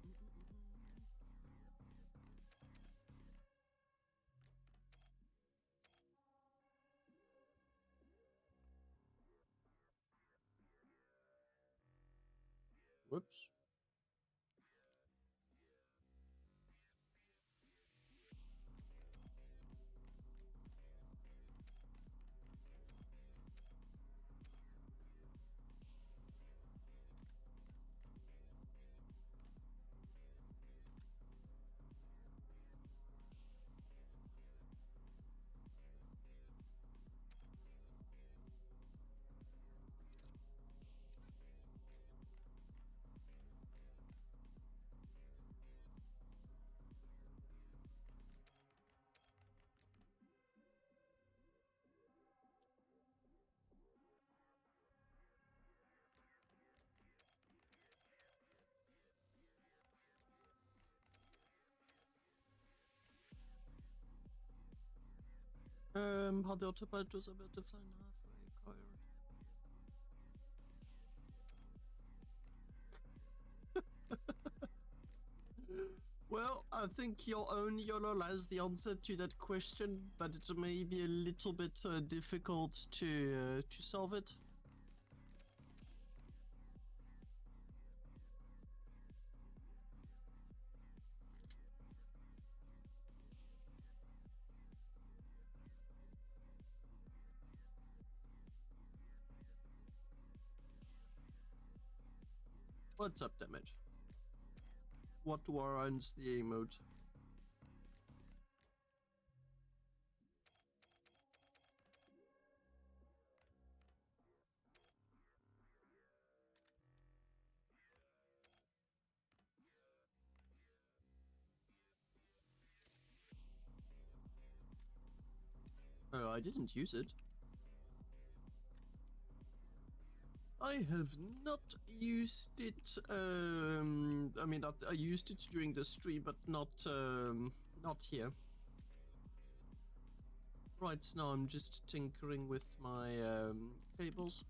Whoops. How the autopilot was about to fly halfway acquired. Well, I think your own YOLO has the answer to that question, but it may be a little bit difficult to solve it. What's up, damage? What warrants the emote? Oh, I didn't use it. I have not used it. I mean, I used it during the stream, but not here. Right now, I'm just tinkering with my cables.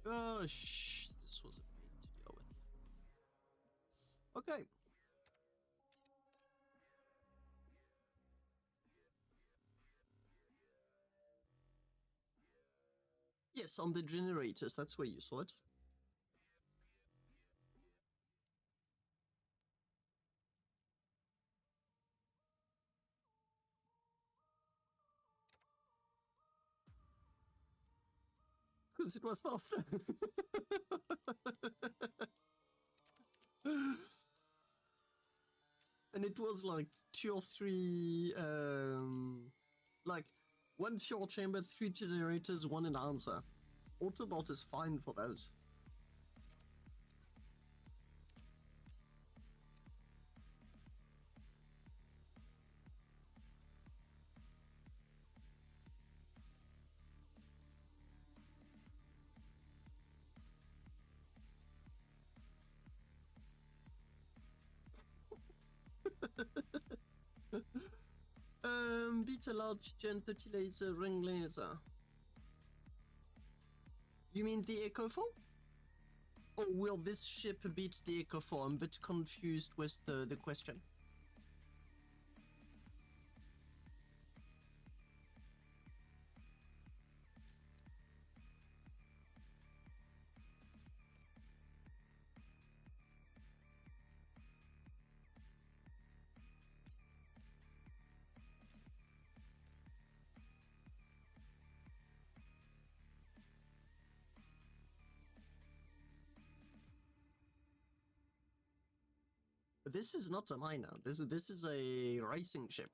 This was a pain to deal with. Okay. Yes, on the generators, that's where you saw it. because it was faster. And it was like 2 or 3, like 1 fuel chamber, 3 generators, 1 enhancer. Autobot is fine for those. Beta large Gen 30 laser, ring laser. You mean the Echo 4? Or will this ship beat the Echo 4? I'm a bit confused with the question. This is not a miner. This is a racing ship.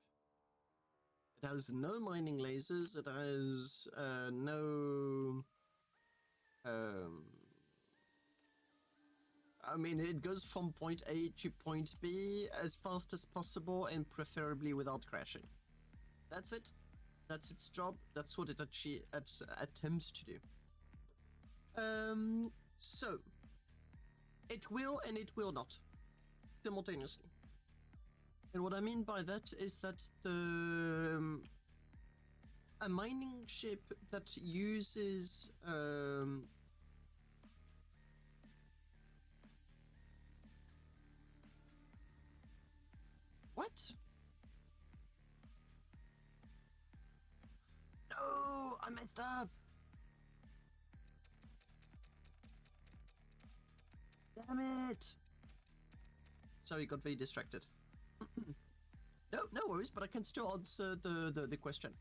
It has no mining lasers. It has no. I mean, it goes from point A to point B as fast as possible and preferably without crashing. That's it. That's its job. That's what it attempts to do. So it will and it will not simultaneously. And what I mean by that is that a mining ship that uses what? No, I messed up. Damn it. So he got very distracted. No worries, but I can still answer the question.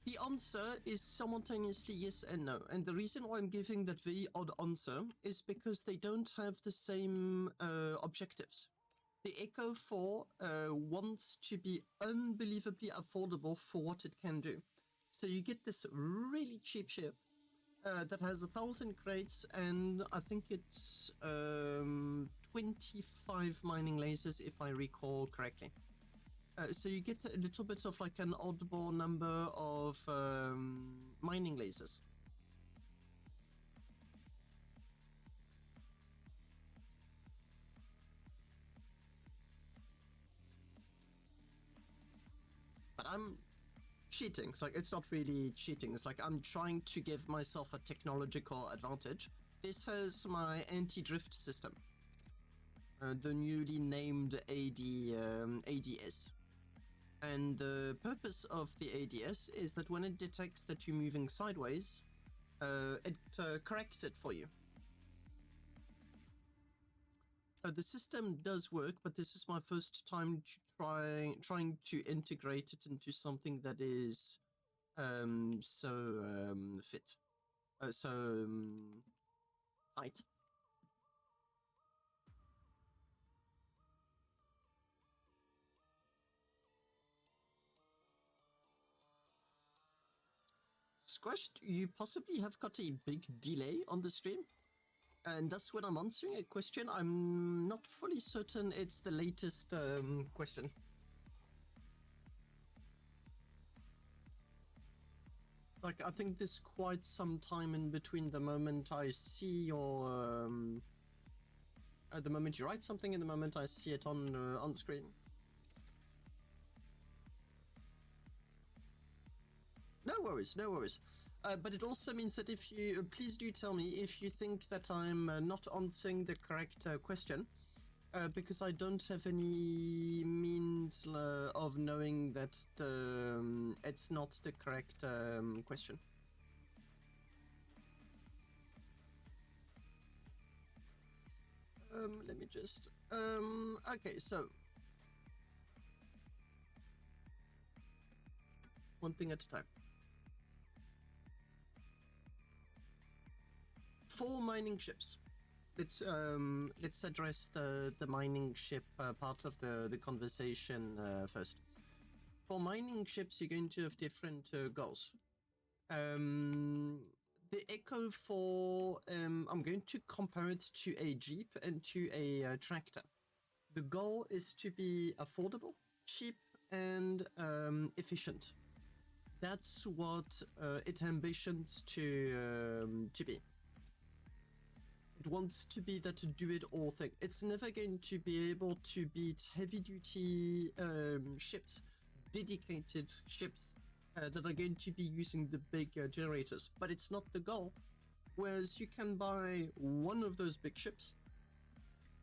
The answer is simultaneously yes and no. And the reason why I'm giving that very odd answer is because they don't have the same objectives. The Echo 4 wants to be unbelievably affordable for what it can do. So you get this really cheap ship that has 1,000 crates and I think it's 25 mining lasers if I recall correctly. So you get a little bit of like an oddball number of mining lasers. But I'm cheating. So it's not really cheating. It's like I'm trying to give myself a technological advantage. This has my anti-drift system. The newly named ADS. And the purpose of the ADS is that when it detects that you're moving sideways, it corrects it for you. The system does work, but this is my first time trying to integrate it into something that is so fit, so tight. Squash, you possibly have got a big delay on the stream. And that's when I'm answering a question. I'm not fully certain it's the latest question. Like, I think there's quite some time in between the moment I see your... the moment you write something and the moment I see it on screen. No worries, no worries. But it also means that if you, please do tell me if you think that I'm not answering the correct question, because I don't have any means of knowing that it's not the correct question. Let me just, okay, so. One thing at a time. For mining ships, let's address the mining ship part of the conversation first. For mining ships, you're going to have different goals. The Echo for I'm going to compare it to a Jeep and to a tractor. The goal is to be affordable, cheap, and efficient. That's what it ambitions to be. It wants to be that do-it-all thing. It's never going to be able to beat heavy-duty ships, dedicated ships that are going to be using the big generators. But it's not the goal. Whereas you can buy one of those big ships,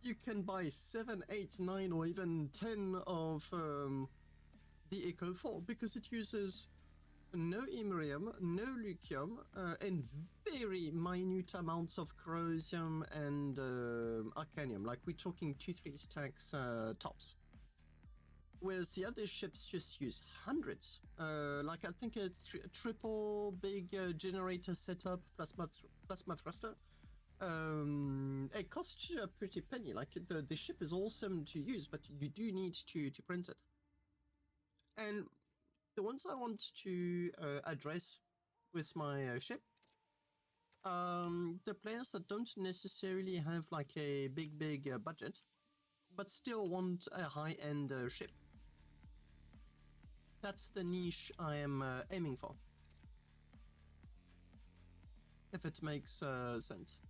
you can buy 7, 8, 9, or even 10 of the Echo 4 because it uses no Imerium, no Lithium, and very minute amounts of Corrosium and Arcanium. Like we're talking 2-3 stacks tops. Whereas the other ships just use hundreds. Like I think a triple big generator setup, plasma thruster. It costs you a pretty penny. Like the ship is awesome to use, but you do need to print it. And the ones I want to address with my ship, the players that don't necessarily have like a big budget, but still want a high-end ship. That's the niche I am aiming for. If it makes sense.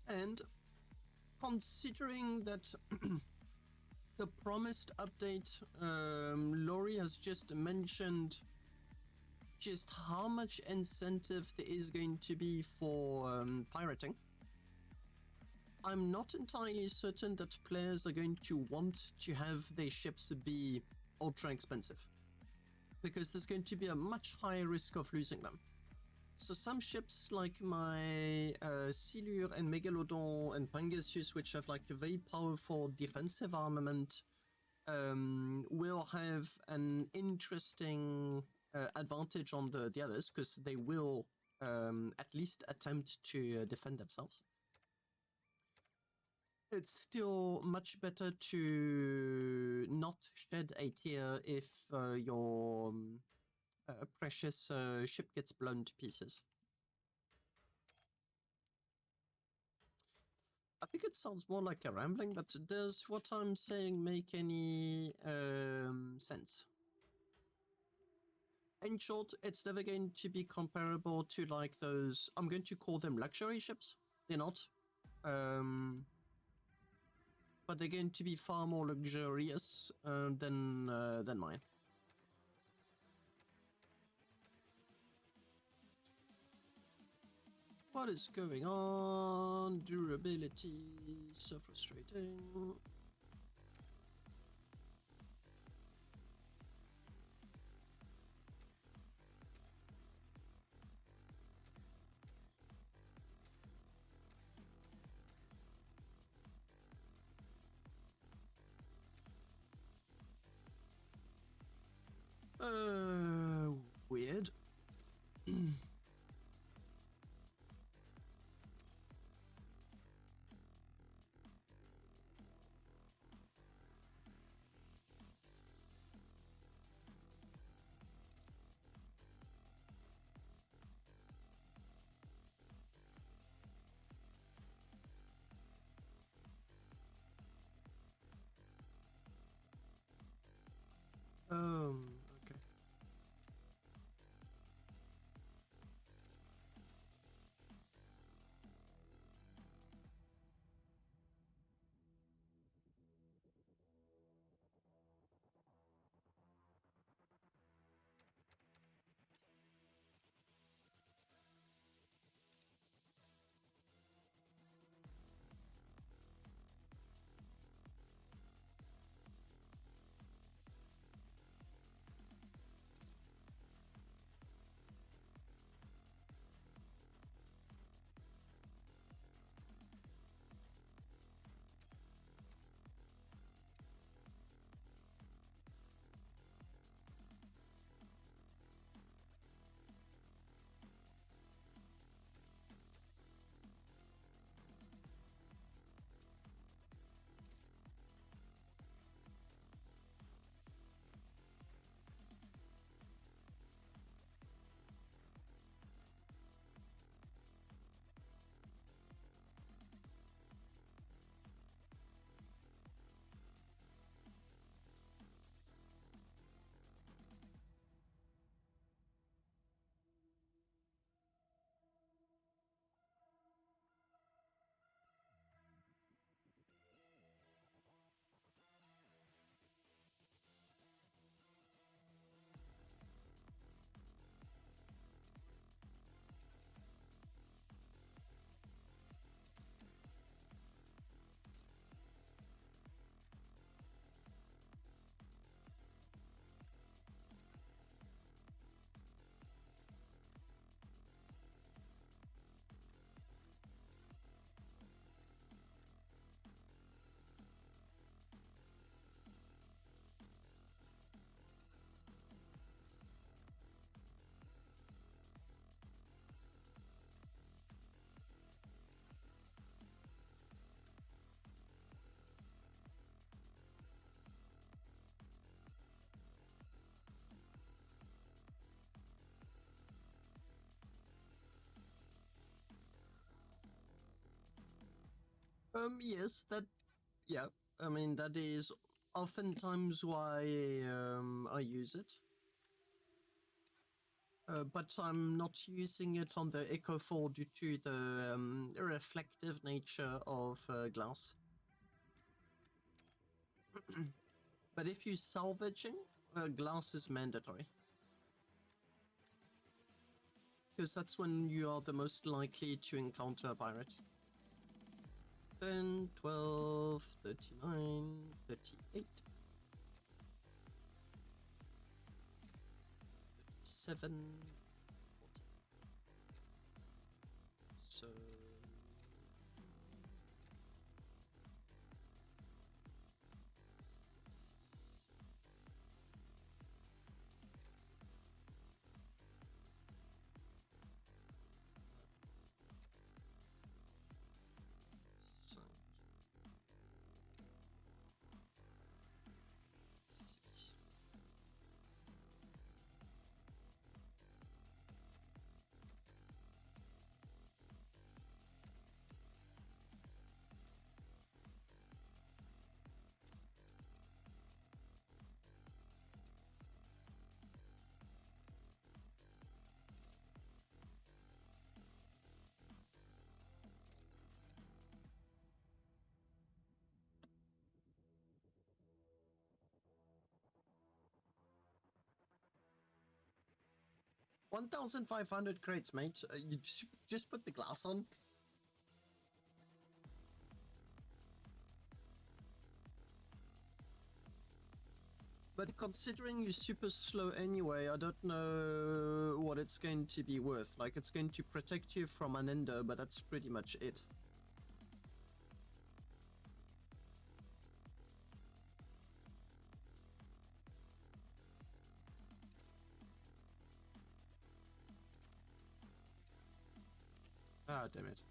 And considering that the promised update, Laurie has just mentioned just how much incentive there is going to be for pirating. I'm not entirely certain that players are going to want to have their ships be ultra expensive, because there's going to be a much higher risk of losing them. So some ships like my Silure and Megalodon and Pangasius, which have like a very powerful defensive armament, will have an interesting advantage on the others, because they will at least attempt to defend themselves. It's still much better to not shed a tear if your precious ship gets blown to pieces. I think it sounds more like a rambling, but does what I'm saying make any sense? In short, it's never going to be comparable to like those, I'm going to call them luxury ships. They're not. But they're going to be far more luxurious than mine. What is going on? Durability, so frustrating. Weird. Okay. Yes, yeah, I mean, that is oftentimes why I use it. But I'm not using it on the Echo 4 due to the reflective nature of glass. But if you're salvaging, glass is mandatory. Because that's when you are the most likely to encounter a pirate. 10, 12, 39, 38, 37, 40. So... $1,500 crates, mate. You just put the glass on. But considering you're super slow anyway, I don't know what it's going to be worth. Like, it's going to protect you from an ender, but that's pretty much it. Ah, damn it.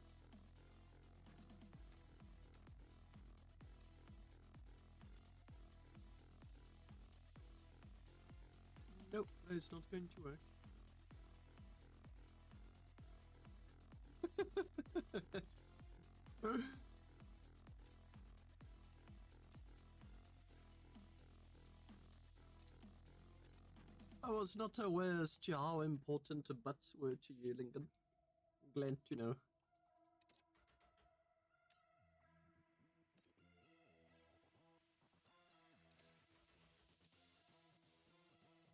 Nope, that is not going to work. I was not aware as to how important butts were to you, Lingon. Glad to know.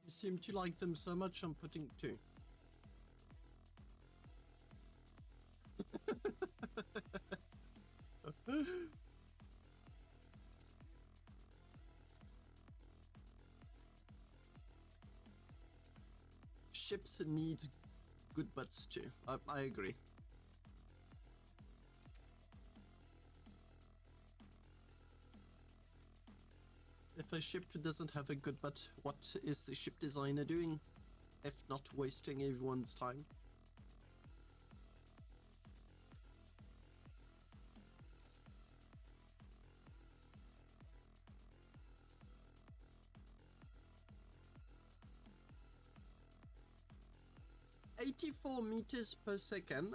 You seem to like them so much, I'm putting 2. Ships need good butts too. I agree. If a ship doesn't have a good butt, what is the ship designer doing? If not wasting everyone's time? $84 meters per second.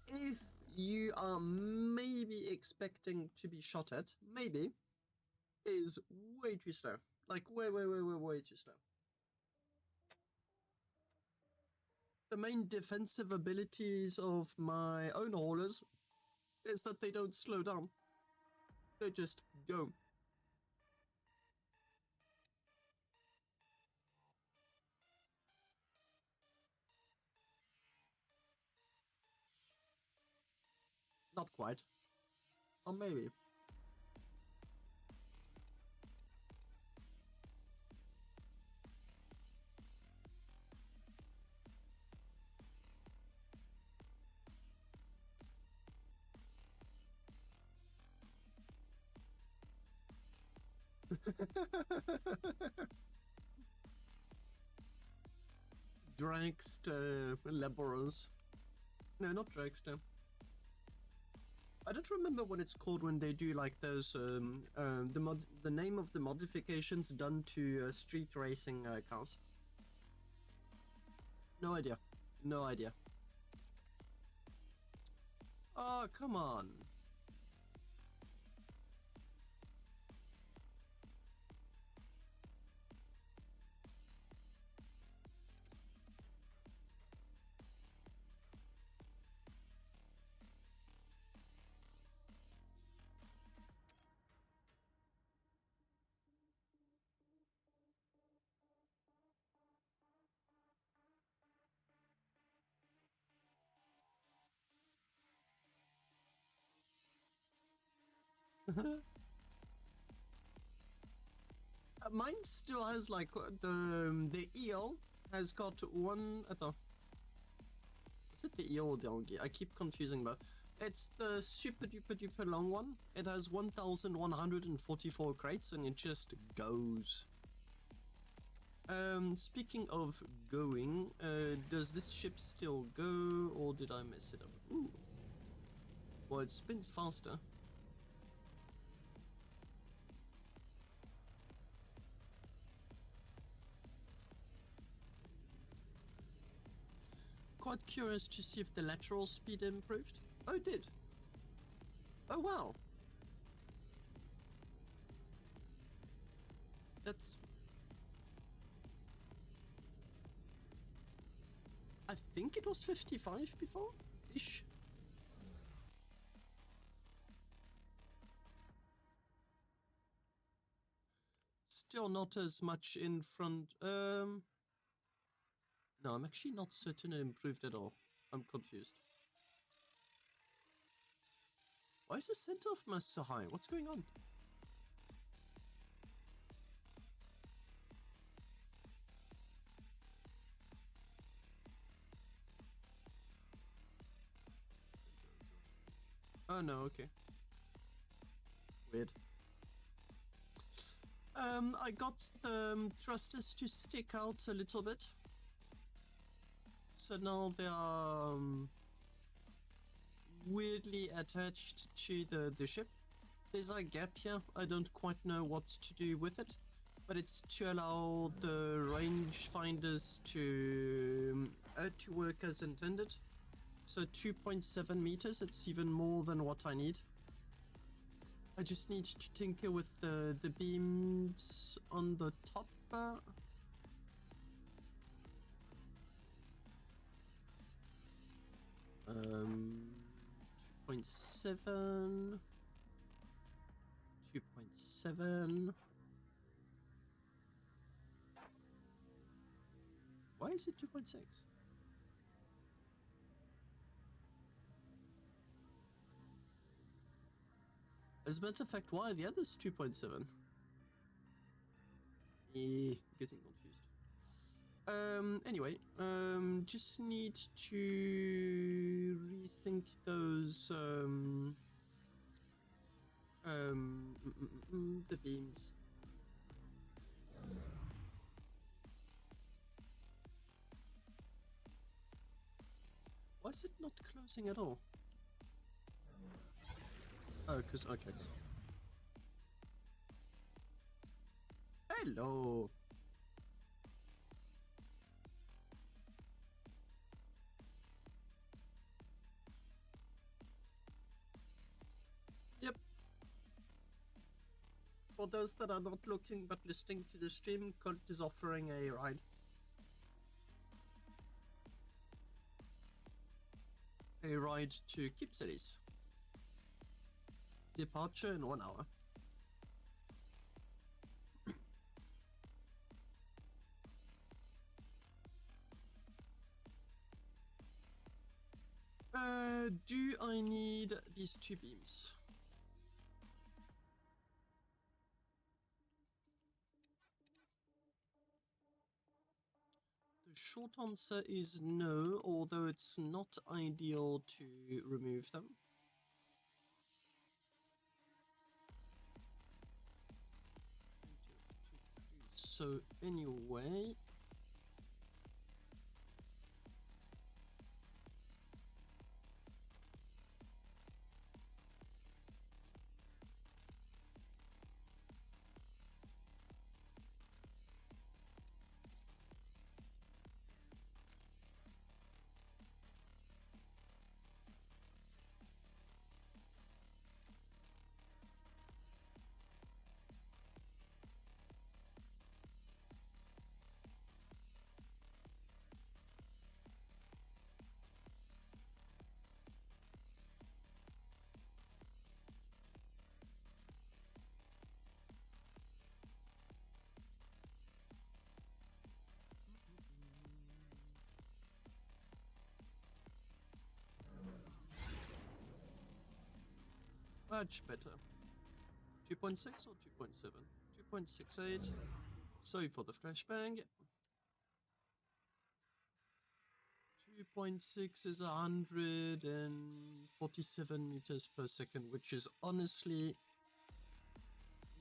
If you are maybe expecting to be shot at, maybe, is way too slow. Like, way too slow. The main defensive abilities of my own haulers is that they don't slow down. They just go. Not quite. Or maybe. Dragster laborers. No, not dragster. I don't remember what it's called when they do like those the name of the modifications done to street racing cars. No idea. No idea. Oh, come on. Mine still has like the eel has got one. Is it the eel or the algae? I keep confusing both. It's the super duper duper long one. It has 1,144 crates and it just goes. Speaking of going, does this ship still go or did I mess it up? Ooh. Well, it spins faster. Quite curious to see if the lateral speed improved. Oh, it did. Oh, wow. That's... I think it was 55 before-ish. Still not as much in front. No, I'm actually not certain it improved at all. I'm confused. Why is the center of mass so high? What's going on? Oh no, okay. Weird. I got the thrusters to stick out a little bit. So now they are weirdly attached to the ship. There's a gap here. I don't quite know what to do with it, but it's to allow the range finders to work as intended. So 2.7 meters, it's even more than what I need. I just need to tinker with the beams on the top. 2.7. 2.7. Why is it 2.6? As a matter of fact, why are the others 2.7? Getting confused. Anyway, just need to rethink those, the beams. Why is it not closing at all? Oh, because, okay. Hello! Yep. For those that are not looking but listening to the stream, Colt is offering a ride. A ride to Keep Cities. Departure in 1 hour. Do I need these 2 beams? The short answer is no, although it's not ideal to remove them. So anyway, much better. 2.6 or 2.7? 2.68. Sorry for the flashbang. 2.6 is 147 meters per second, which is honestly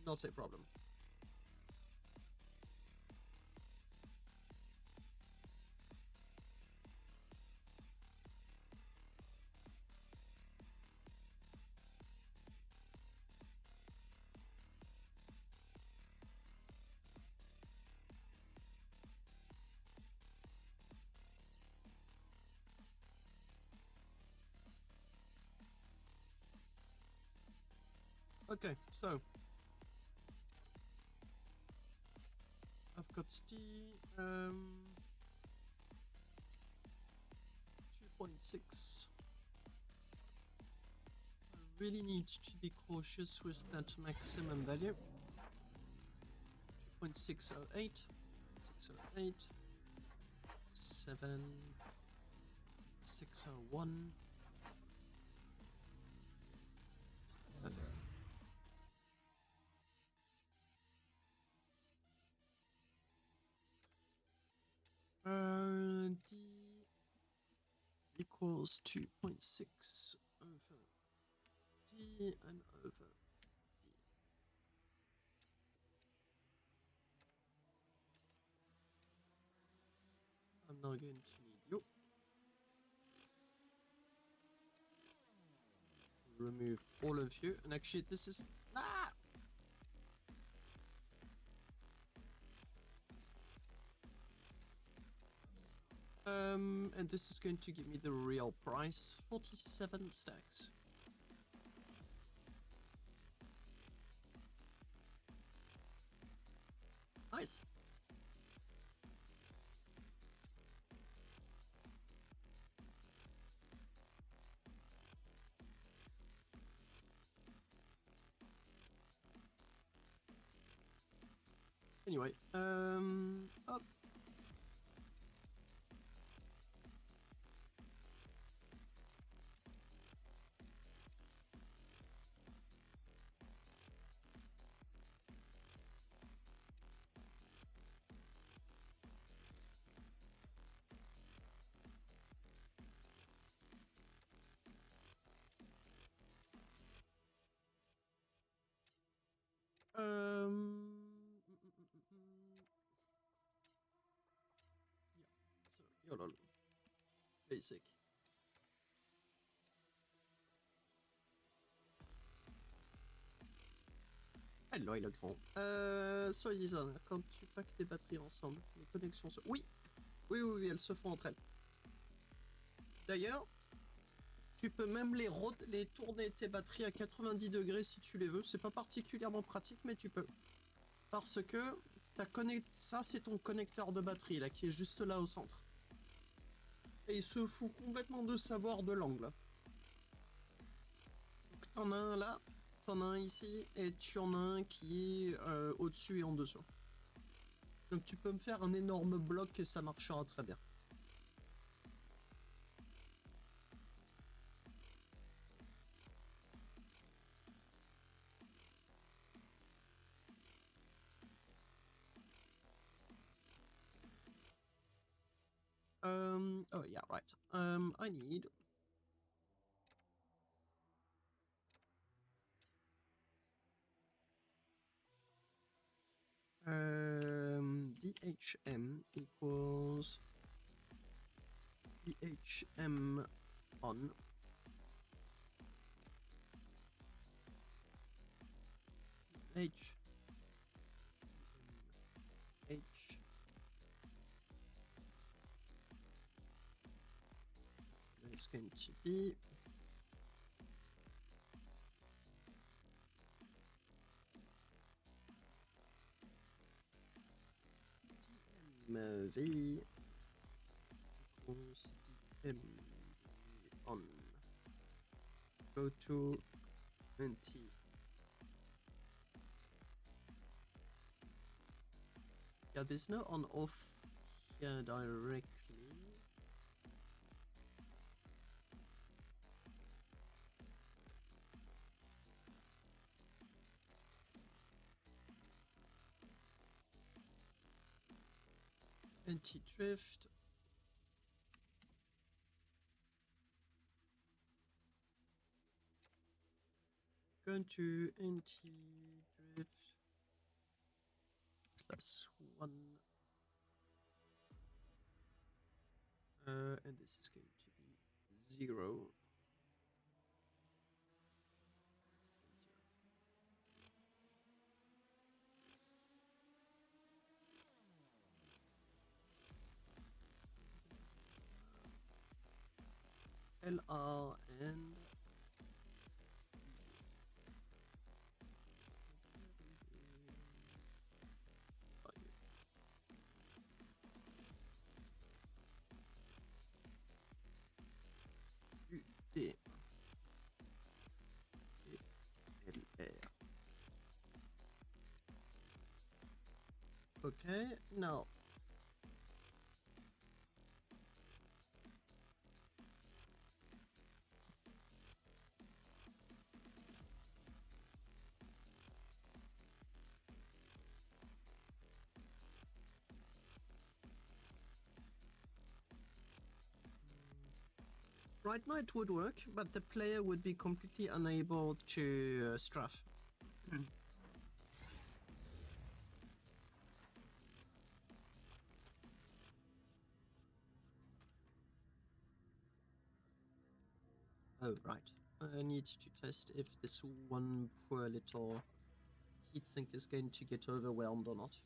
not a problem. Okay, so I've got the 2.6. I really need to be cautious with that maximum value. 2.608, 608, 7, 601. Perfect. D equals 2.6 over D and over D. I'm now going to need you. Remove all of you, and actually this is... Ah! And this is going to give me the real price, 47 stacks. Nice. Anyway, up. Yeah, so YOLO. Basic. Hello, le grand. Sois disant, quand tu packs tes batteries ensemble, les connexions se... Oui, oui, elles se font entre elles. D'ailleurs, tu peux même les tourner tes batteries à 90 degrés si tu les veux. C'est pas particulièrement pratique, mais tu peux. Parce que ça, c'est ton connecteur de batterie, là, qui est juste là au centre. Et il se fout complètement de savoir de l'angle. Donc t'en as un là, t'en as un ici, et tu en as un qui est au-dessus et en dessous. Donc tu peux me faire un énorme bloc et ça marchera très bien. Oh yeah, right. I need... DHM equals DHM on H H it's going to be DMV equals DMV on. Go to NT. Yeah, there's no on off here directly. anti-drift. Going to anti-drift +1. And this is going to be 0. LR and UD LR. Okay, now right now it would work, but the player would be completely unable to strafe. Oh, right. I need to test if this one poor little heatsink is going to get overwhelmed or not.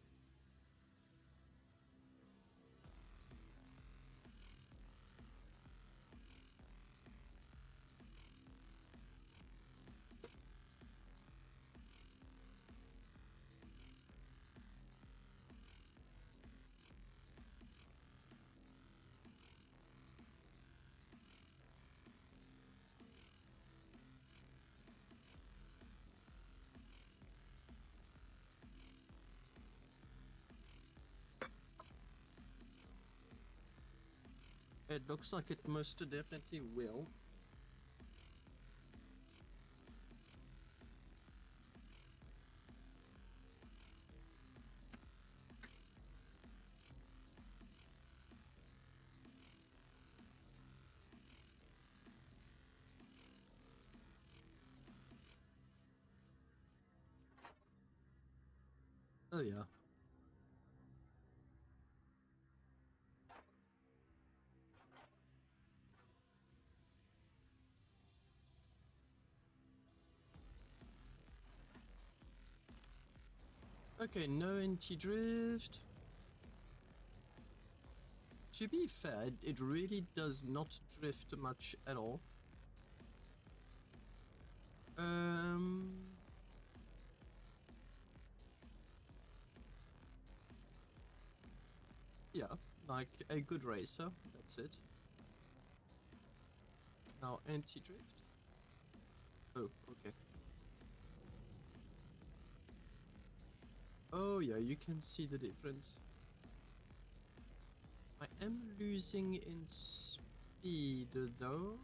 It looks like it most definitely will. Oh yeah. Okay, no anti-drift. To be fair, it really does not drift much at all. Yeah, like a good racer, that's it. Now anti-drift. Oh, okay. Oh yeah, you can see the difference. I am losing in speed though.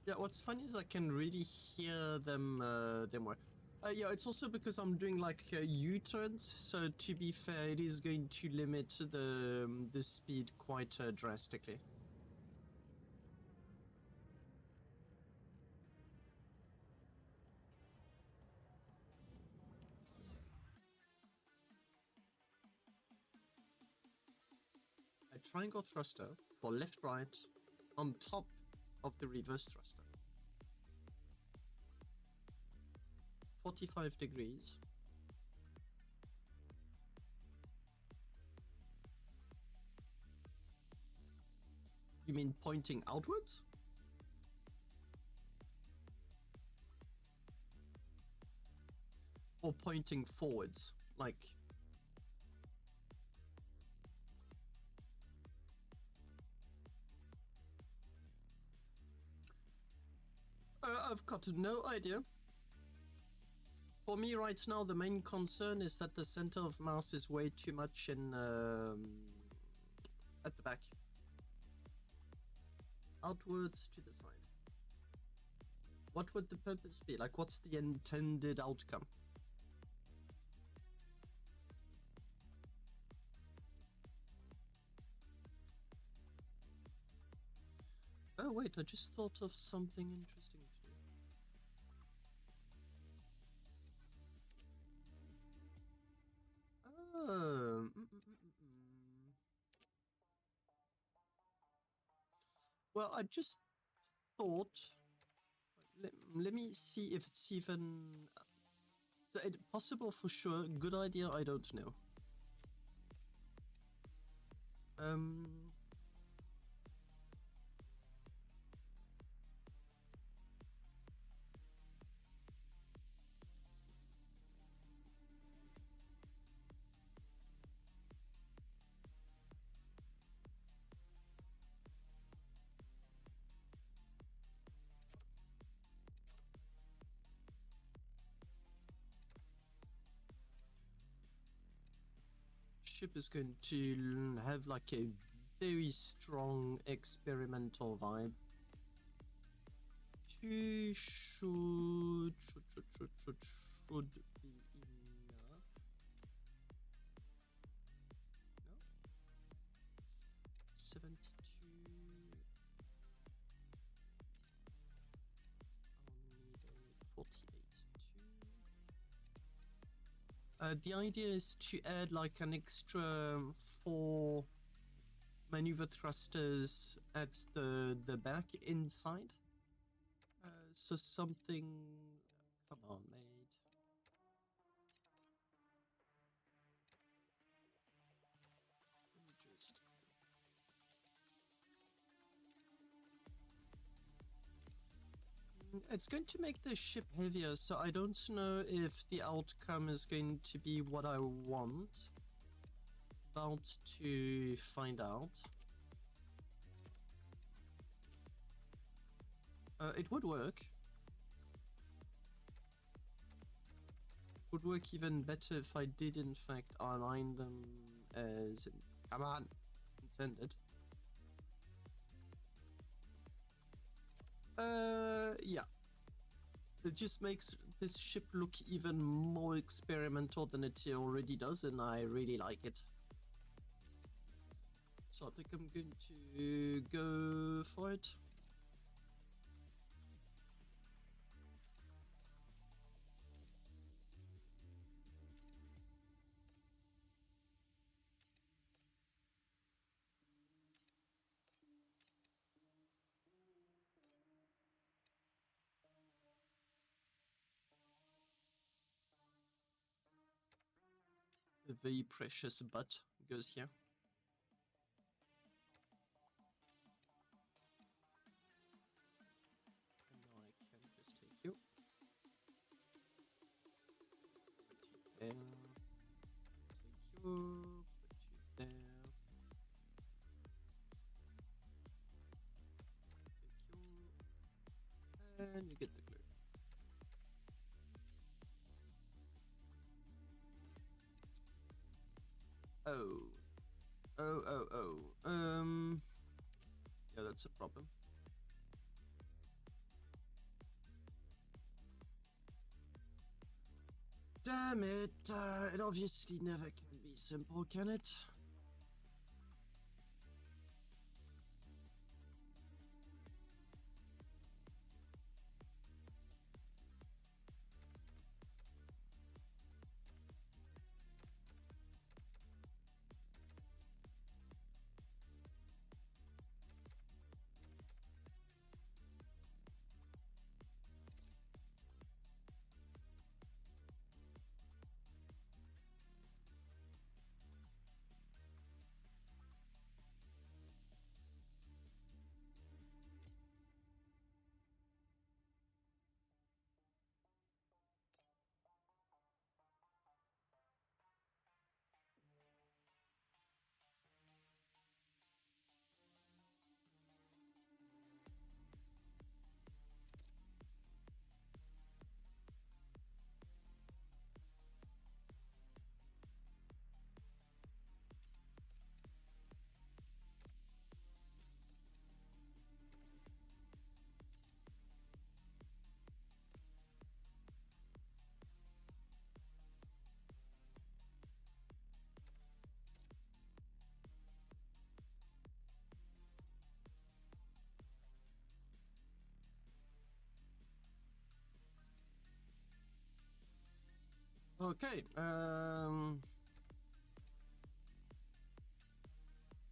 Yeah, what's funny is I can really hear them work. Yeah, it's also because I'm doing like U-turns, so to be fair, it is going to limit the speed quite drastically. A triangle thruster for left-right on top of the reverse thruster. 45 degrees. You mean pointing outwards? Or pointing forwards? Like... I've got no idea. For me right now, the main concern is that the center of mass is way too much in at the back. Outwards to the side. What would the purpose be? Like, what's the intended outcome? Oh wait, I just thought of something interesting to do. Well, I just thought, let me see if it's even possible for sure. Good idea, I don't know. Ship is going to have like a very strong experimental vibe. Two should be enough. No? 72. I'll need a 48. The idea is to add like an extra 4 maneuver thrusters at the back inside. So something... Come on, mate. Let me just... It's going to make the ship heavier, so I don't know if the outcome is going to be what I want. About to find out. It would work. It would work even better if I did in fact align them as... Come on! Intended. Yeah. It just makes this ship look even more experimental than it already does, and I really like it. So I think I'm going to go for it. A very precious butt goes here. And now I can just take you. Put you there. Take you. Put you there. Take you. And you get the glue. Yeah, that's a problem. Damn it, it obviously never can be simple, can it? Okay.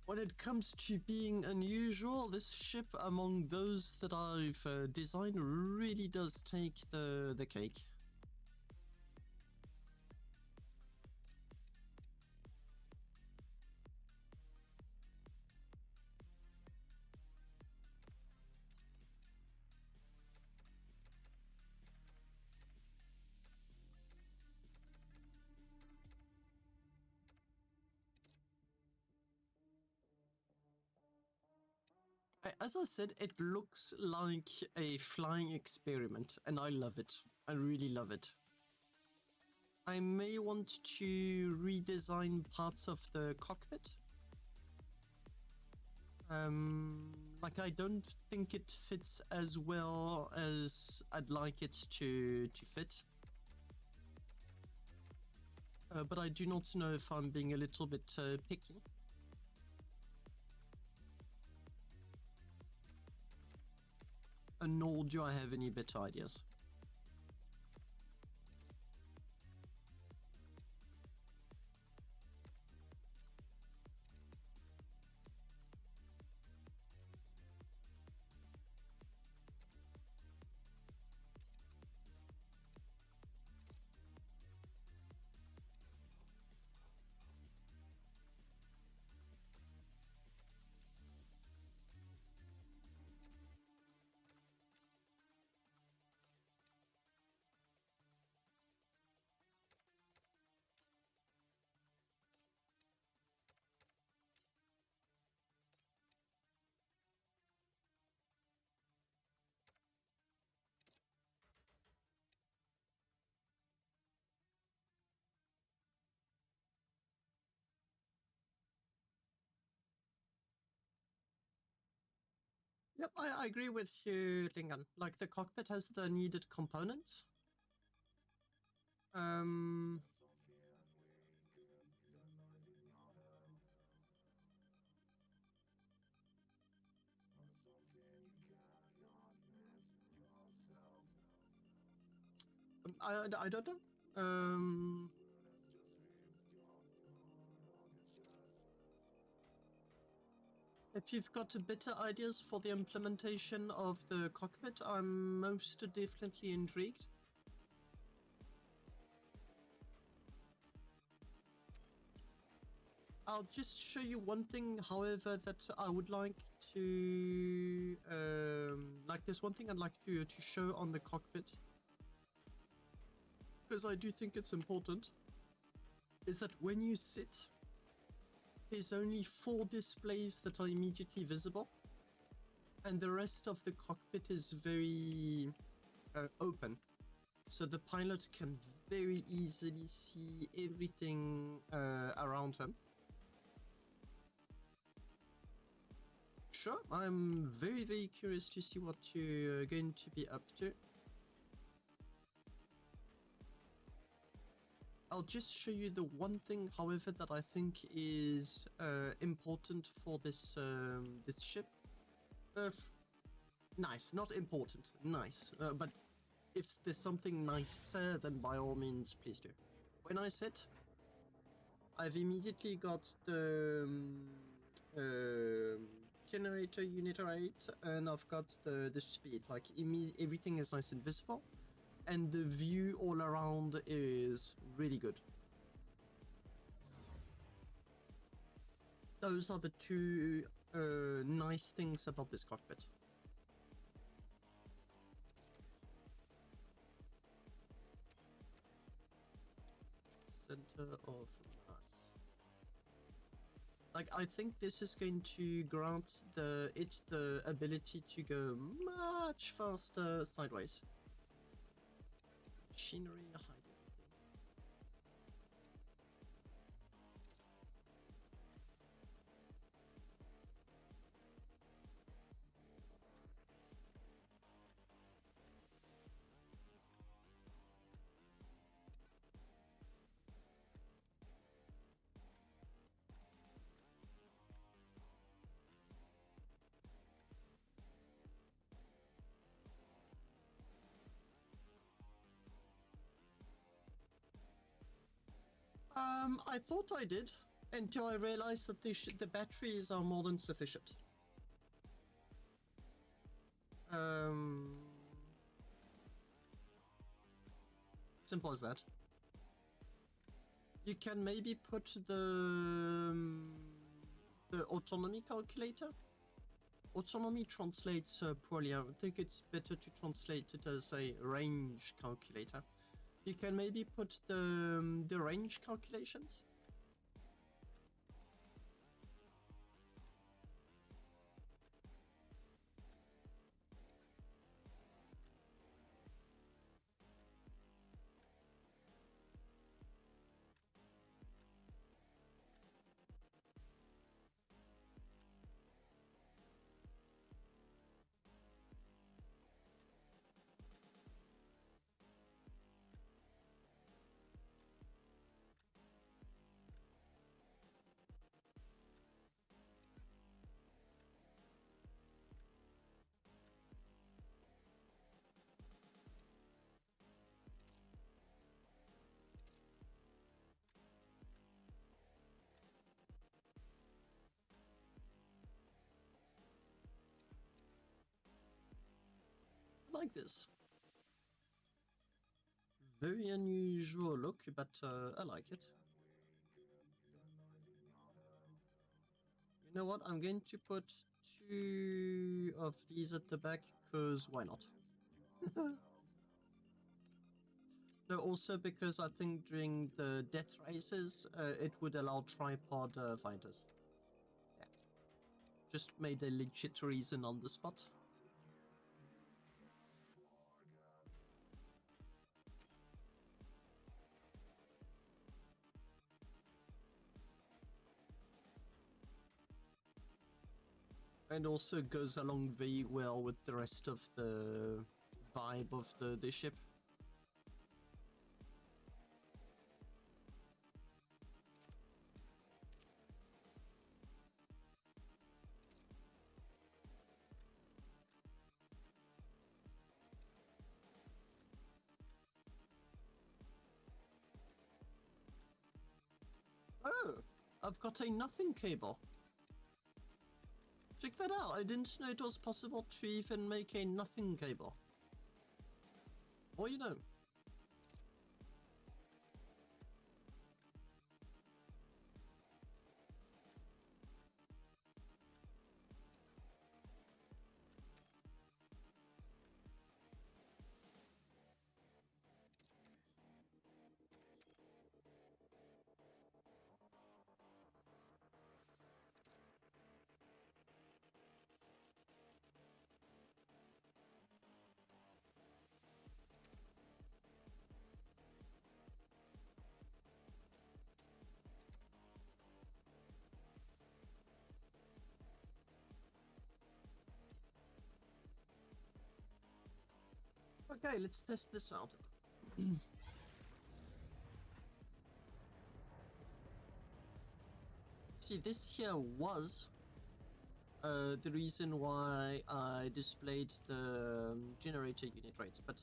When it comes to being unusual, this ship among those that I've designed really does take the cake. As I said, it looks like a flying experiment, and I love it. I really love it. I may want to redesign parts of the cockpit. Like I don't think it fits as well as I'd like it to fit. But I do not know if I'm being a little bit picky. Nor do I have any better ideas. Yep, I agree with you, Lingon. Like, the cockpit has the needed components. Um... I don't know. If you've got better ideas for the implementation of the cockpit, I'm most definitely intrigued. I'll just show you one thing, however, that I would like to... like, there's one thing I'd like to show on the cockpit, because I do think it's important, is that when you sit, there's only 4 displays that are immediately visible, and the rest of the cockpit is very open. So the pilot can very easily see everything around him. Sure, I'm very, very curious to see what you're going to be up to. I'll just show you the one thing, however, that I think is important for this this ship. Nice, not important, nice. But if there's something nicer, then by all means, please do. When I sit, I've immediately got the generator unit rate, and I've got the speed. Like, everything is nice and visible, and the view all around is really good. Those are the 2 nice things about this cockpit. Center of mass. Like, I think this is going to grant it the ability to go much faster sideways. Machinery, hide everything. I thought I did, until I realized that the batteries are more than sufficient. Simple as that. You can maybe put the autonomy calculator. Autonomy translates poorly. I think it's better to translate it as a range calculator. You can maybe put the range calculations. Like this. Very unusual look, but I like it. You know what? I'm going to put 2 of these at the back, because why not? No, also because I think during the death races, it would allow tripod fighters. Yeah. Just made a legit reason on the spot. And also goes along very well with the rest of the vibe of the ship. Oh, I've got a nothing cable. Check that out, I didn't know it was possible to even make a nothing cable. Or you know. Okay, let's test this out. See, this here was the reason why I displayed the generator unit rates, but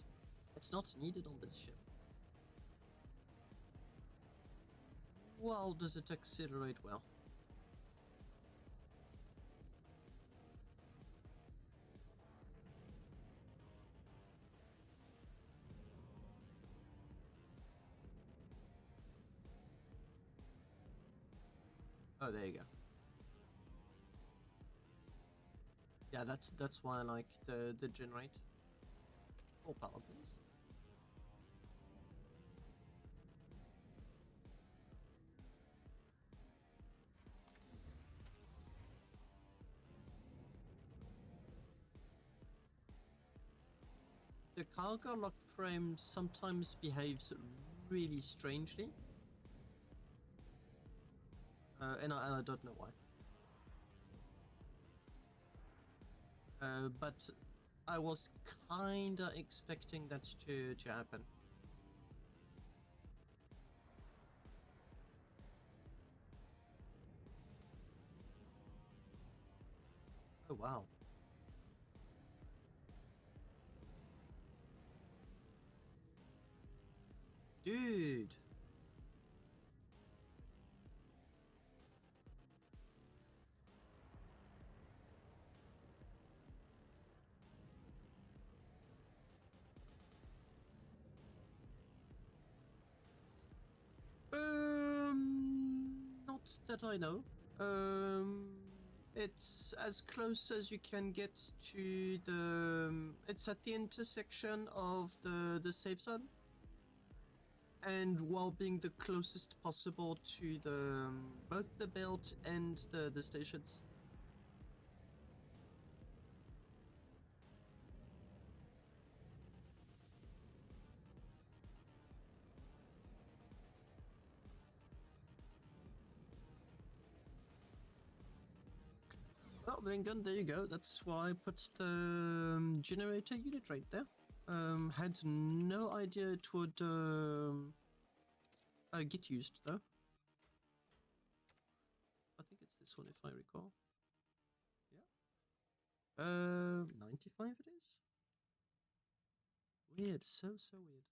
it's not needed on this ship. Wow, does it accelerate well? Oh, there you go. Yeah, that's why I like the generate. Full power, please. The cargo lock frame sometimes behaves really strangely, and I don't know why. But I was kinda expecting that to happen. Oh wow. Dude. that I know. It's as close as you can get to the... It's at the intersection of the safe zone. And while being the closest possible to the both the belt and the stations. Well, Lingon, there you go. That's why I put the generator unit right there. Had no idea it would get used though. I think it's this one if I recall. Yeah. 95 it is. Weird, so weird.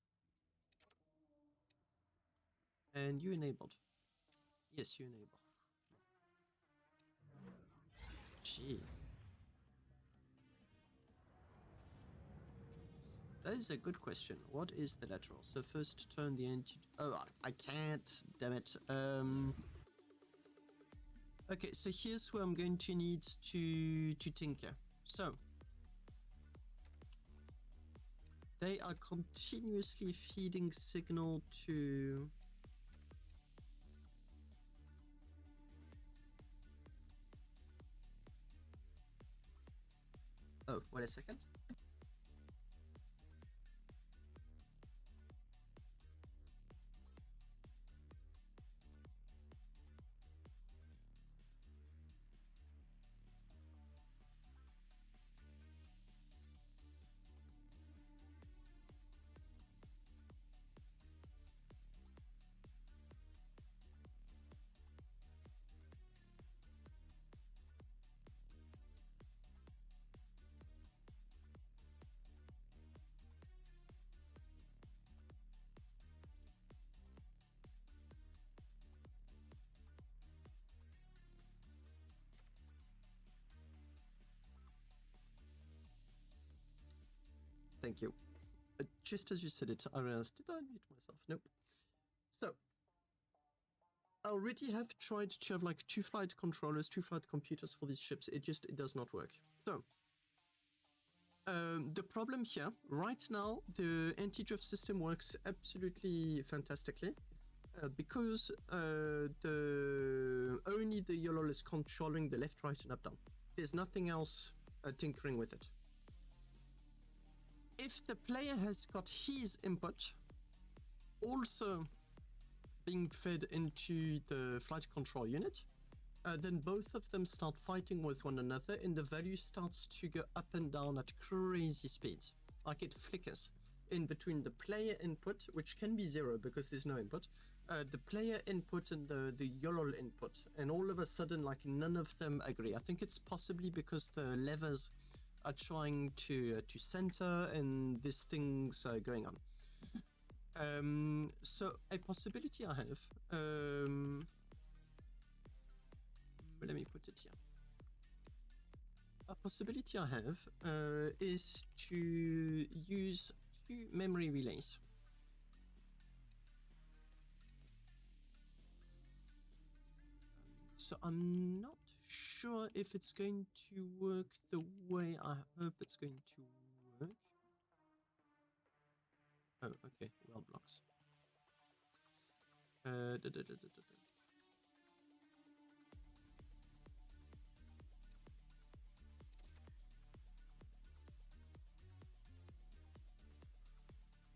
And you enabled. Yes, you enable. Gee. That is a good question. What is the lateral? So first turn the anti... Oh, I can't. Damn it. Okay, so here's where I'm going to need to tinker. So they are continuously feeding signal to... Oh, wait a second. Thank you. Just as you said it, I realized, did I mute myself? Nope. So, I already have tried to have like two flight controllers, two flight computers for these ships. It does not work. So, the problem here, right now, the anti-drift system works absolutely fantastically. Because only the YOLO is controlling the left, right, and up, down. There's nothing else tinkering with it. If the player has got his input also being fed into the flight control unit, then both of them start fighting with one another and the value starts to go up and down at crazy speeds. Like it flickers in between the player input, which can be 0 because there's no input, the player input and the YOLO input, and all of a sudden like none of them agree. I think it's possibly because the levers are trying to center and this thing's going on. So a possibility I have, let me put it here. A possibility I have is to use two memory relays. So I'm not sure if it's going to work the way I hope it's going to work. Oh, okay, well blocks.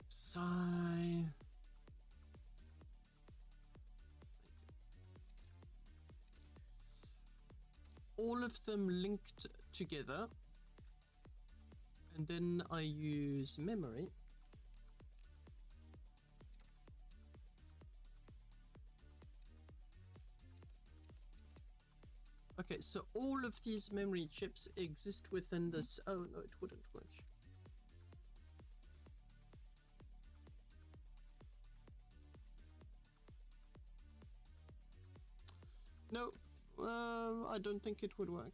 Sigh. All of them linked together, and then I use memory. Okay, so all of these memory chips exist within this. Oh no, it wouldn't work. No, I don't think it would work.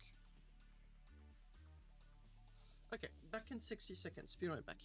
Okay, back in 60 seconds. Be right back.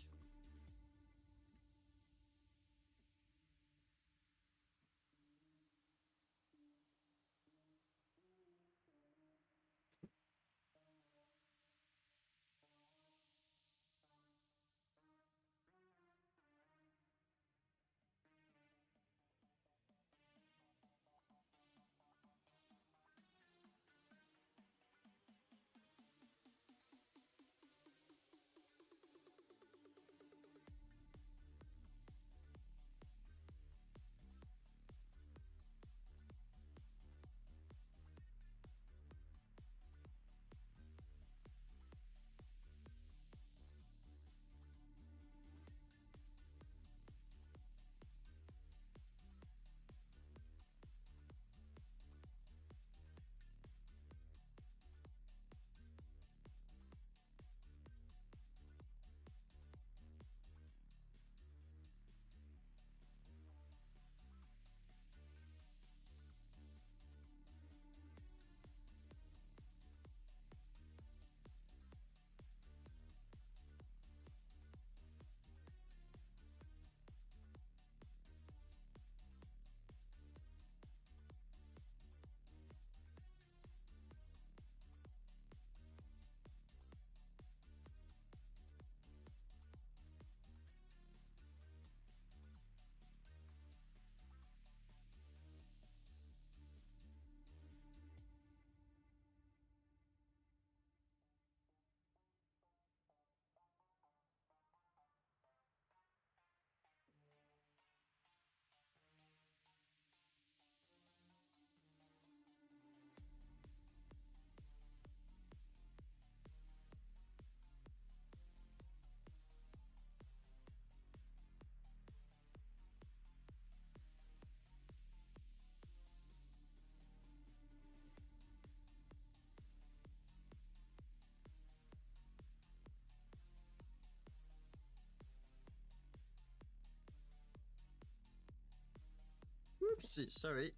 Oopsie, sorry.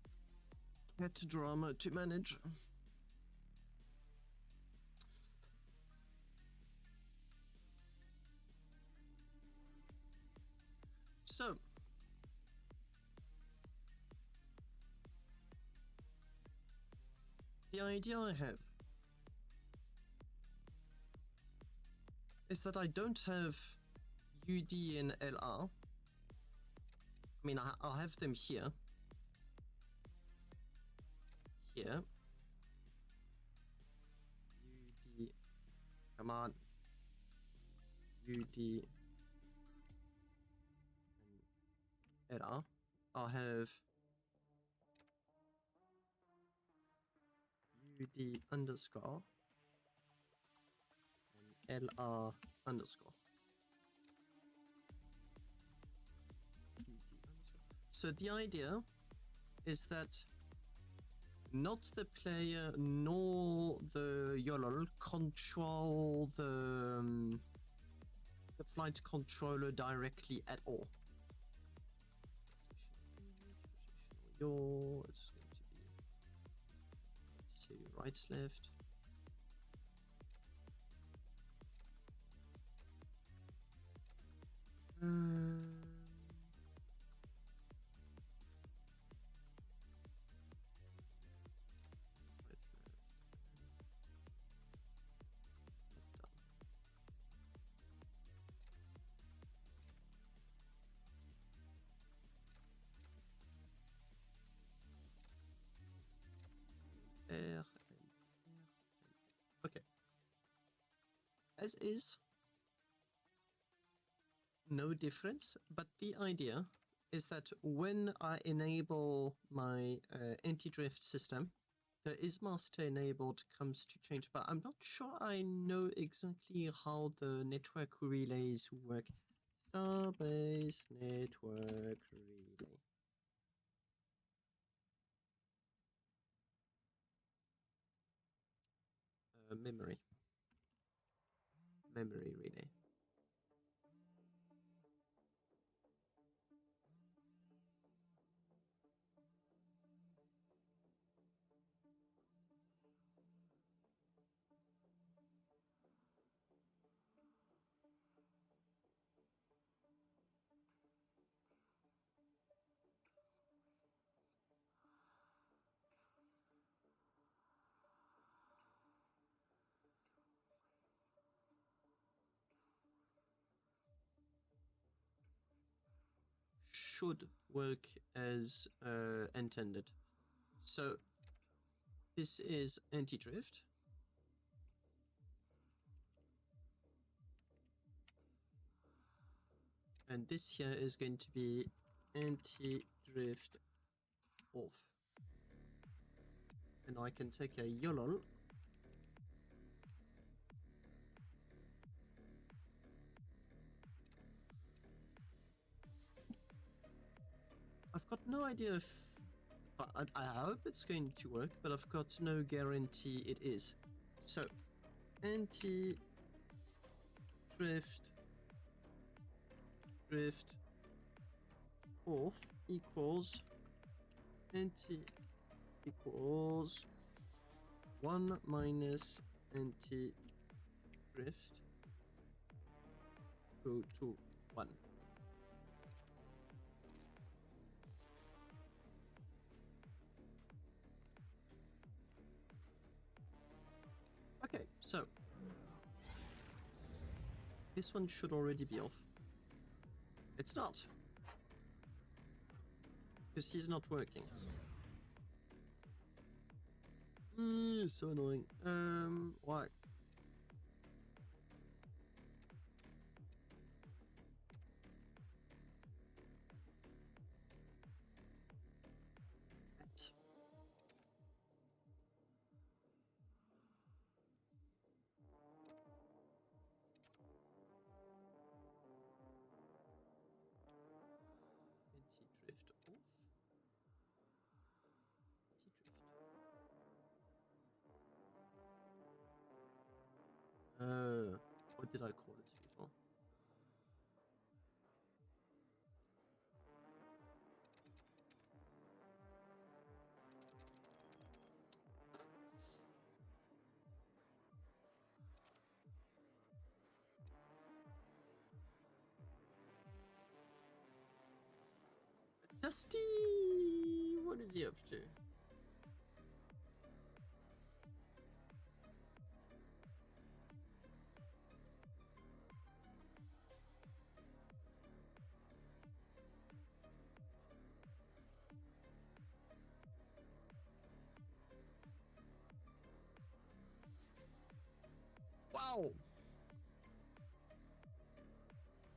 Had drama to manage. So, the idea I have is that I don't have UD and LR. I mean, I'll have them here. Here. UD. Come on. UD. And LR. I'll have UD underscore and LR underscore. So the idea is that not the player nor the YOLOL control the flight controller directly at all. It's going to be, say, right, left. Okay. As is, no difference, but the idea is that when I enable my anti-drift system, the ismaster enabled comes to change, but I'm not sure I know exactly how the network relays work. Starbase network relay. Memory relay. Should work as intended. So this is anti-drift. And this here is going to be anti-drift off. And I can take a YOLOL. I've got no idea if... I hope it's going to work, but I've got no guarantee it is. So, anti-drift off equals anti equals 1 minus anti-drift go to 1. Okay, so this one should already be off. It's not, because he's not working. So annoying. Why? Anti-drift off. Anti-drift. What did I call it before? Dusty! What is he up to? Wow!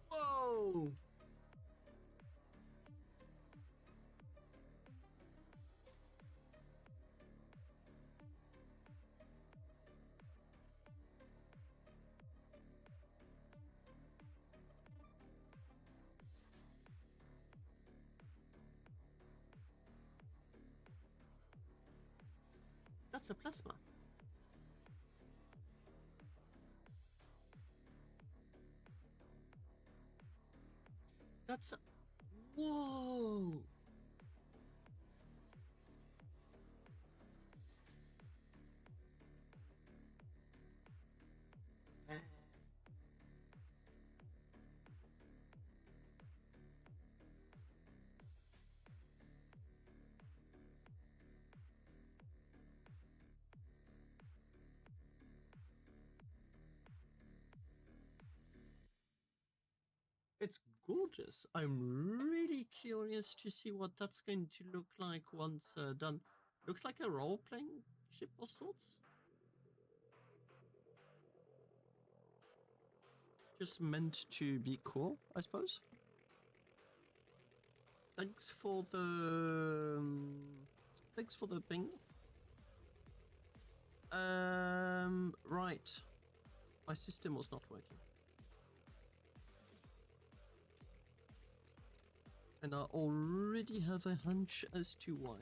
Whoa! That's a plasma. That's a... Whoa! It's gorgeous. I'm really curious to see what that's going to look like once done. Looks like a role-playing ship of sorts. Just meant to be cool, I suppose. Thanks for the ping. Right. My system was not working. And I already have a hunch as to why.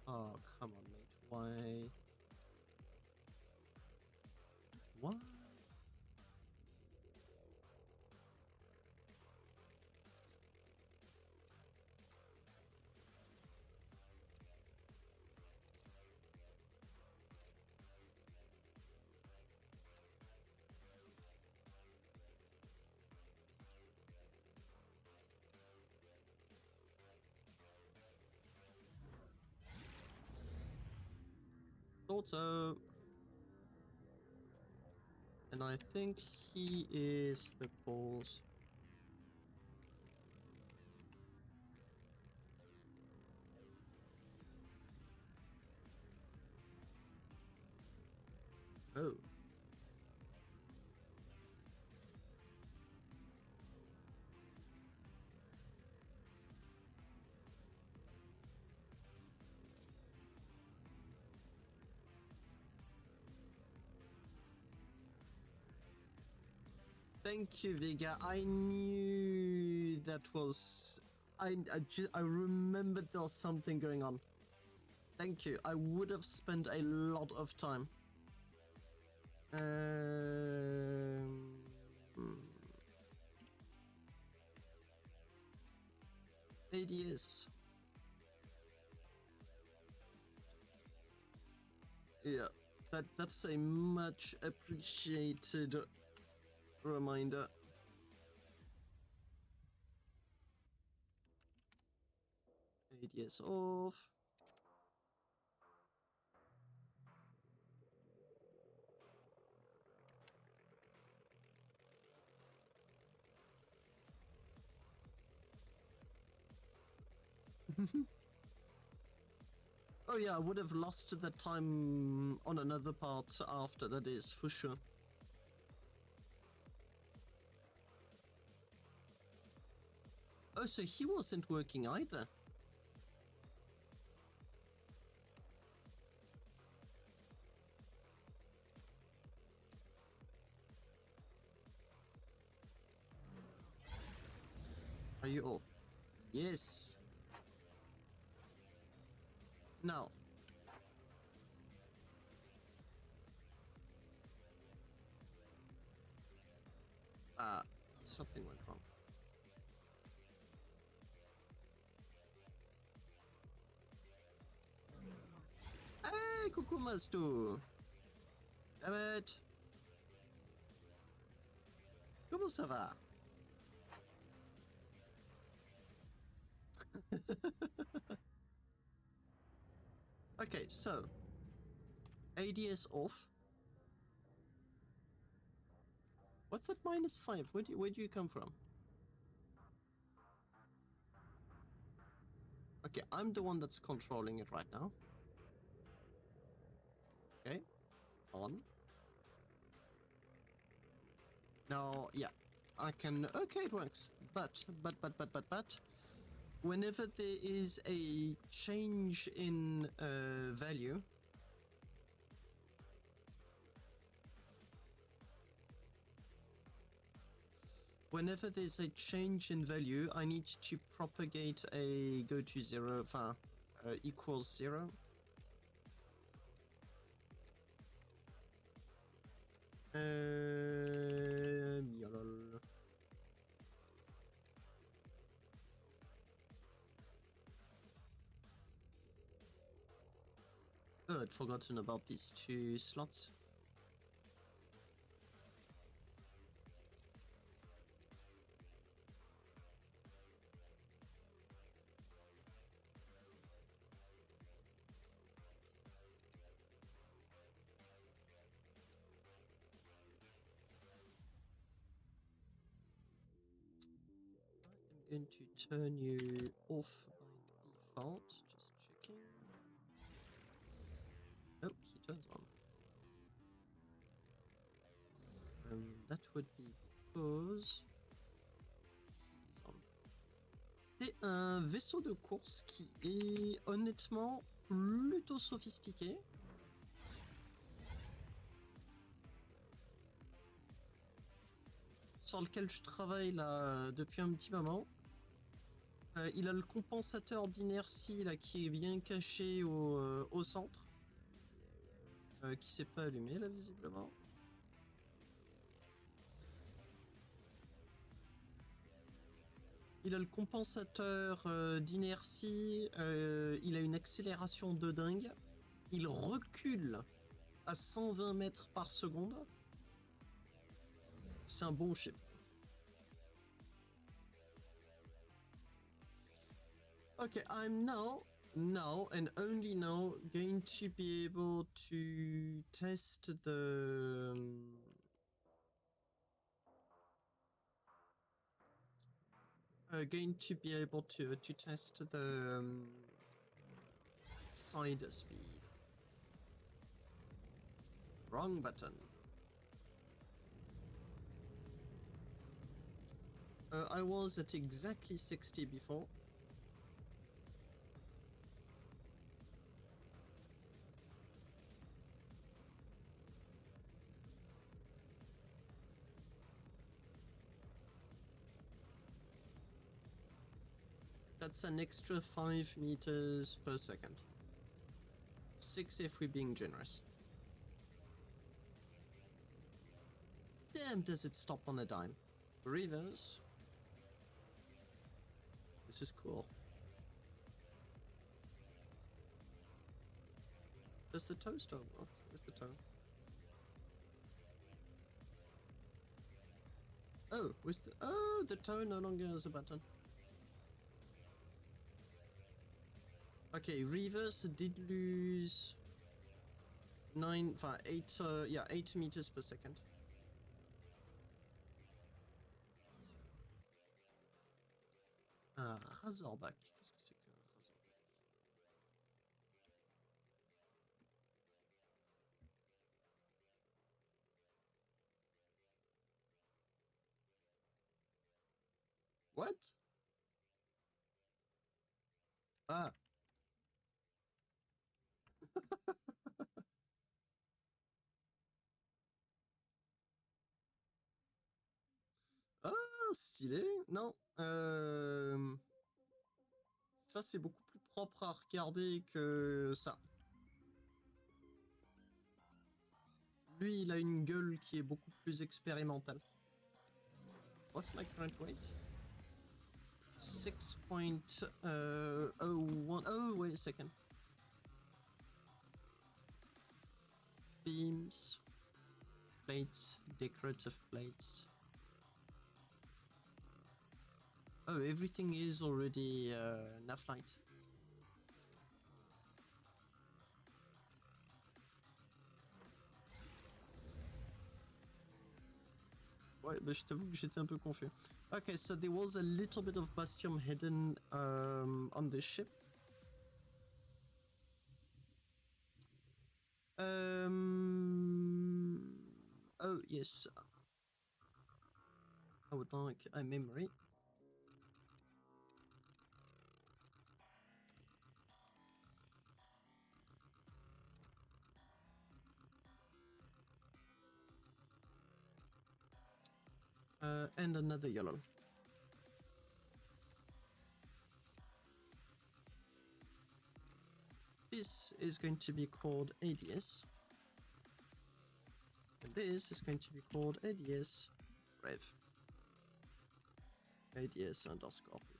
Oh, come on, mate. Why? What? Thought so. And I think he is the cause. Oh. Thank you, Vega. I knew that was... I remembered there was something going on. Thank you. I would have spent a lot of time. ADS. Yeah, that's a much appreciated reminder. ADS off. Oh yeah, I would have lost the time on another part after, that is for sure. Oh, so he wasn't working either. Are you off? Yes. Now. Something went wrong. Coucou Masto. Damn it. Comment ça va? Okay, so ADS off. What's that -5? Where do you come from? Okay, I'm the one that's controlling it right now. Okay, on. Now, yeah, I can. Okay, it works. But, whenever there is a change in value, whenever there's a change in value, I need to propagate a go to 0, equals 0. Yolol. Oh, I'd forgotten about these 2 slots. I'm going to turn you off by default, just checking. Nope, he turns on. That would be because he's on. C'est un vaisseau de course qui est honnêtement plutôt sophistiqué. Sur lequel je travaille là depuis un petit moment. Il a le compensateur d'inertie là qui est bien caché au centre. Qui s'est pas allumé là visiblement. Il a le compensateur d'inertie, il a une accélération de dingue. Il recule à 120 mètres par seconde. C'est un bon ship. Okay, I'm now and only now going to be able to test the test the side speed. Wrong button. I was at exactly 60 before. That's an extra 5 meters per second. 6 if we're being generous. Damn, does it stop on a dime. Reverse. This is cool. Does the toe still work? Where's the toe? Oh, the toe no longer has a button. Okay, reverse did lose 8 meters per second. Un Razorback, qu'est-ce que c'est qu'un Razorback? What? Ah. Ah, stylé. Non. Ça, c'est beaucoup plus propre à regarder que ça. Lui, il a une gueule qui est beaucoup plus expérimentale. What's my current weight? 6.01. Oh, wait a second. beams, plates, decorative plates. Oh, everything is already nav light. Ouais, bah, je t'avoue que j'étais un peu confus. Okay, so there was a little bit of Bastion hidden on the ship. Oh, yes. I would like a memory. And another yellow. This is going to be called ADS. And this is going to be called ADS Rev. ADS underscore P.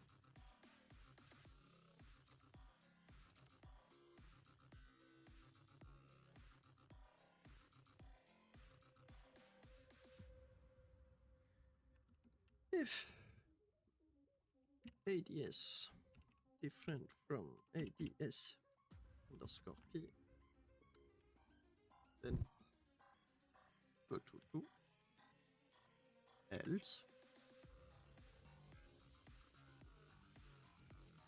If ADS different from ADS underscore P, then go to true, else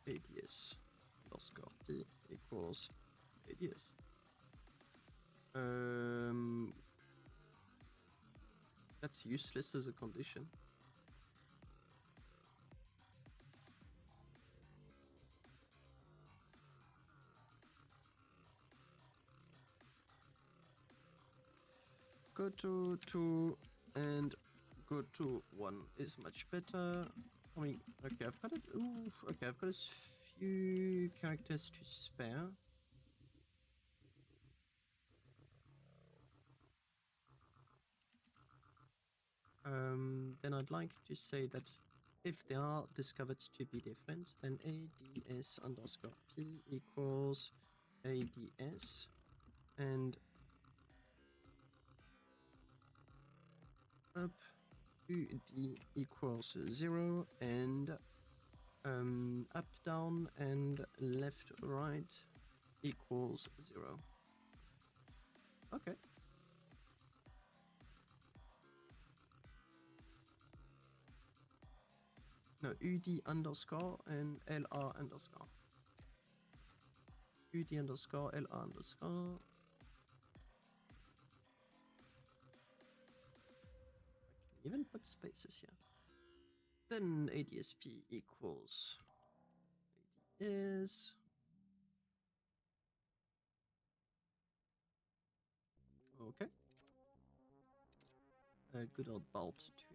ADS underscore P equals ADS. That's useless as a condition. Go to 2 and go to 1 is much better. I mean, okay, I've got a few characters to spare. Then I'd like to say that if they are discovered to be different, then ADS underscore P equals ADS and up UD equals 0 and up, down and left, right equals 0. Okay. No, UD underscore and LR underscore. UD underscore LR underscore. I can even put spaces here. Then ADSP equals ADS. Okay. A good old bolt too.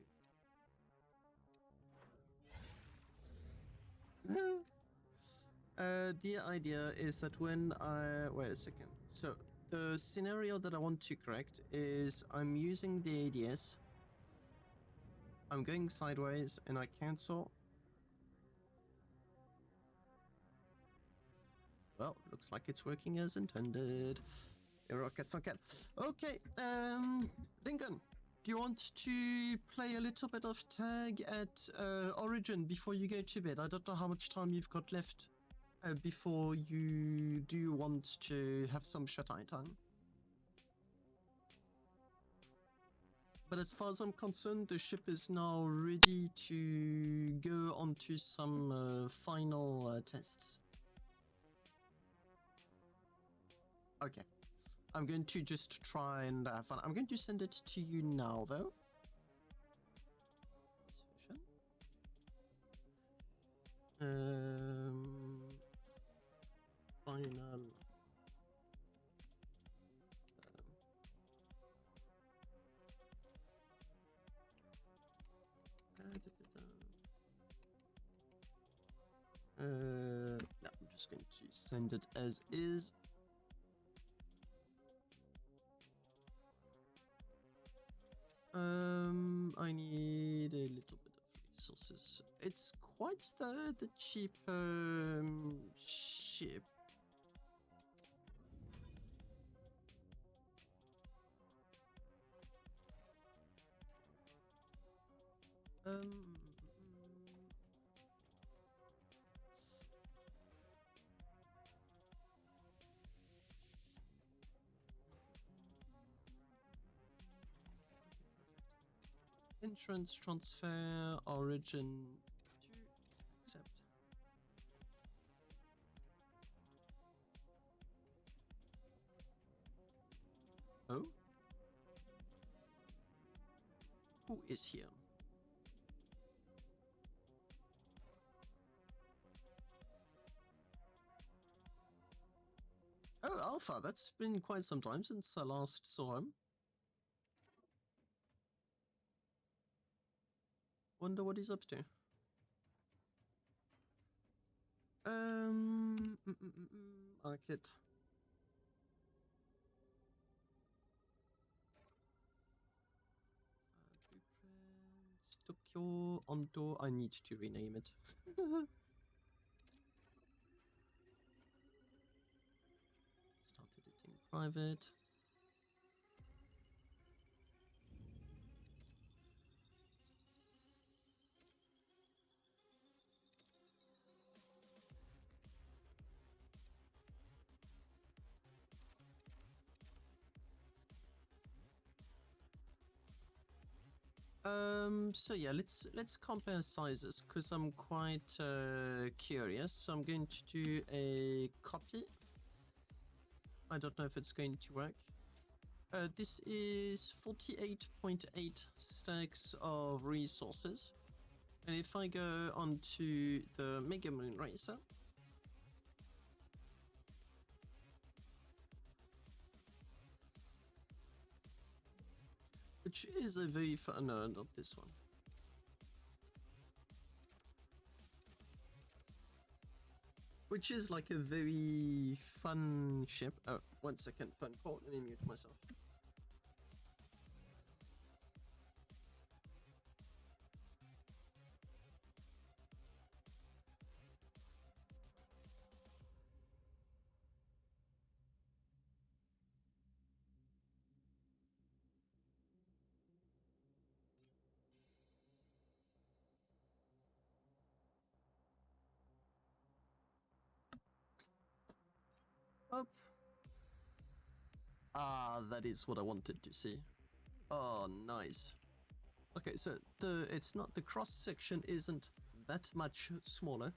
The idea is that when I... Wait a second. So, the scenario that I want to correct is I'm using the ADS. I'm going sideways and I cancel. Well, looks like it's working as intended. Rockets on cat. Okay, Lingon, do you want to play a little bit of tag at Origin before you go to bed? I don't know how much time you've got left before you do want to have some shut-eye time. But as far as I'm concerned, the ship is now ready to go on to some final tests. Okay. I'm going to just try and have fun. I'm going to send it to you now, though. Final. No, I'm just going to send it as is. I need a little bit of resources. It's quite the cheap ship. Um, Insurance transfer origin to accept. Oh? Who is here? Oh, Alpha, that's been quite some time since I last saw him. Wonder what he's up to. Market. Blueprints, Tokyo, Onto. I need to rename it. Start editing private. So yeah, let's compare sizes because I'm quite curious. So I'm going to do a copy. I don't know if it's going to work. This is 48.8 stacks of resources. And if I go onto the Mega Moon Racer, which is a very fun node of this one. Which is like a very fun ship. Oh, 1 second, phone call. Let me mute myself. Up. Ah, that is what I wanted to see. Oh, nice. Okay, so it's not the cross section isn't that much smaller,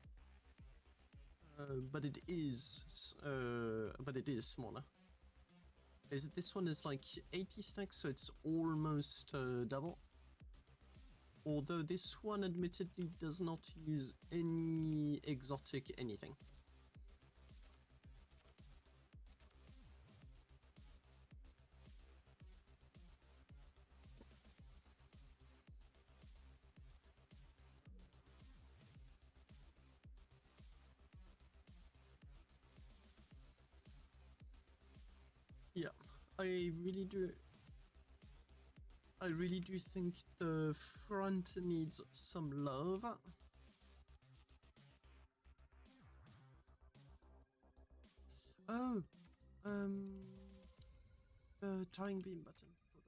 but it is smaller. Is it this one is like 80 stacks, so it's almost double. Although this one admittedly does not use any exotic anything. Yeah, I really do. I really do think the front needs some love. Oh, the tying beam button. Forgot.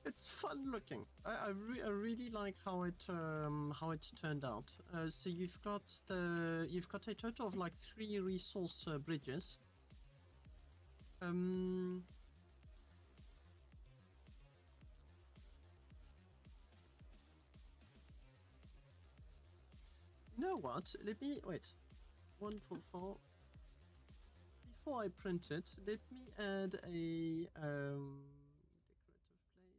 It's fun looking. I really like how it turned out. So you've got a total of like 3 resource bridges. You know what? Let me wait. 144. Before I print it, let me add a decorative plate.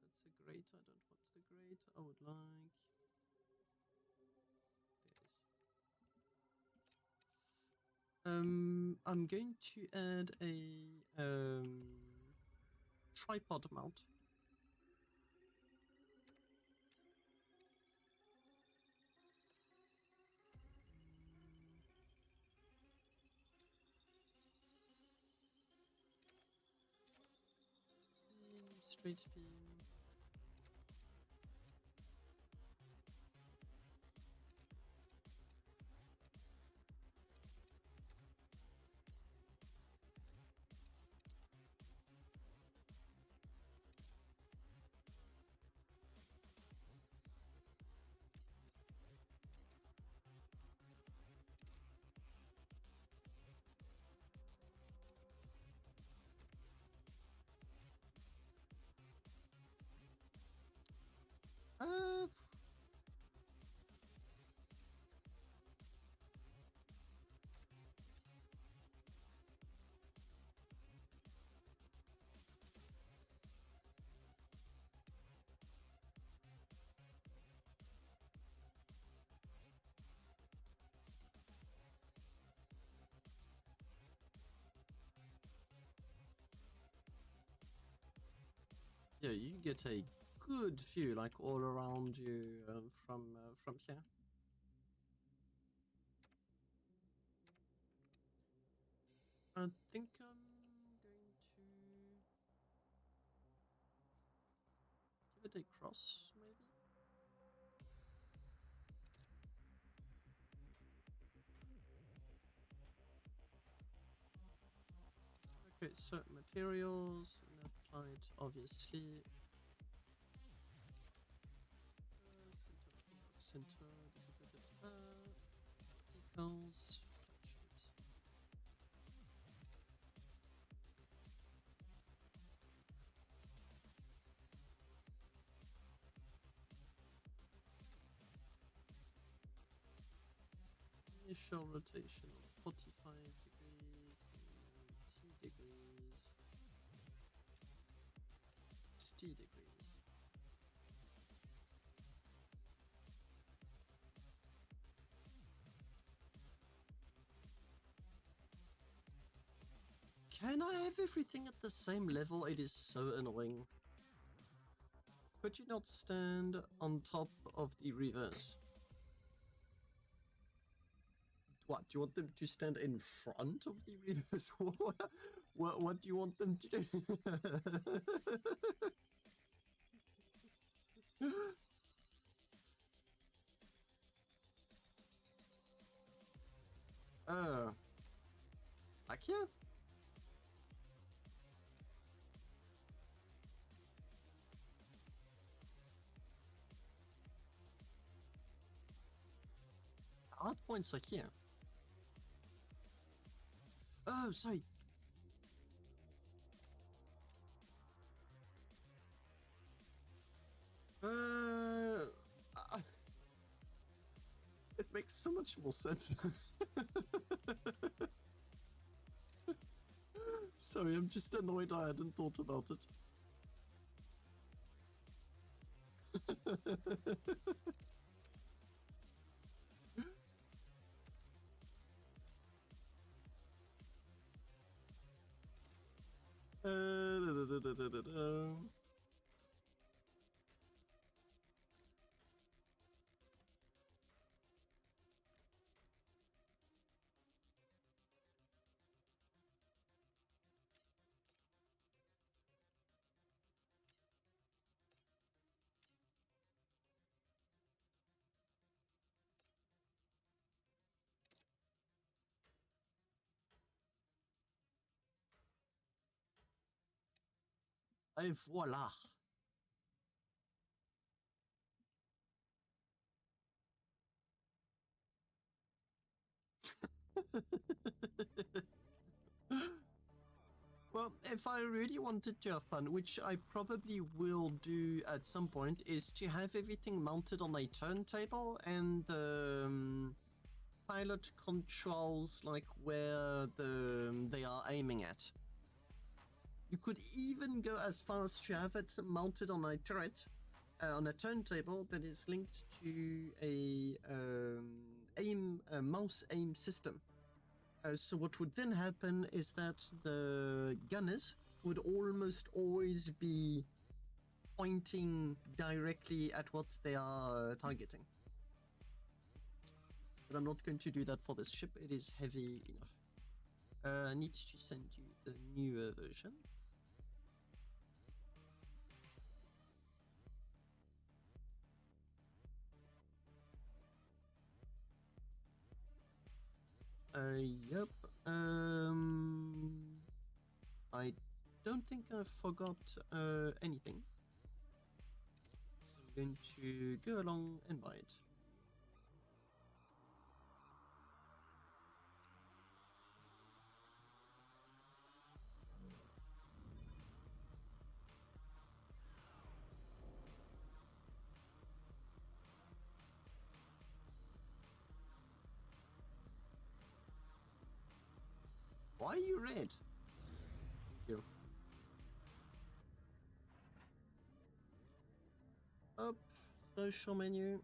That's a grate. I don't want the grate. I would like this. I'm going to add a tripod mount. Straight beam. Yeah, you get a good view, like all around you from here. I think I'm going to give it a cross, maybe. Okay, so materials, enough light, obviously. Center, decals, flat shapes. Initial rotation of 45 degrees, 90 degrees, 60 degrees. Can I have everything at the same level? It is so annoying. Could you not stand on top of the reverse? What, do you want them to stand in front of the reverse? What do you want them to do? Heck yeah. Hard points are here. Oh, sorry. It makes so much more sense. Sorry, I'm just annoyed I hadn't thought about it. Et voilà. Well, if I really wanted to have fun, which I probably will do at some point, is to have everything mounted on a turntable and the pilot controls like where they are aiming at. You could even go as far as to have it mounted on a turret, on a turntable that is linked to a mouse aim system. So what would then happen is that the gunners would almost always be pointing directly at what they are targeting. But I'm not going to do that for this ship. It is heavy enough. I need to send you the newer version. Yep. I don't think I forgot anything. So I'm going to go along and buy it. Why are you red? Thank you. Up, social menu.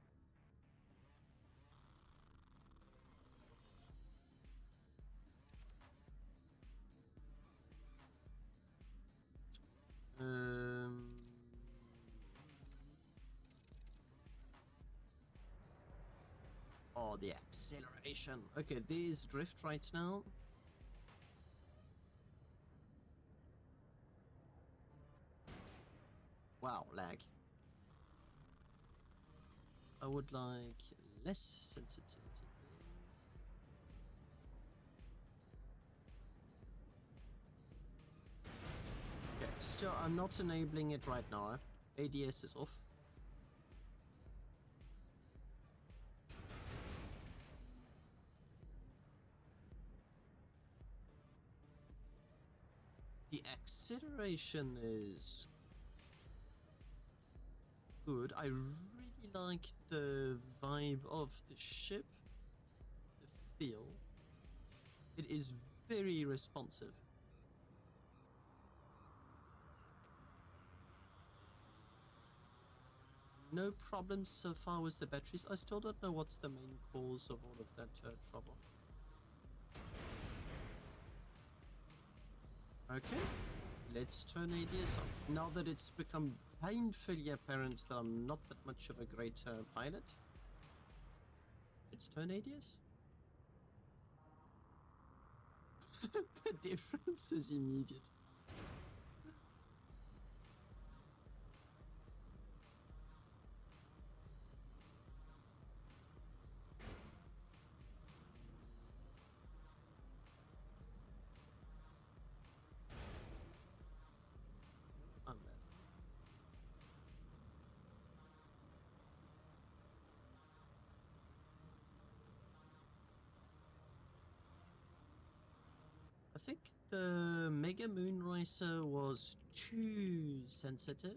Oh, the acceleration. Okay, there's drift right now. Wow, lag. I would like less sensitivity, please. Okay, still, I'm not enabling it right now. ADS is off. The acceleration is good. I really like the vibe of the ship, the feel. It is very responsive. No problems so far with the batteries. I still don't know what's the main cause of all of that trouble. Okay, let's turn ADS on. Now that it's become painfully apparent that I'm not that much of a great pilot, let's turn ADS. The difference is immediate. I'm bad. I think the Mega Moonracer was too sensitive.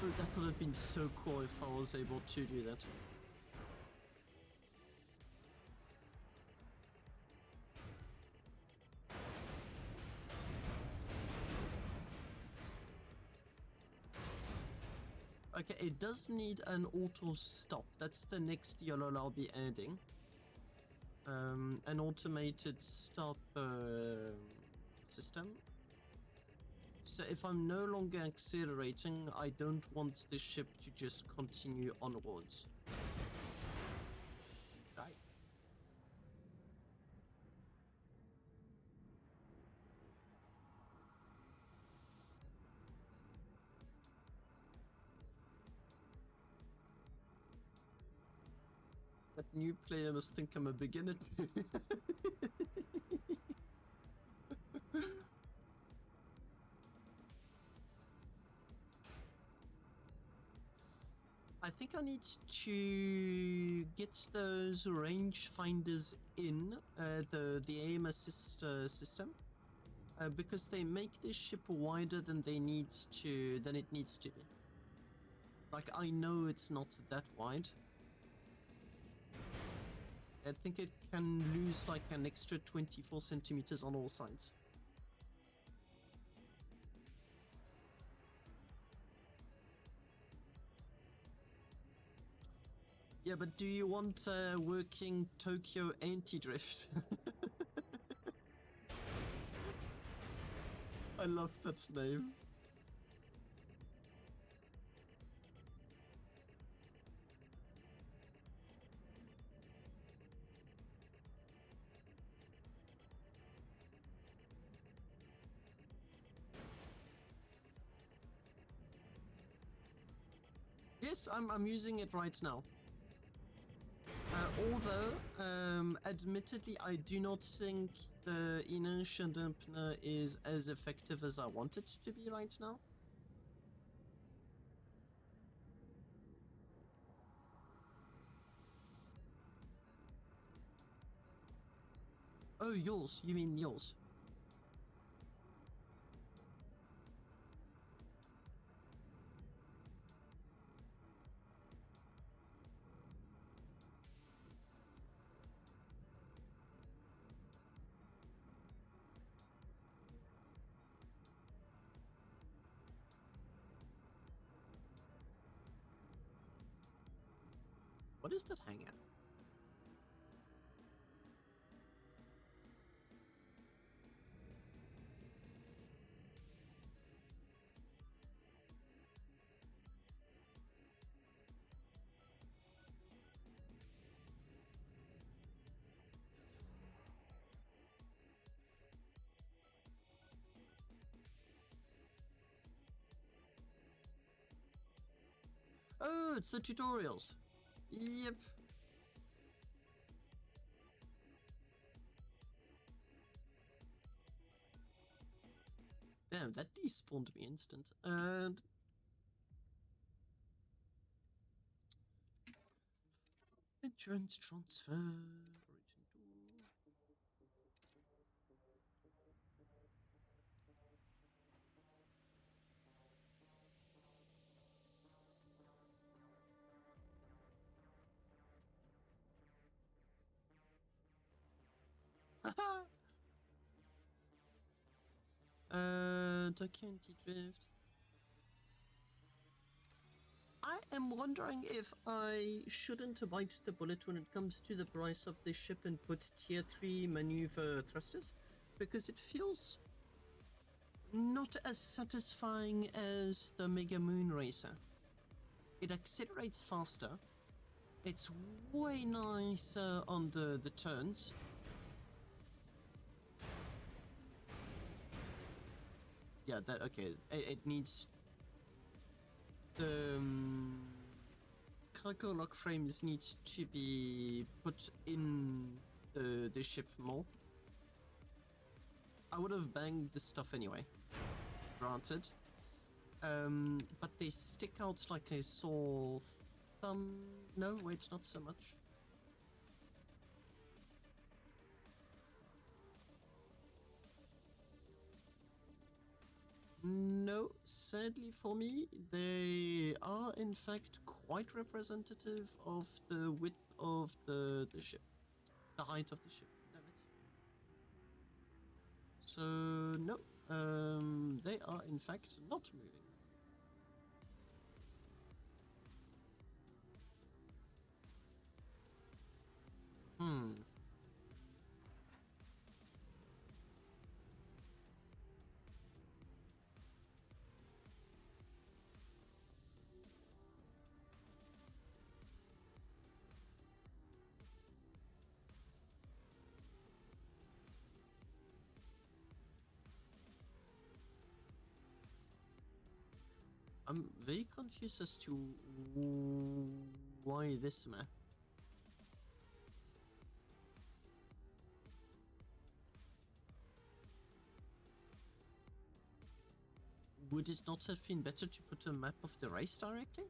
Oh, that would have been so cool if I was able to do that. Okay, it does need an auto stop. That's the next yellow I'll be adding. An automated stop system. So if I'm no longer accelerating, I don't want the ship to just continue onwards. Right. That new player must think I'm a beginner too. I think I need to get those rangefinders in the aim assist system because they make this ship wider than it needs to be. Like, I know it's not that wide. I think it can lose like an extra 24 centimeters on all sides. Yeah, but do you want working Tokyo anti-drift? I love that name. Yes, I'm using it right now. Although, admittedly, I do not think the inertia dampener is as effective as I want it to be right now. Oh, yours. You mean yours? What is that hanger? Oh, it's the tutorials. Yep. Damn, that despawned me instant. And insurance transfer. Origin 2. Haha. Tokyo anti-drift. I am wondering if I shouldn't bite the bullet when it comes to the price of the ship and put tier 3 maneuver thrusters, because it feels not as satisfying as the Mega Moon Racer. It accelerates faster, it's way nicer on the turns. Yeah, that, okay, it needs the cargo lock frames needs to be put in the ship more. I would have banged this stuff anyway, granted. But they stick out like a sore thumb. No, wait, not so much. No, sadly for me, they are in fact quite representative of the width of the ship. The height of the ship, damn it. So, no, they are in fact not moving. I'm very confused as to why this map. Would it not have been better to put a map of the race directly?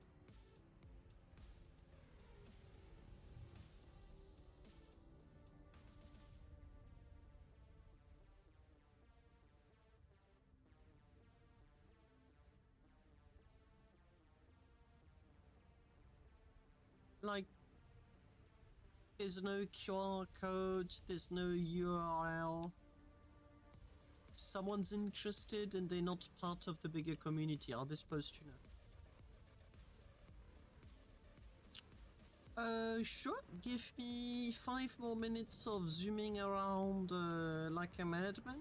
Like, there's no QR code, there's no URL. Someone's interested and they're not part of the bigger community. Are they supposed to know? Sure. Give me 5 more minutes of zooming around like a madman.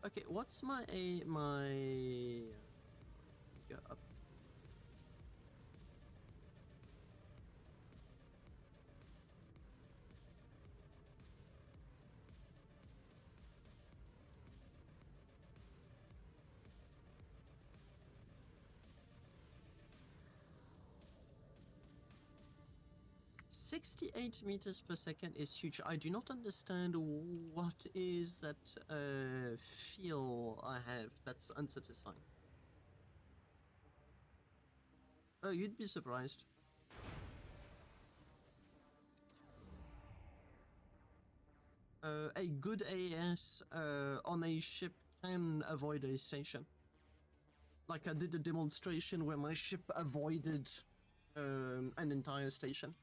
Okay, what's my go up. "68 meters per second is huge. I do not understand what is that feel I have that's unsatisfying." Oh, you'd be surprised. A good AS on a ship can avoid a station. Like I did a demonstration where my ship avoided an entire station.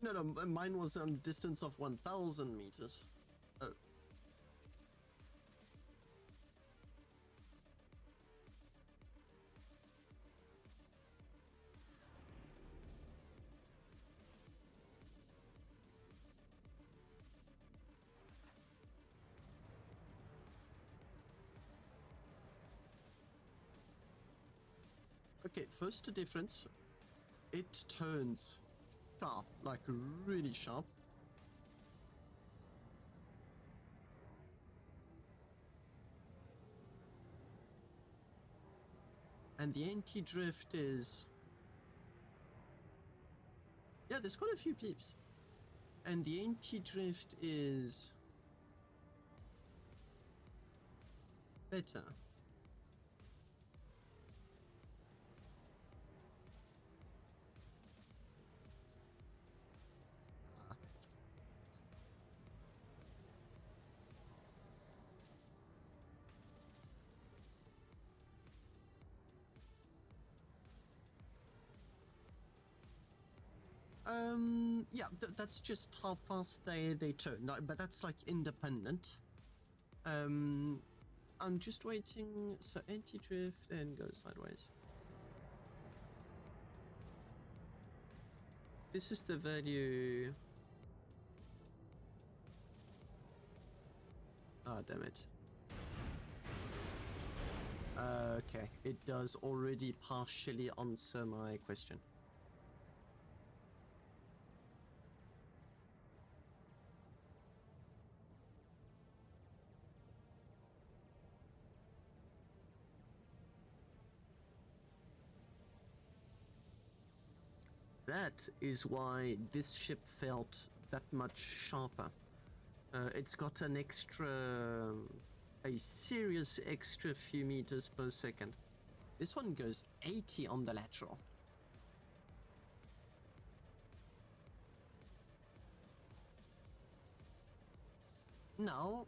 No, mine was a distance of 1,000 meters. Oh. Okay, first difference. It turns sharp, like really sharp. And the anti-drift is... yeah, there's quite a few peeps. And the anti-drift is... better. Yeah, that's just how fast they turn. No, but that's like independent. I'm just waiting. So anti-drift and go sideways. This is the value. Ah, damn it. Okay, it does already partially answer my question. That is why this ship felt that much sharper. It's got an extra, a serious extra few meters per second. This one goes 80 on the lateral. Now,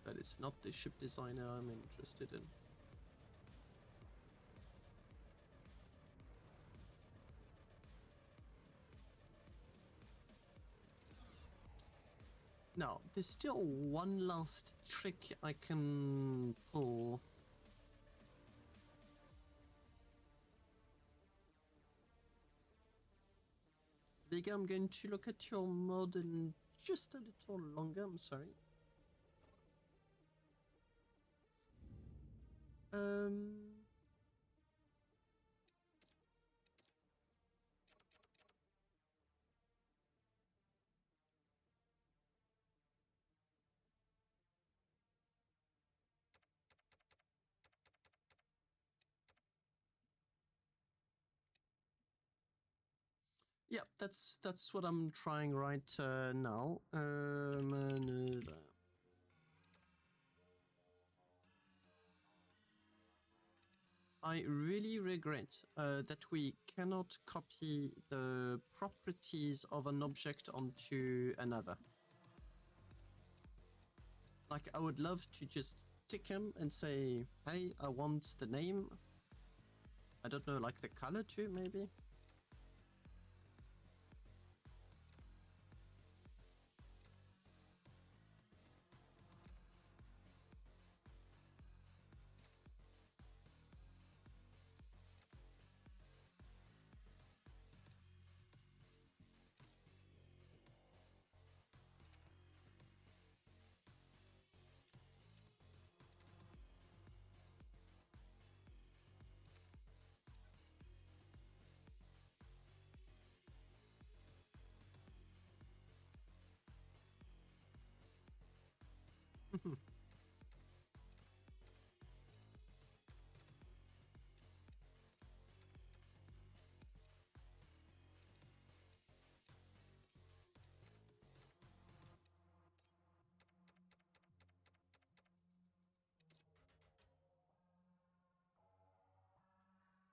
but it's not the ship designer I'm interested in. Now, there's still one last trick I can pull. Vega, I'm going to look at your model just a little longer, I'm sorry. Yeah, that's what I'm trying right now. Maneuver. I really regret that we cannot copy the properties of an object onto another. Like, I would love to just tick him and say, hey, I want the name. I don't know, like the color too, maybe?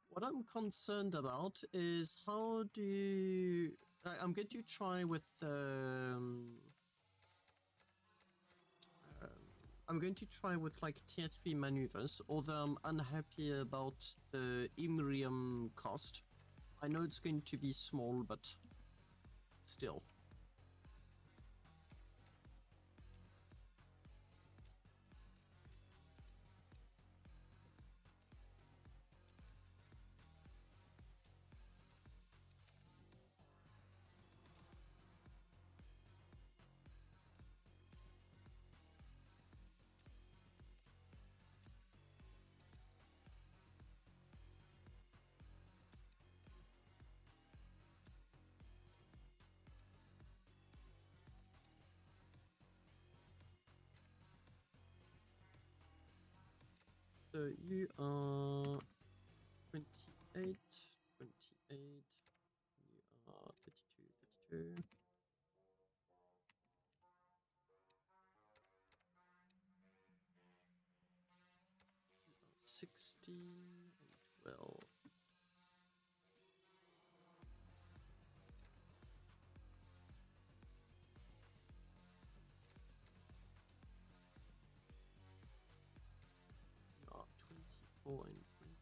What I'm concerned about is how do you... I'm going to try with... I'm going to try with like tier 3 maneuvers, although I'm unhappy about the Imrium cost. I know it's going to be small, but still. So you are 28, 28, you are 32, 32. You are 16 and 12. You are 24 and 20.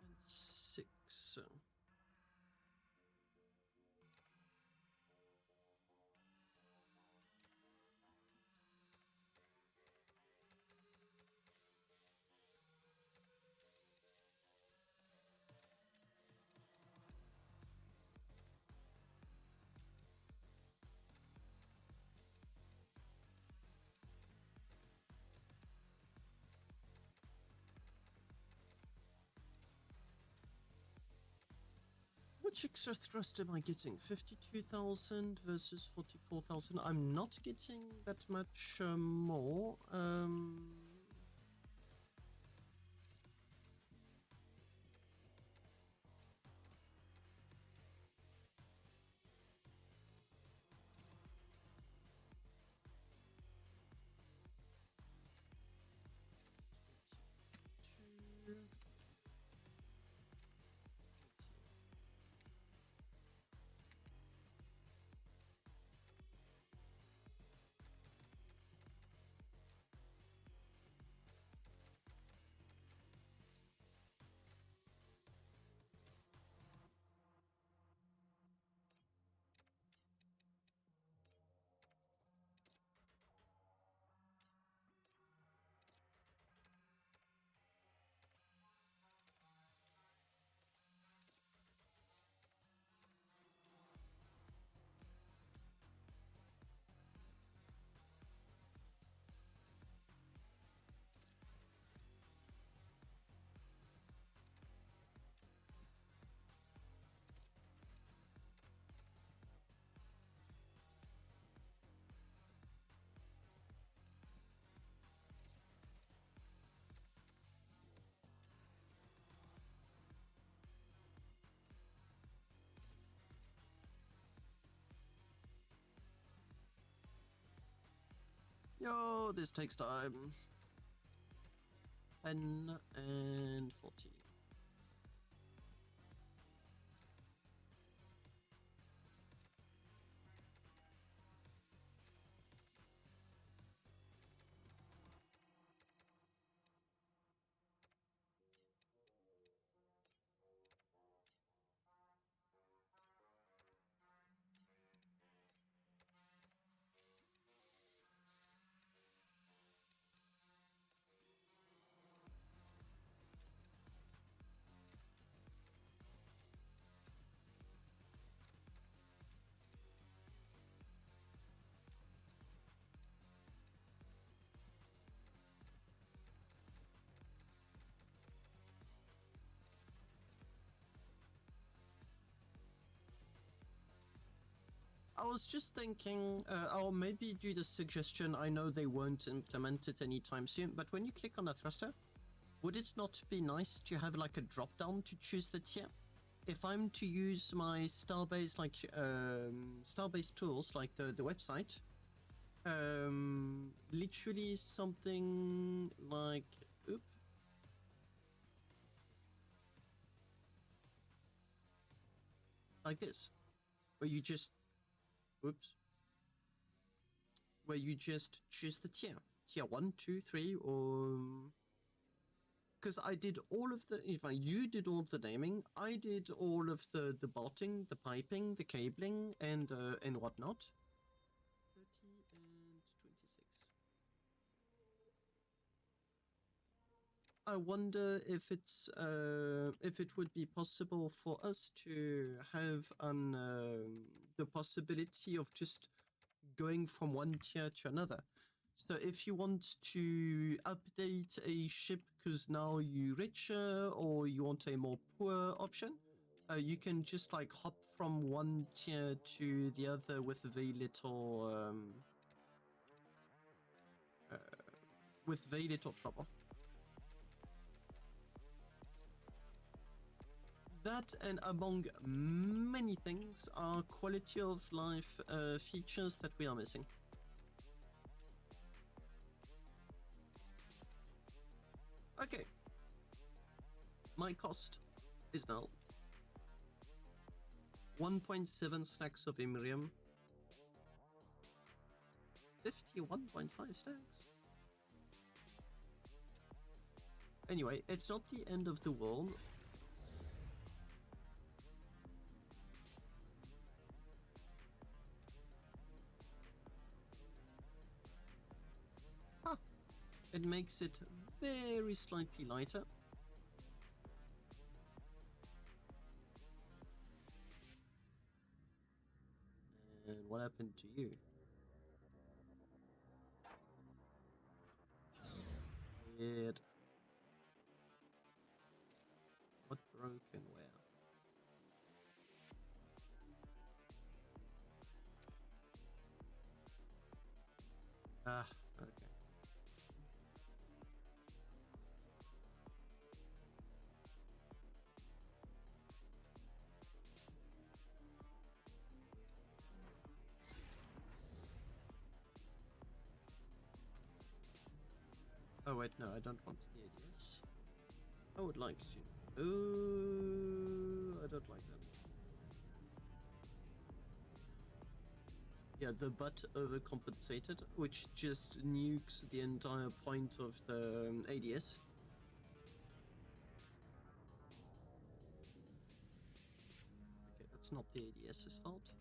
And 6. Which extra thrust am I getting? 52,000 versus 44,000. I'm not getting that much more. Oh, this takes time. 10 and 40. I was just thinking, I'll maybe do the suggestion. I know they won't implement it anytime soon, but when you click on a thruster, would it not be nice to have like a drop down to choose the tier? If I'm to use my Starbase, like Starbase tools, like the website, literally something like, like this, where you just, where you just choose the tier 1, 2, 3, or because I did all of the, if you did all of the naming, I did all of the bolting, the piping, the cabling, and whatnot. 30 and 26. I wonder if it's if it would be possible for us to have the possibility of just going from one tier to another. So if you want to update a ship because now you're richer, or you want a more poor option, you can just like hop from one tier to the other with very little trouble. That, and among many things, are quality of life features that we are missing. Okay. My cost is now 1.7 stacks of Imrium, 51.5 stacks. Anyway, it's not the end of the world. It makes it very slightly lighter. And what happened to you? Weird. What broke and where? Ah, okay. Oh wait, no, I don't want the ADS. I would like to. Ooh, I don't like that. Yeah, the butt overcompensated, which just nukes the entire point of the ADS. Okay, that's not the ADS's fault.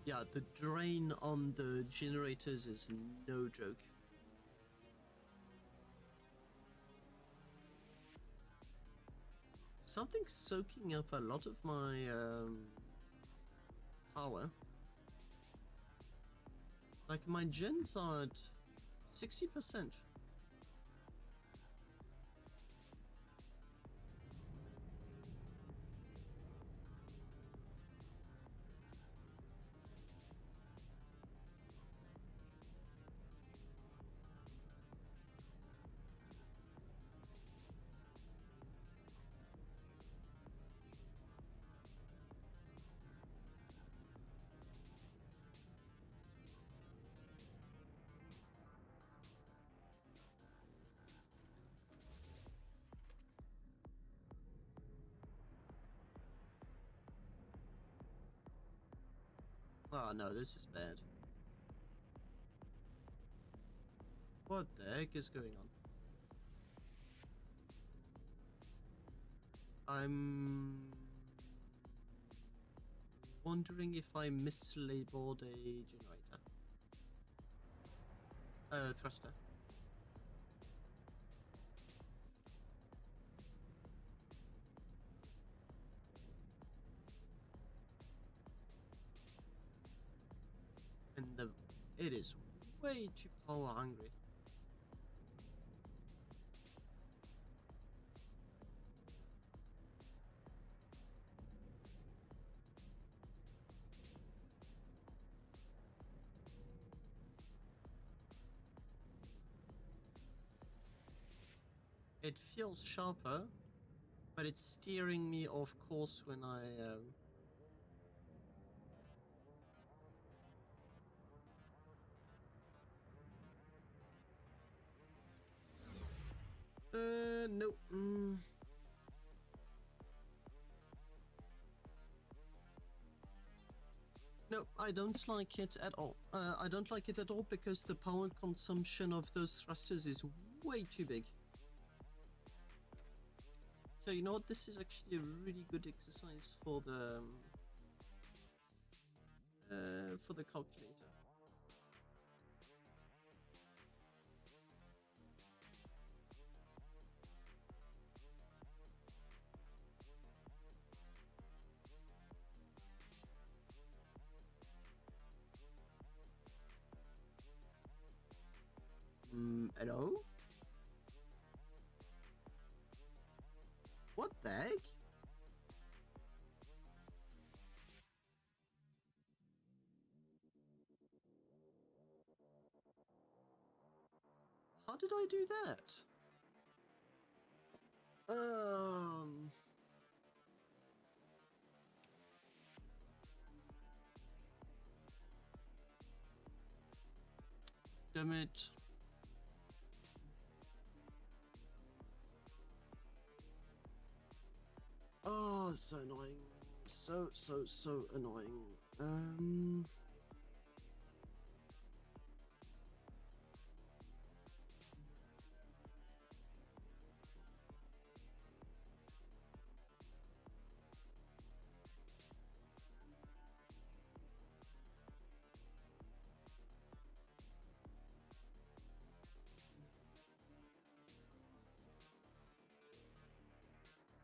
Yeah, the drain on the generators is no joke. Something's soaking up a lot of my power. Like, my gens are at 60%. Oh no, this is bad. What the heck is going on? I'm wondering if I mislabeled a generator. Thruster. And it is way too power hungry. It feels sharper, but it's steering me off course when I no. No, I don't like it at all. I don't like it at all because the power consumption of those thrusters is way too big. So you know what? This is actually a really good exercise for the calculator. Hello? What the heck? How did I do that? Damn it. Oh, so annoying. So annoying.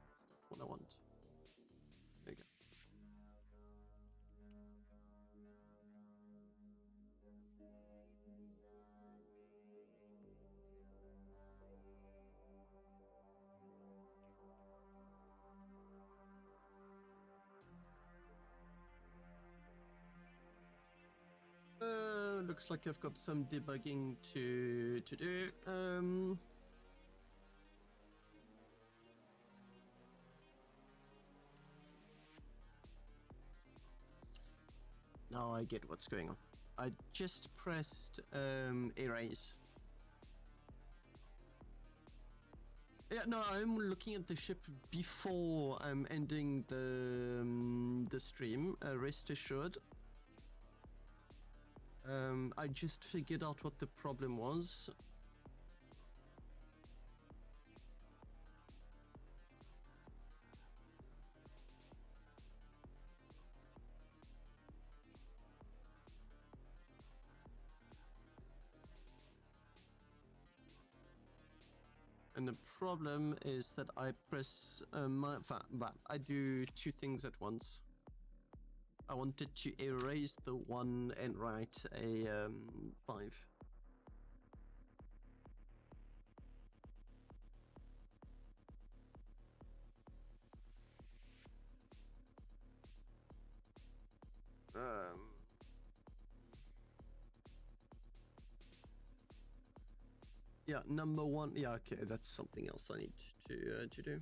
That's not what I want. There you go. Looks like I've got some debugging to do. Now I get what's going on. I just pressed erase. Yeah, no, I'm looking at the ship before I'm ending the stream. Rest assured. I just figured out what the problem was. And the problem is that I press I do two things at once. I wanted to erase the 1 and write a 5. Yeah, number 1. Yeah, okay, that's something else I need to do.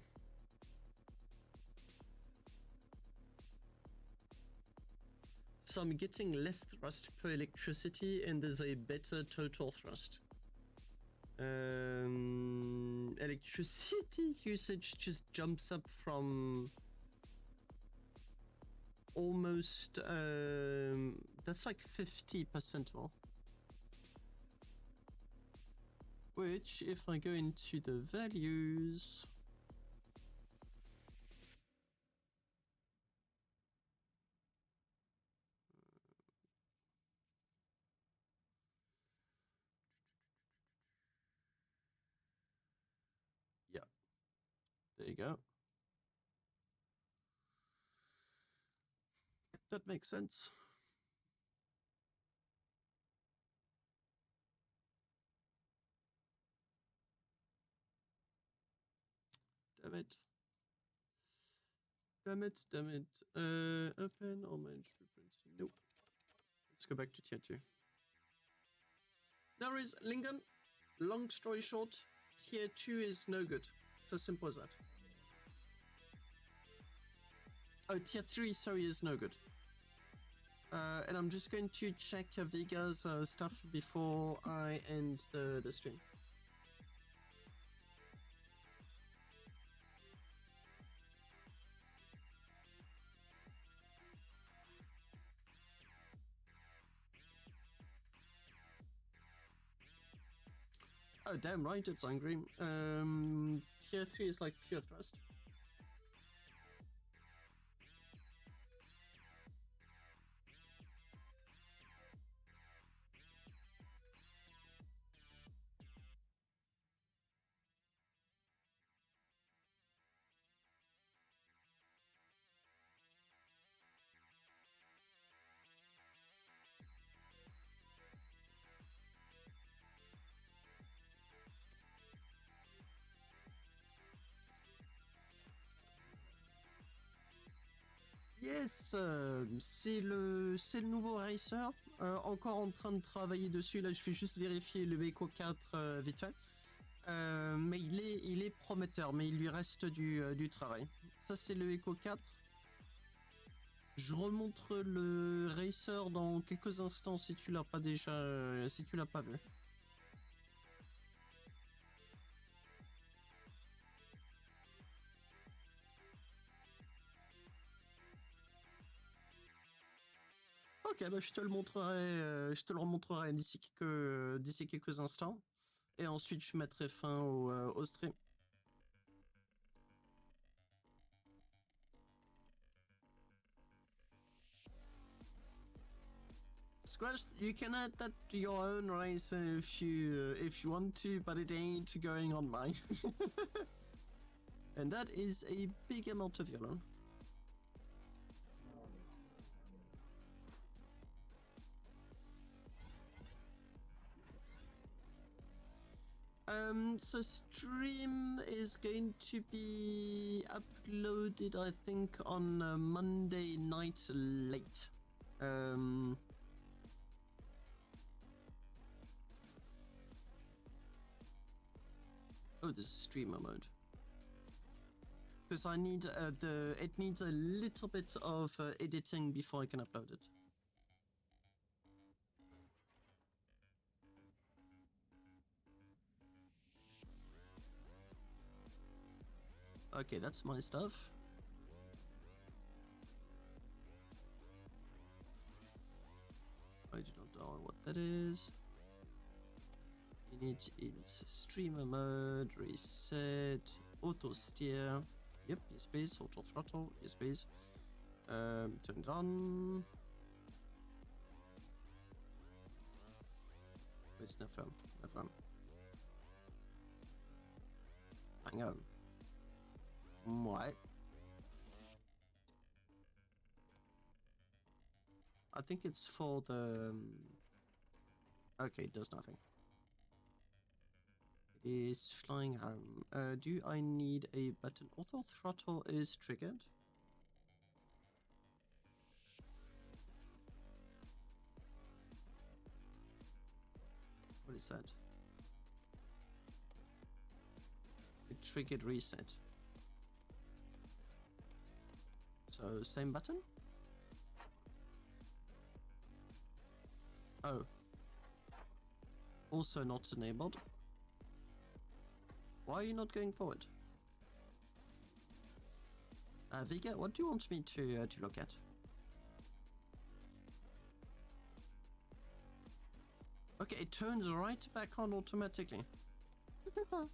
So I'm getting less thrust per electricity and there's a better total thrust. Electricity usage just jumps up from almost, that's like 50% more. Which, if I go into the values, yeah, there you go. That makes sense. Damn it. Damn it, damn it. Open or manage blueprints. Nope. Let's go back to tier 2. There is Lingon. Long story short, tier 2 is no good. It's as simple as that. Oh, tier 3, sorry, is no good. And I'm just going to check Vega's stuff before I end the stream. Oh, damn right, it's angry. Tier 3 is like pure thrust. Yes, c'est le nouveau racer. Encore en train de travailler dessus. Là, je fais juste vérifier le Echo 4 vite fait. Mais il est prometteur, mais il lui reste du travail. Ça, c'est le Echo 4. Je remontre le racer dans quelques instants si tu l'as pas déjà, si tu l'as pas vu. Ok, bah je te le remontrerai d'ici quelques instants. Et ensuite, je mettrai fin au stream. Squash, you can add that to your own race if you want to, but it ain't going on mine. And that is a big amount of yellow. So stream is going to be uploaded, I think, on Monday night late. Oh, this is streamer mode. Because I need it needs a little bit of editing before I can upload it. Okay, that's my stuff. I do not know what that is. You need in streamer mode, reset, auto steer. Yep, yes please, auto throttle, yes please. Turn it on. Where's FM? FM. Hang on. What? I think it's for the... Okay, it does nothing. It is flying home. Do I need a button? Auto throttle is triggered. What is that? It triggered reset. So, same button? Oh. Also not enabled. Why are you not going forward? Vega, what do you want me to look at? Okay, it turns right back on automatically. Oh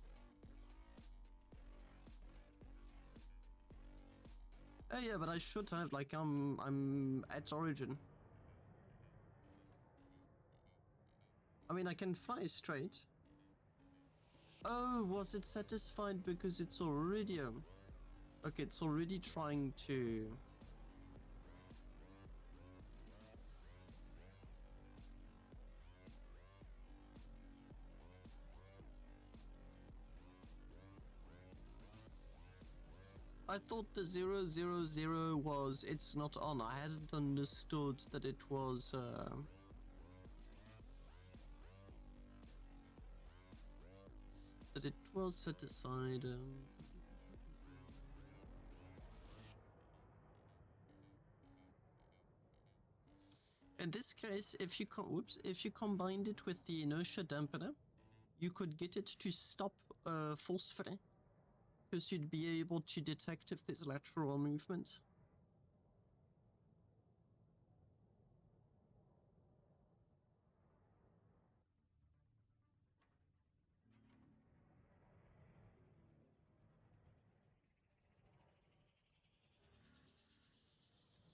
yeah, but I should have, like, I'm at origin. I mean, I can fly straight. Oh, was it satisfied because it's already... Okay, it's already trying to... I thought the 000 was it's not on. I hadn't understood that it was... that it was set aside. In this case, if you if you combined it with the inertia dampener, you could get it to stop forcefully, because you'd be able to detect if there's lateral movement.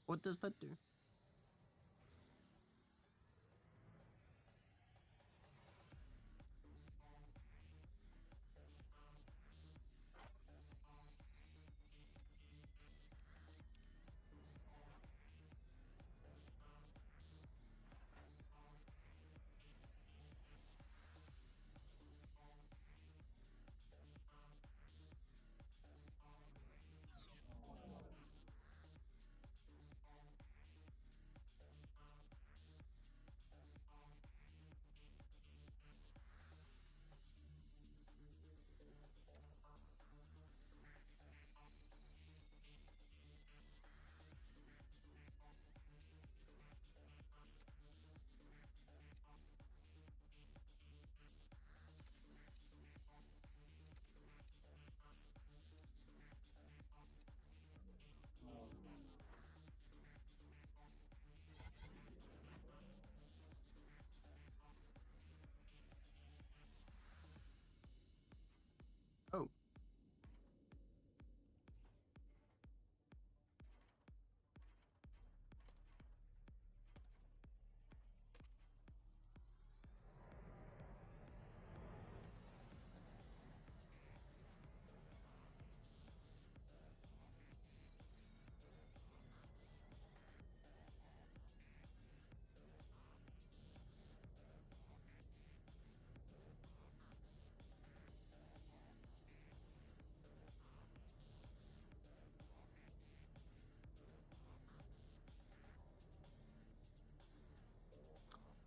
What does that do? Oh.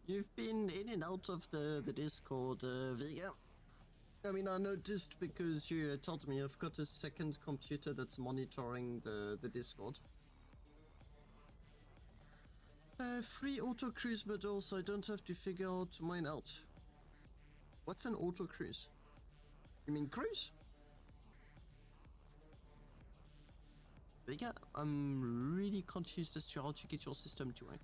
You've been in and out of the Discord, Vega. I mean, I noticed because you told me I've got a second computer that's monitoring the Discord. Free auto cruise, but also I don't have to figure out mine out. What's an auto cruise? You mean cruise? Vega, I'm really confused as to how to get your system to work.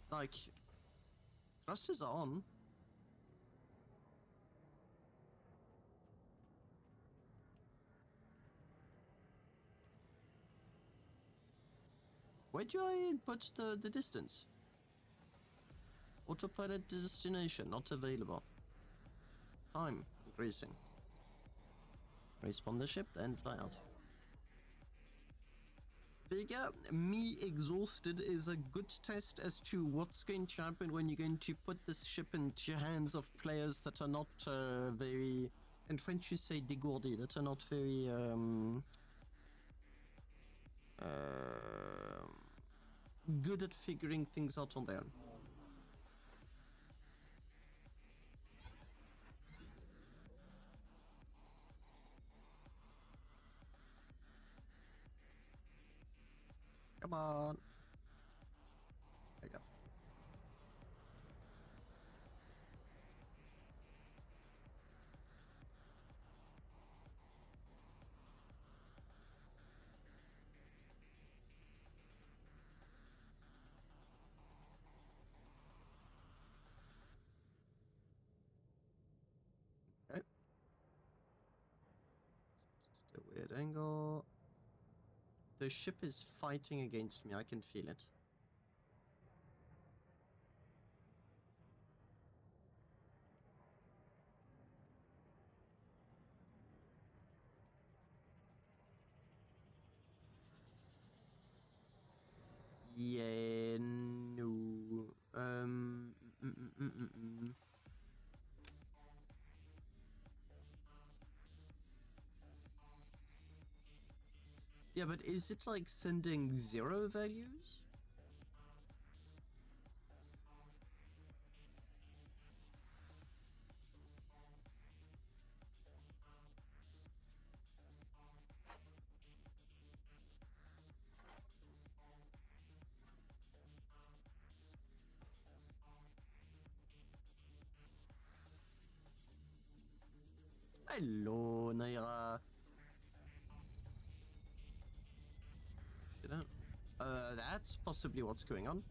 Like, thrusters are on. Where do I put the distance? Autopilot destination not available. Time increasing. Respawn the ship, then fly out. Vega, me exhausted is a good test as to what's going to happen when you're going to put this ship into hands of players that are not very, in French you say dégourdis, that are not very good at figuring things out on their own. Come on. There you go. angle. The ship is fighting against me. I can feel it. Yeah, no. Yeah, but is it like sending 0 values? Hello, Naira. Shit out. That's possibly what's going on.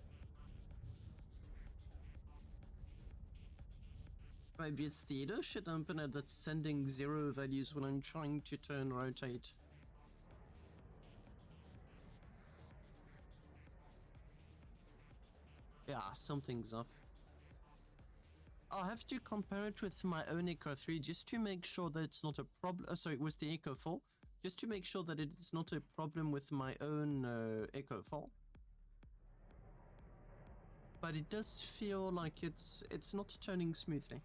Maybe it's the either shit opener that's sending 0 values when I'm trying to turn rotate. Yeah, something's up. I'll have to compare it with my own Echo 3 just to make sure that it's not a problem. Sorry, with the Echo 4, just to make sure that it's not a problem with my own Echo 4. But it does feel like it's not turning smoothly.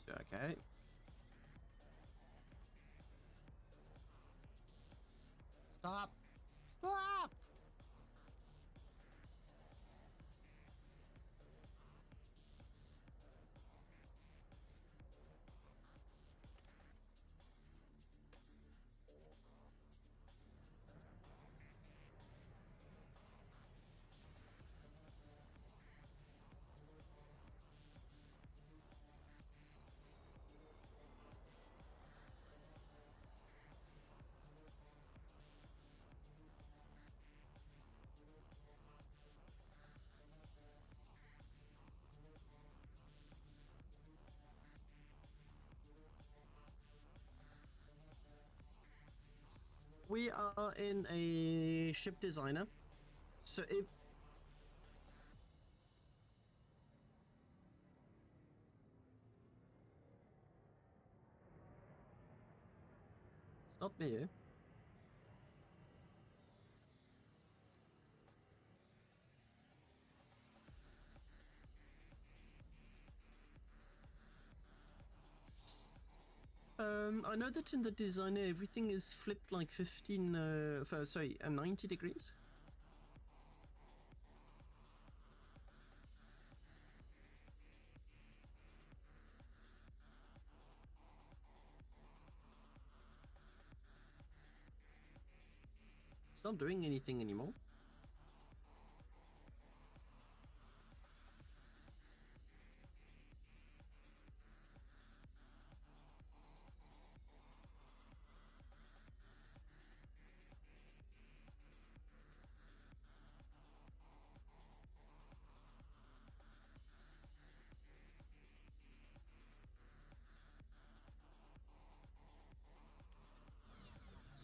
So, okay. Stop! Stop! We are in a ship designer. So if... It's not me. I know that in the designer everything is flipped like 90 degrees. It's not doing anything anymore.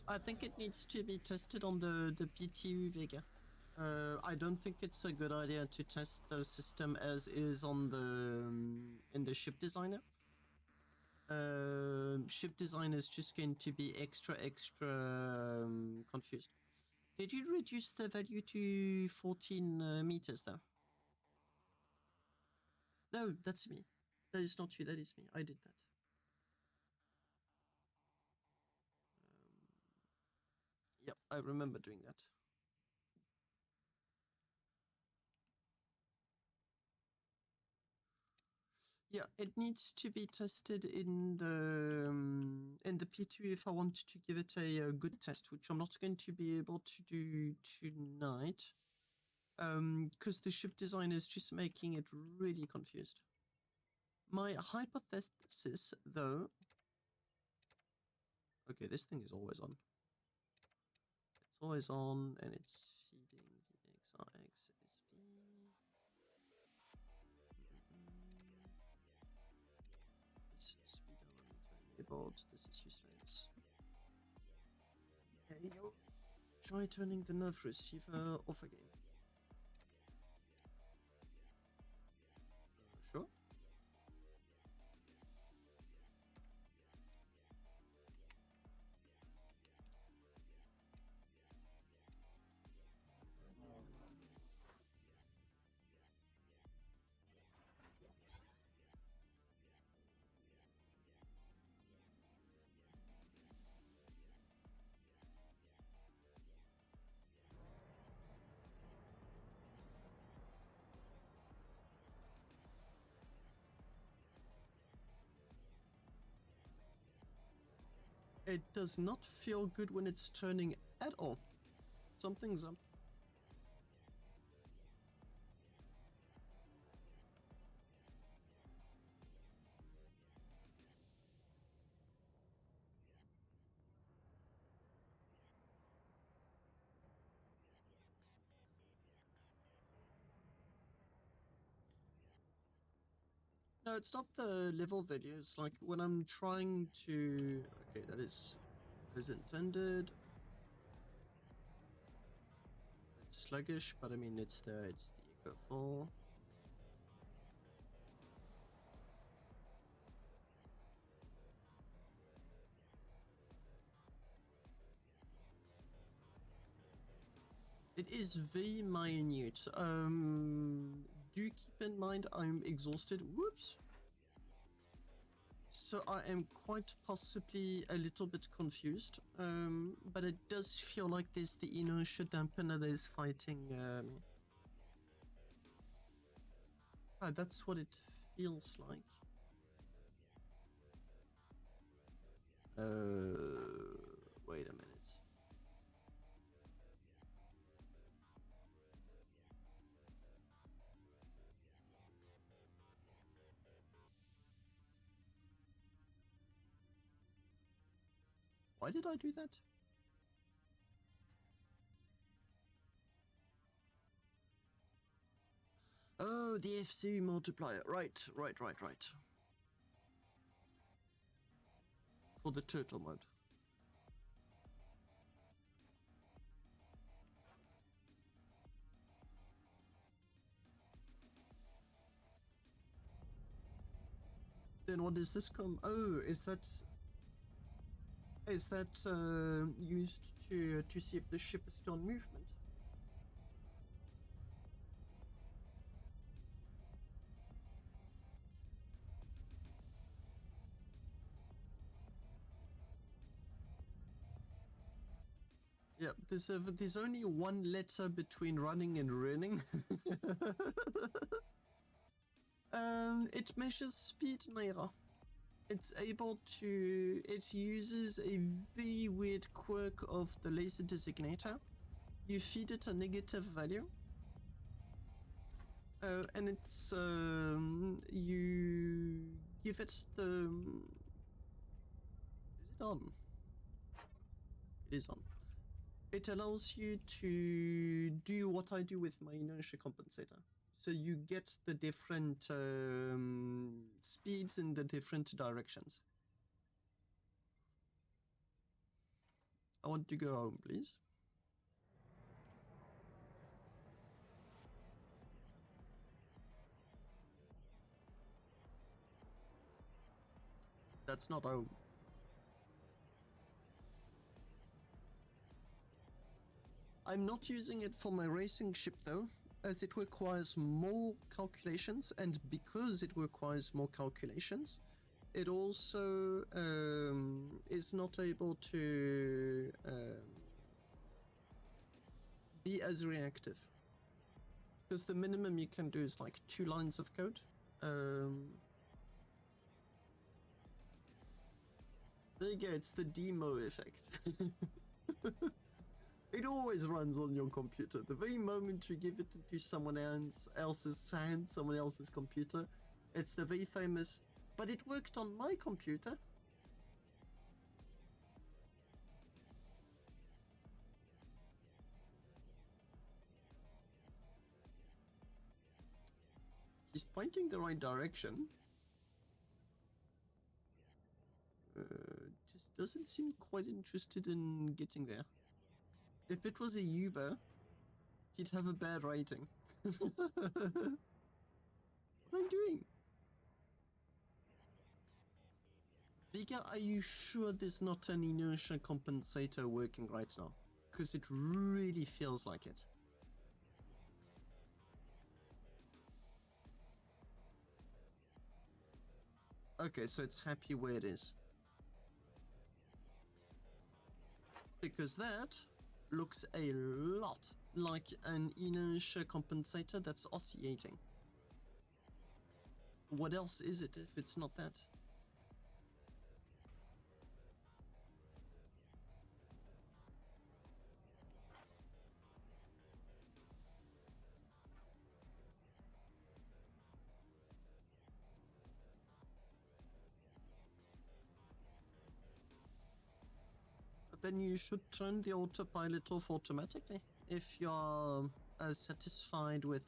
I think it needs to be tested on the PTU Vega. I don't think it's a good idea to test the system as is on the in the ship designer. Ship designer is just going to be extra confused. Did you reduce the value to 14 meters though? No, that's me. That is not you. That is me. I did that. Yep, I remember doing that. Yeah, it needs to be tested in the P2 if I want to give it a good test, which I'm not going to be able to do tonight, because the ship design is just making it really confused. My hypothesis, though... Okay, this thing is always on. It's always on, and it's feeding VXRX SV. god, this is useless. Hey yo, try turning the nerve receiver off again. Sure. It does not feel good when it's turning at all. Something's up. No, it's not the level value. It's like when I'm trying to... Okay, that is as intended. It's sluggish, but I mean it's the echo 4. It is very minute. Do keep in mind I'm exhausted. Whoops. So I am quite possibly a little bit confused. But it does feel like there's the inertia dampener that is fighting me. Oh, that's what it feels like. Wait a minute. Why did I do that? Oh, the FC multiplier. Right. For the turtle mode. Then what does this come? Oh, is that used to see if the ship is still in movement? Yeah, there's only one letter between running and running. It measures speed, Naira. It uses a very weird quirk of the laser designator. You feed it a negative value. And it's, you give it the... Is it on? It is on. It allows you to do what I do with my inertia compensator. So you get the different speeds in the different directions. I want to go home, please. That's not home. I'm not using it for my racing ship though, as it requires more calculations, and because it requires more calculations, it also is not able to be as reactive. Because the minimum you can do is like 2 lines of code. There you go, it's the demo effect. It always runs on your computer. The very moment you give it into someone else's hands, someone else's computer, it's the very famous, but it worked on my computer. He's pointing the right direction. doesn't seem quite interested in getting there. If it was a Uber, he'd have a bad rating. What am I doing? Vega, are you sure there's not an inertia compensator working right now? Because it really feels like it. Okay, so it's happy where it is. Because that looks a lot like an inertia compensator that's oscillating. What else is it if it's not that? Then you should turn the autopilot off automatically if you're satisfied with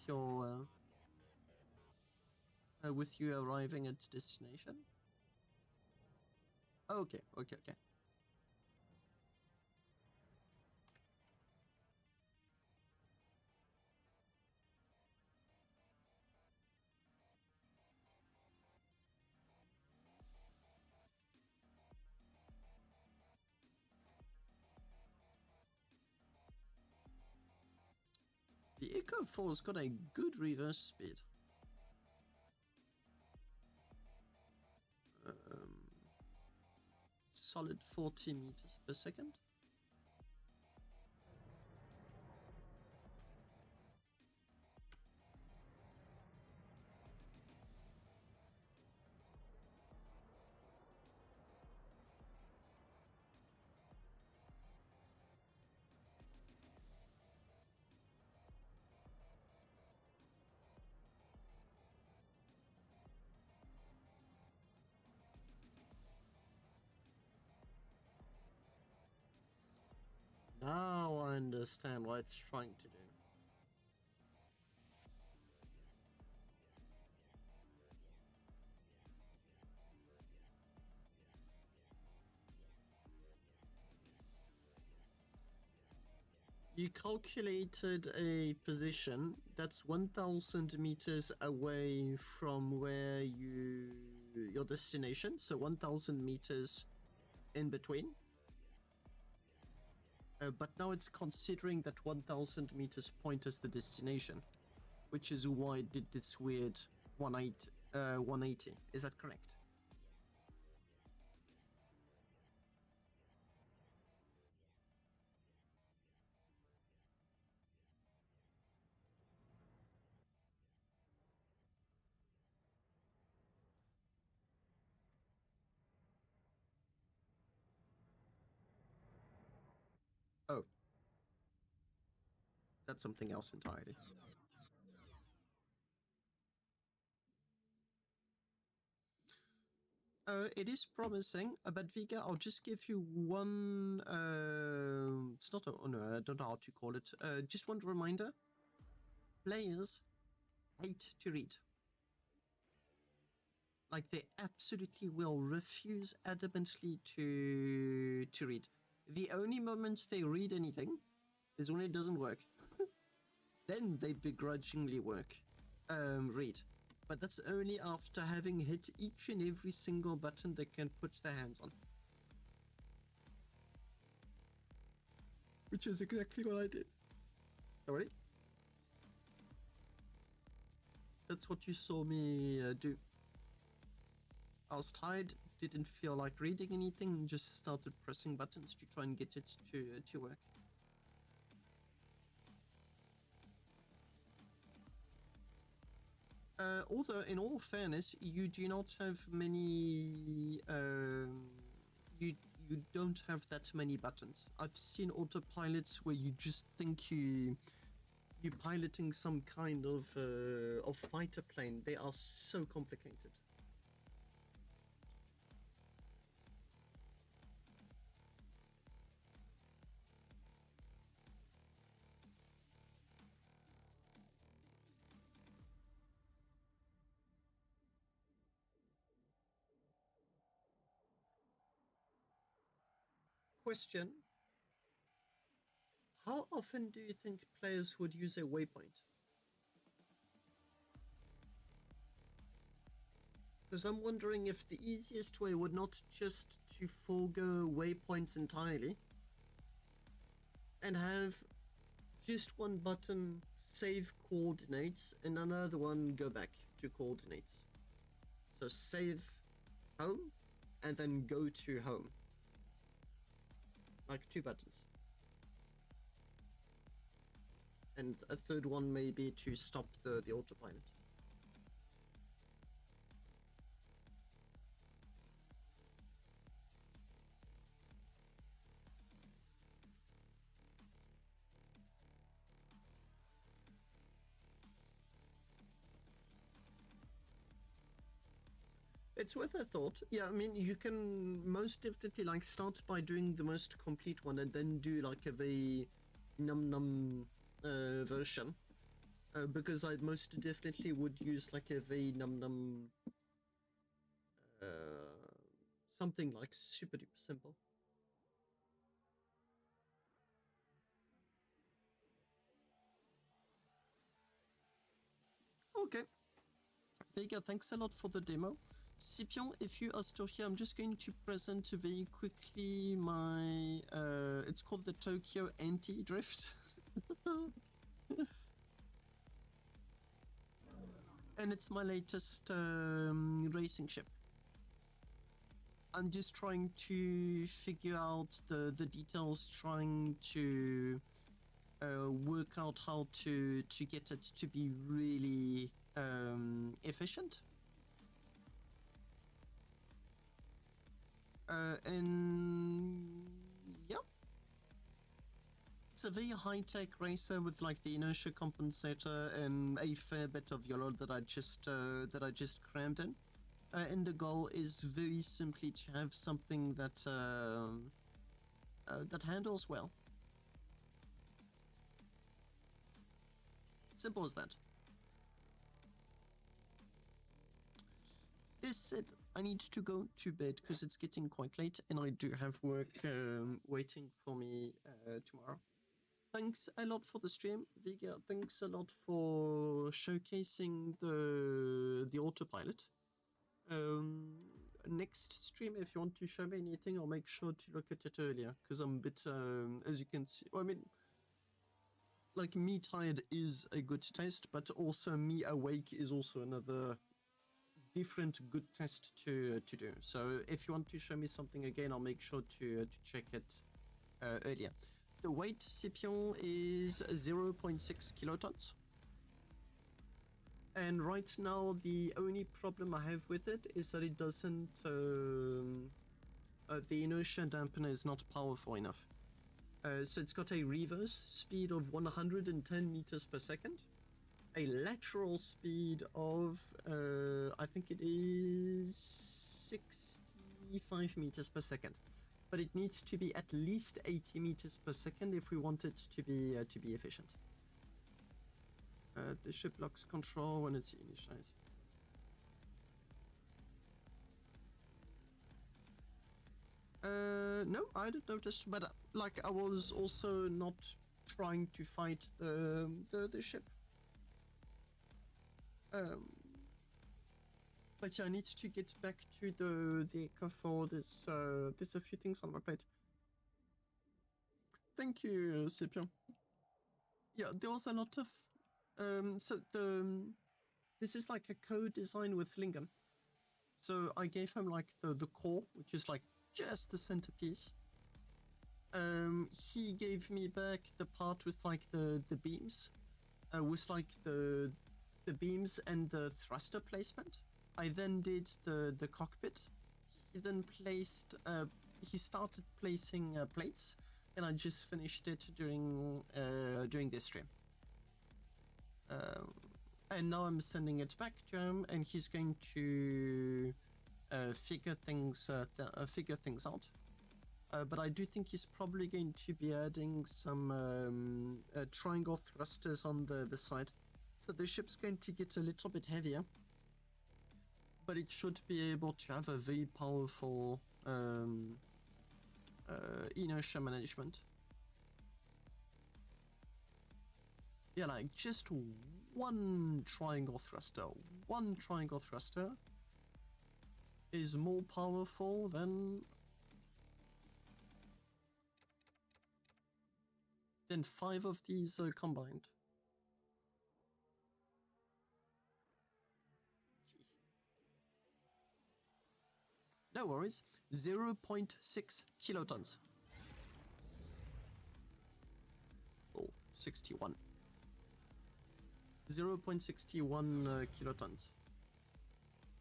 with you arriving at destination. Okay. The Echo 4's got a good reverse speed. Solid 40 meters per second. Now I understand what it's trying to do. You calculated a position that's 1,000 meters away from where your destination, so 1,000 meters in between. But now it's considering that 1,000 meters point as the destination, which is why it did this weird 180. Is that correct? Oh. That's something else entirely. It is promising, but Vega, I'll just give you one, it's not oh no, I don't know how to call it, just one reminder. Players hate to read. Like, they absolutely will refuse adamantly to read. The only moment they read anything is when it doesn't work. Then they begrudgingly read. But that's only after having hit each and every single button they can put their hands on. Which is exactly what I did. Sorry? That's what you saw me do. I was tired, didn't feel like reading anything, just started pressing buttons to try and get it to work. Although, in all fairness, you do not have many. You don't have that many buttons. I've seen autopilots where you just think you're piloting some kind of fighter plane. They are so complicated. question. How often do you think players would use a waypoint? Because I'm wondering if the easiest way would not just to forego waypoints entirely and have just one button save coordinates and another one go back to coordinates. So save home and then go to home. Like 2 buttons. And a third one may be to stop the autopilot. It's worth a thought. Yeah, I mean, you can most definitely like start by doing the most complete one and then do like a very num version. Because I most definitely would use like a very num something like super duper simple. Okay. Vega, thanks a lot for the demo. Scipion, if you are still here, I'm just going to present very quickly my, it's called the Tokyo Anti-Drift. And it's my latest racing ship. I'm just trying to figure out the details, trying to work out how to get it to be really efficient. And yeah, it's a very high-tech racer with like the inertia compensator and a fair bit of YOLO that I just crammed in. And the goal is very simply to have something that that handles well. Simple as that. This said, I need to go to bed because it's getting quite late and I do have work waiting for me tomorrow. Thanks a lot for the stream, Vega. Thanks a lot for showcasing the autopilot. Next stream, if you want to show me anything, I'll make sure to look at it earlier because I'm a bit, as you can see, well, I mean, like me tired is a good test, but also me awake is also another different good test to do. So if you want to show me something again, I'll make sure to check it earlier. The weight Scipion is 0.6 kilotons. And right now, the only problem I have with it is that it doesn't, the inertia dampener is not powerful enough. So it's got a reverse speed of 110 meters per second, a lateral speed of, I think it is 65 meters per second. But it needs to be at least 80 meters per second if we want it to be efficient. The ship locks control when it's initialized. No, I didn't notice, but like I was also not trying to fight the ship. But yeah, I need to get back to the Echo 4. There's a few things on my plate. Thank you, Scipion. Yeah, there was a lot of so this is like a co-design with Lingon. So I gave him like the core, which is like just the centerpiece. He gave me back the part with like the beams, with like the beams and the thruster placement. I then did the cockpit. He then placed he started placing plates, and I just finished it during this stream. And now I'm sending it back to him, and he's going to figure things out. But I do think he's probably going to be adding some triangle thrusters on the side. So the ship's going to get a little bit heavier, but it should be able to have a very powerful inertia management. Yeah, like just one triangle thruster is more powerful than 5 of these combined. No worries, 0.6 kilotons. Oh, 61. 0.61 kilotons.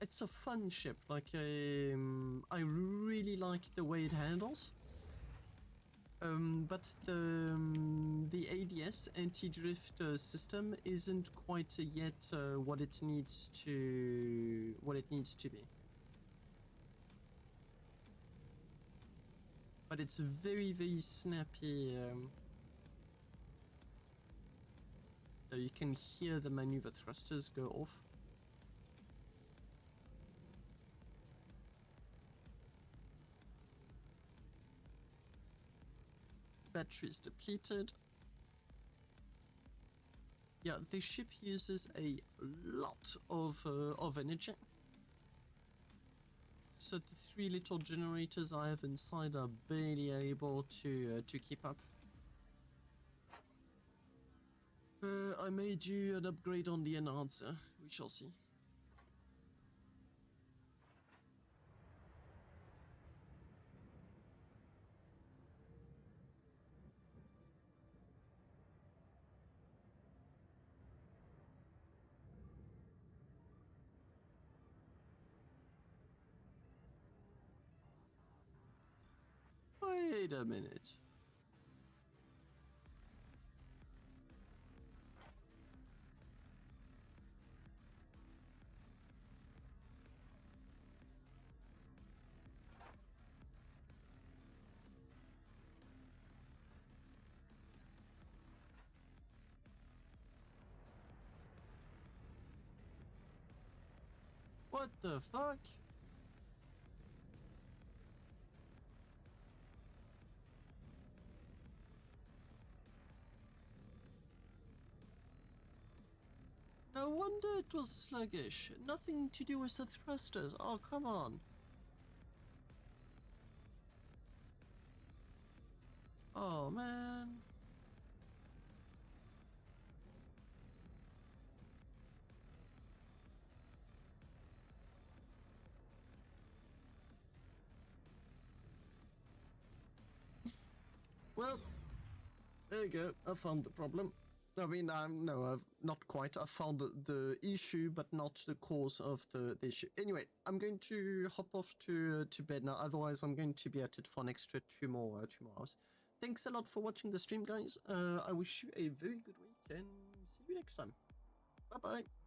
It's a fun ship, like, I really like the way it handles. But the ADS anti-drift system isn't quite yet what it needs to be. But it's very, very snappy. So you can hear the maneuver thrusters go off. Batteries depleted. Yeah, the ship uses a lot of energy. So the 3 little generators I have inside are barely able to keep up. I may do an upgrade on the enhancer. We shall see. Wait a minute. What the fuck? No wonder it was sluggish. Nothing to do with the thrusters. Oh, come on. Oh, man. Well, there you go. I found the problem. I mean, no, I've not quite. I found the issue, but not the cause of the issue. Anyway, I'm going to hop off to bed now. Otherwise, I'm going to be at it for an extra 2 more hours. Thanks a lot for watching the stream, guys. I wish you a very good week and see you next time. Bye-bye.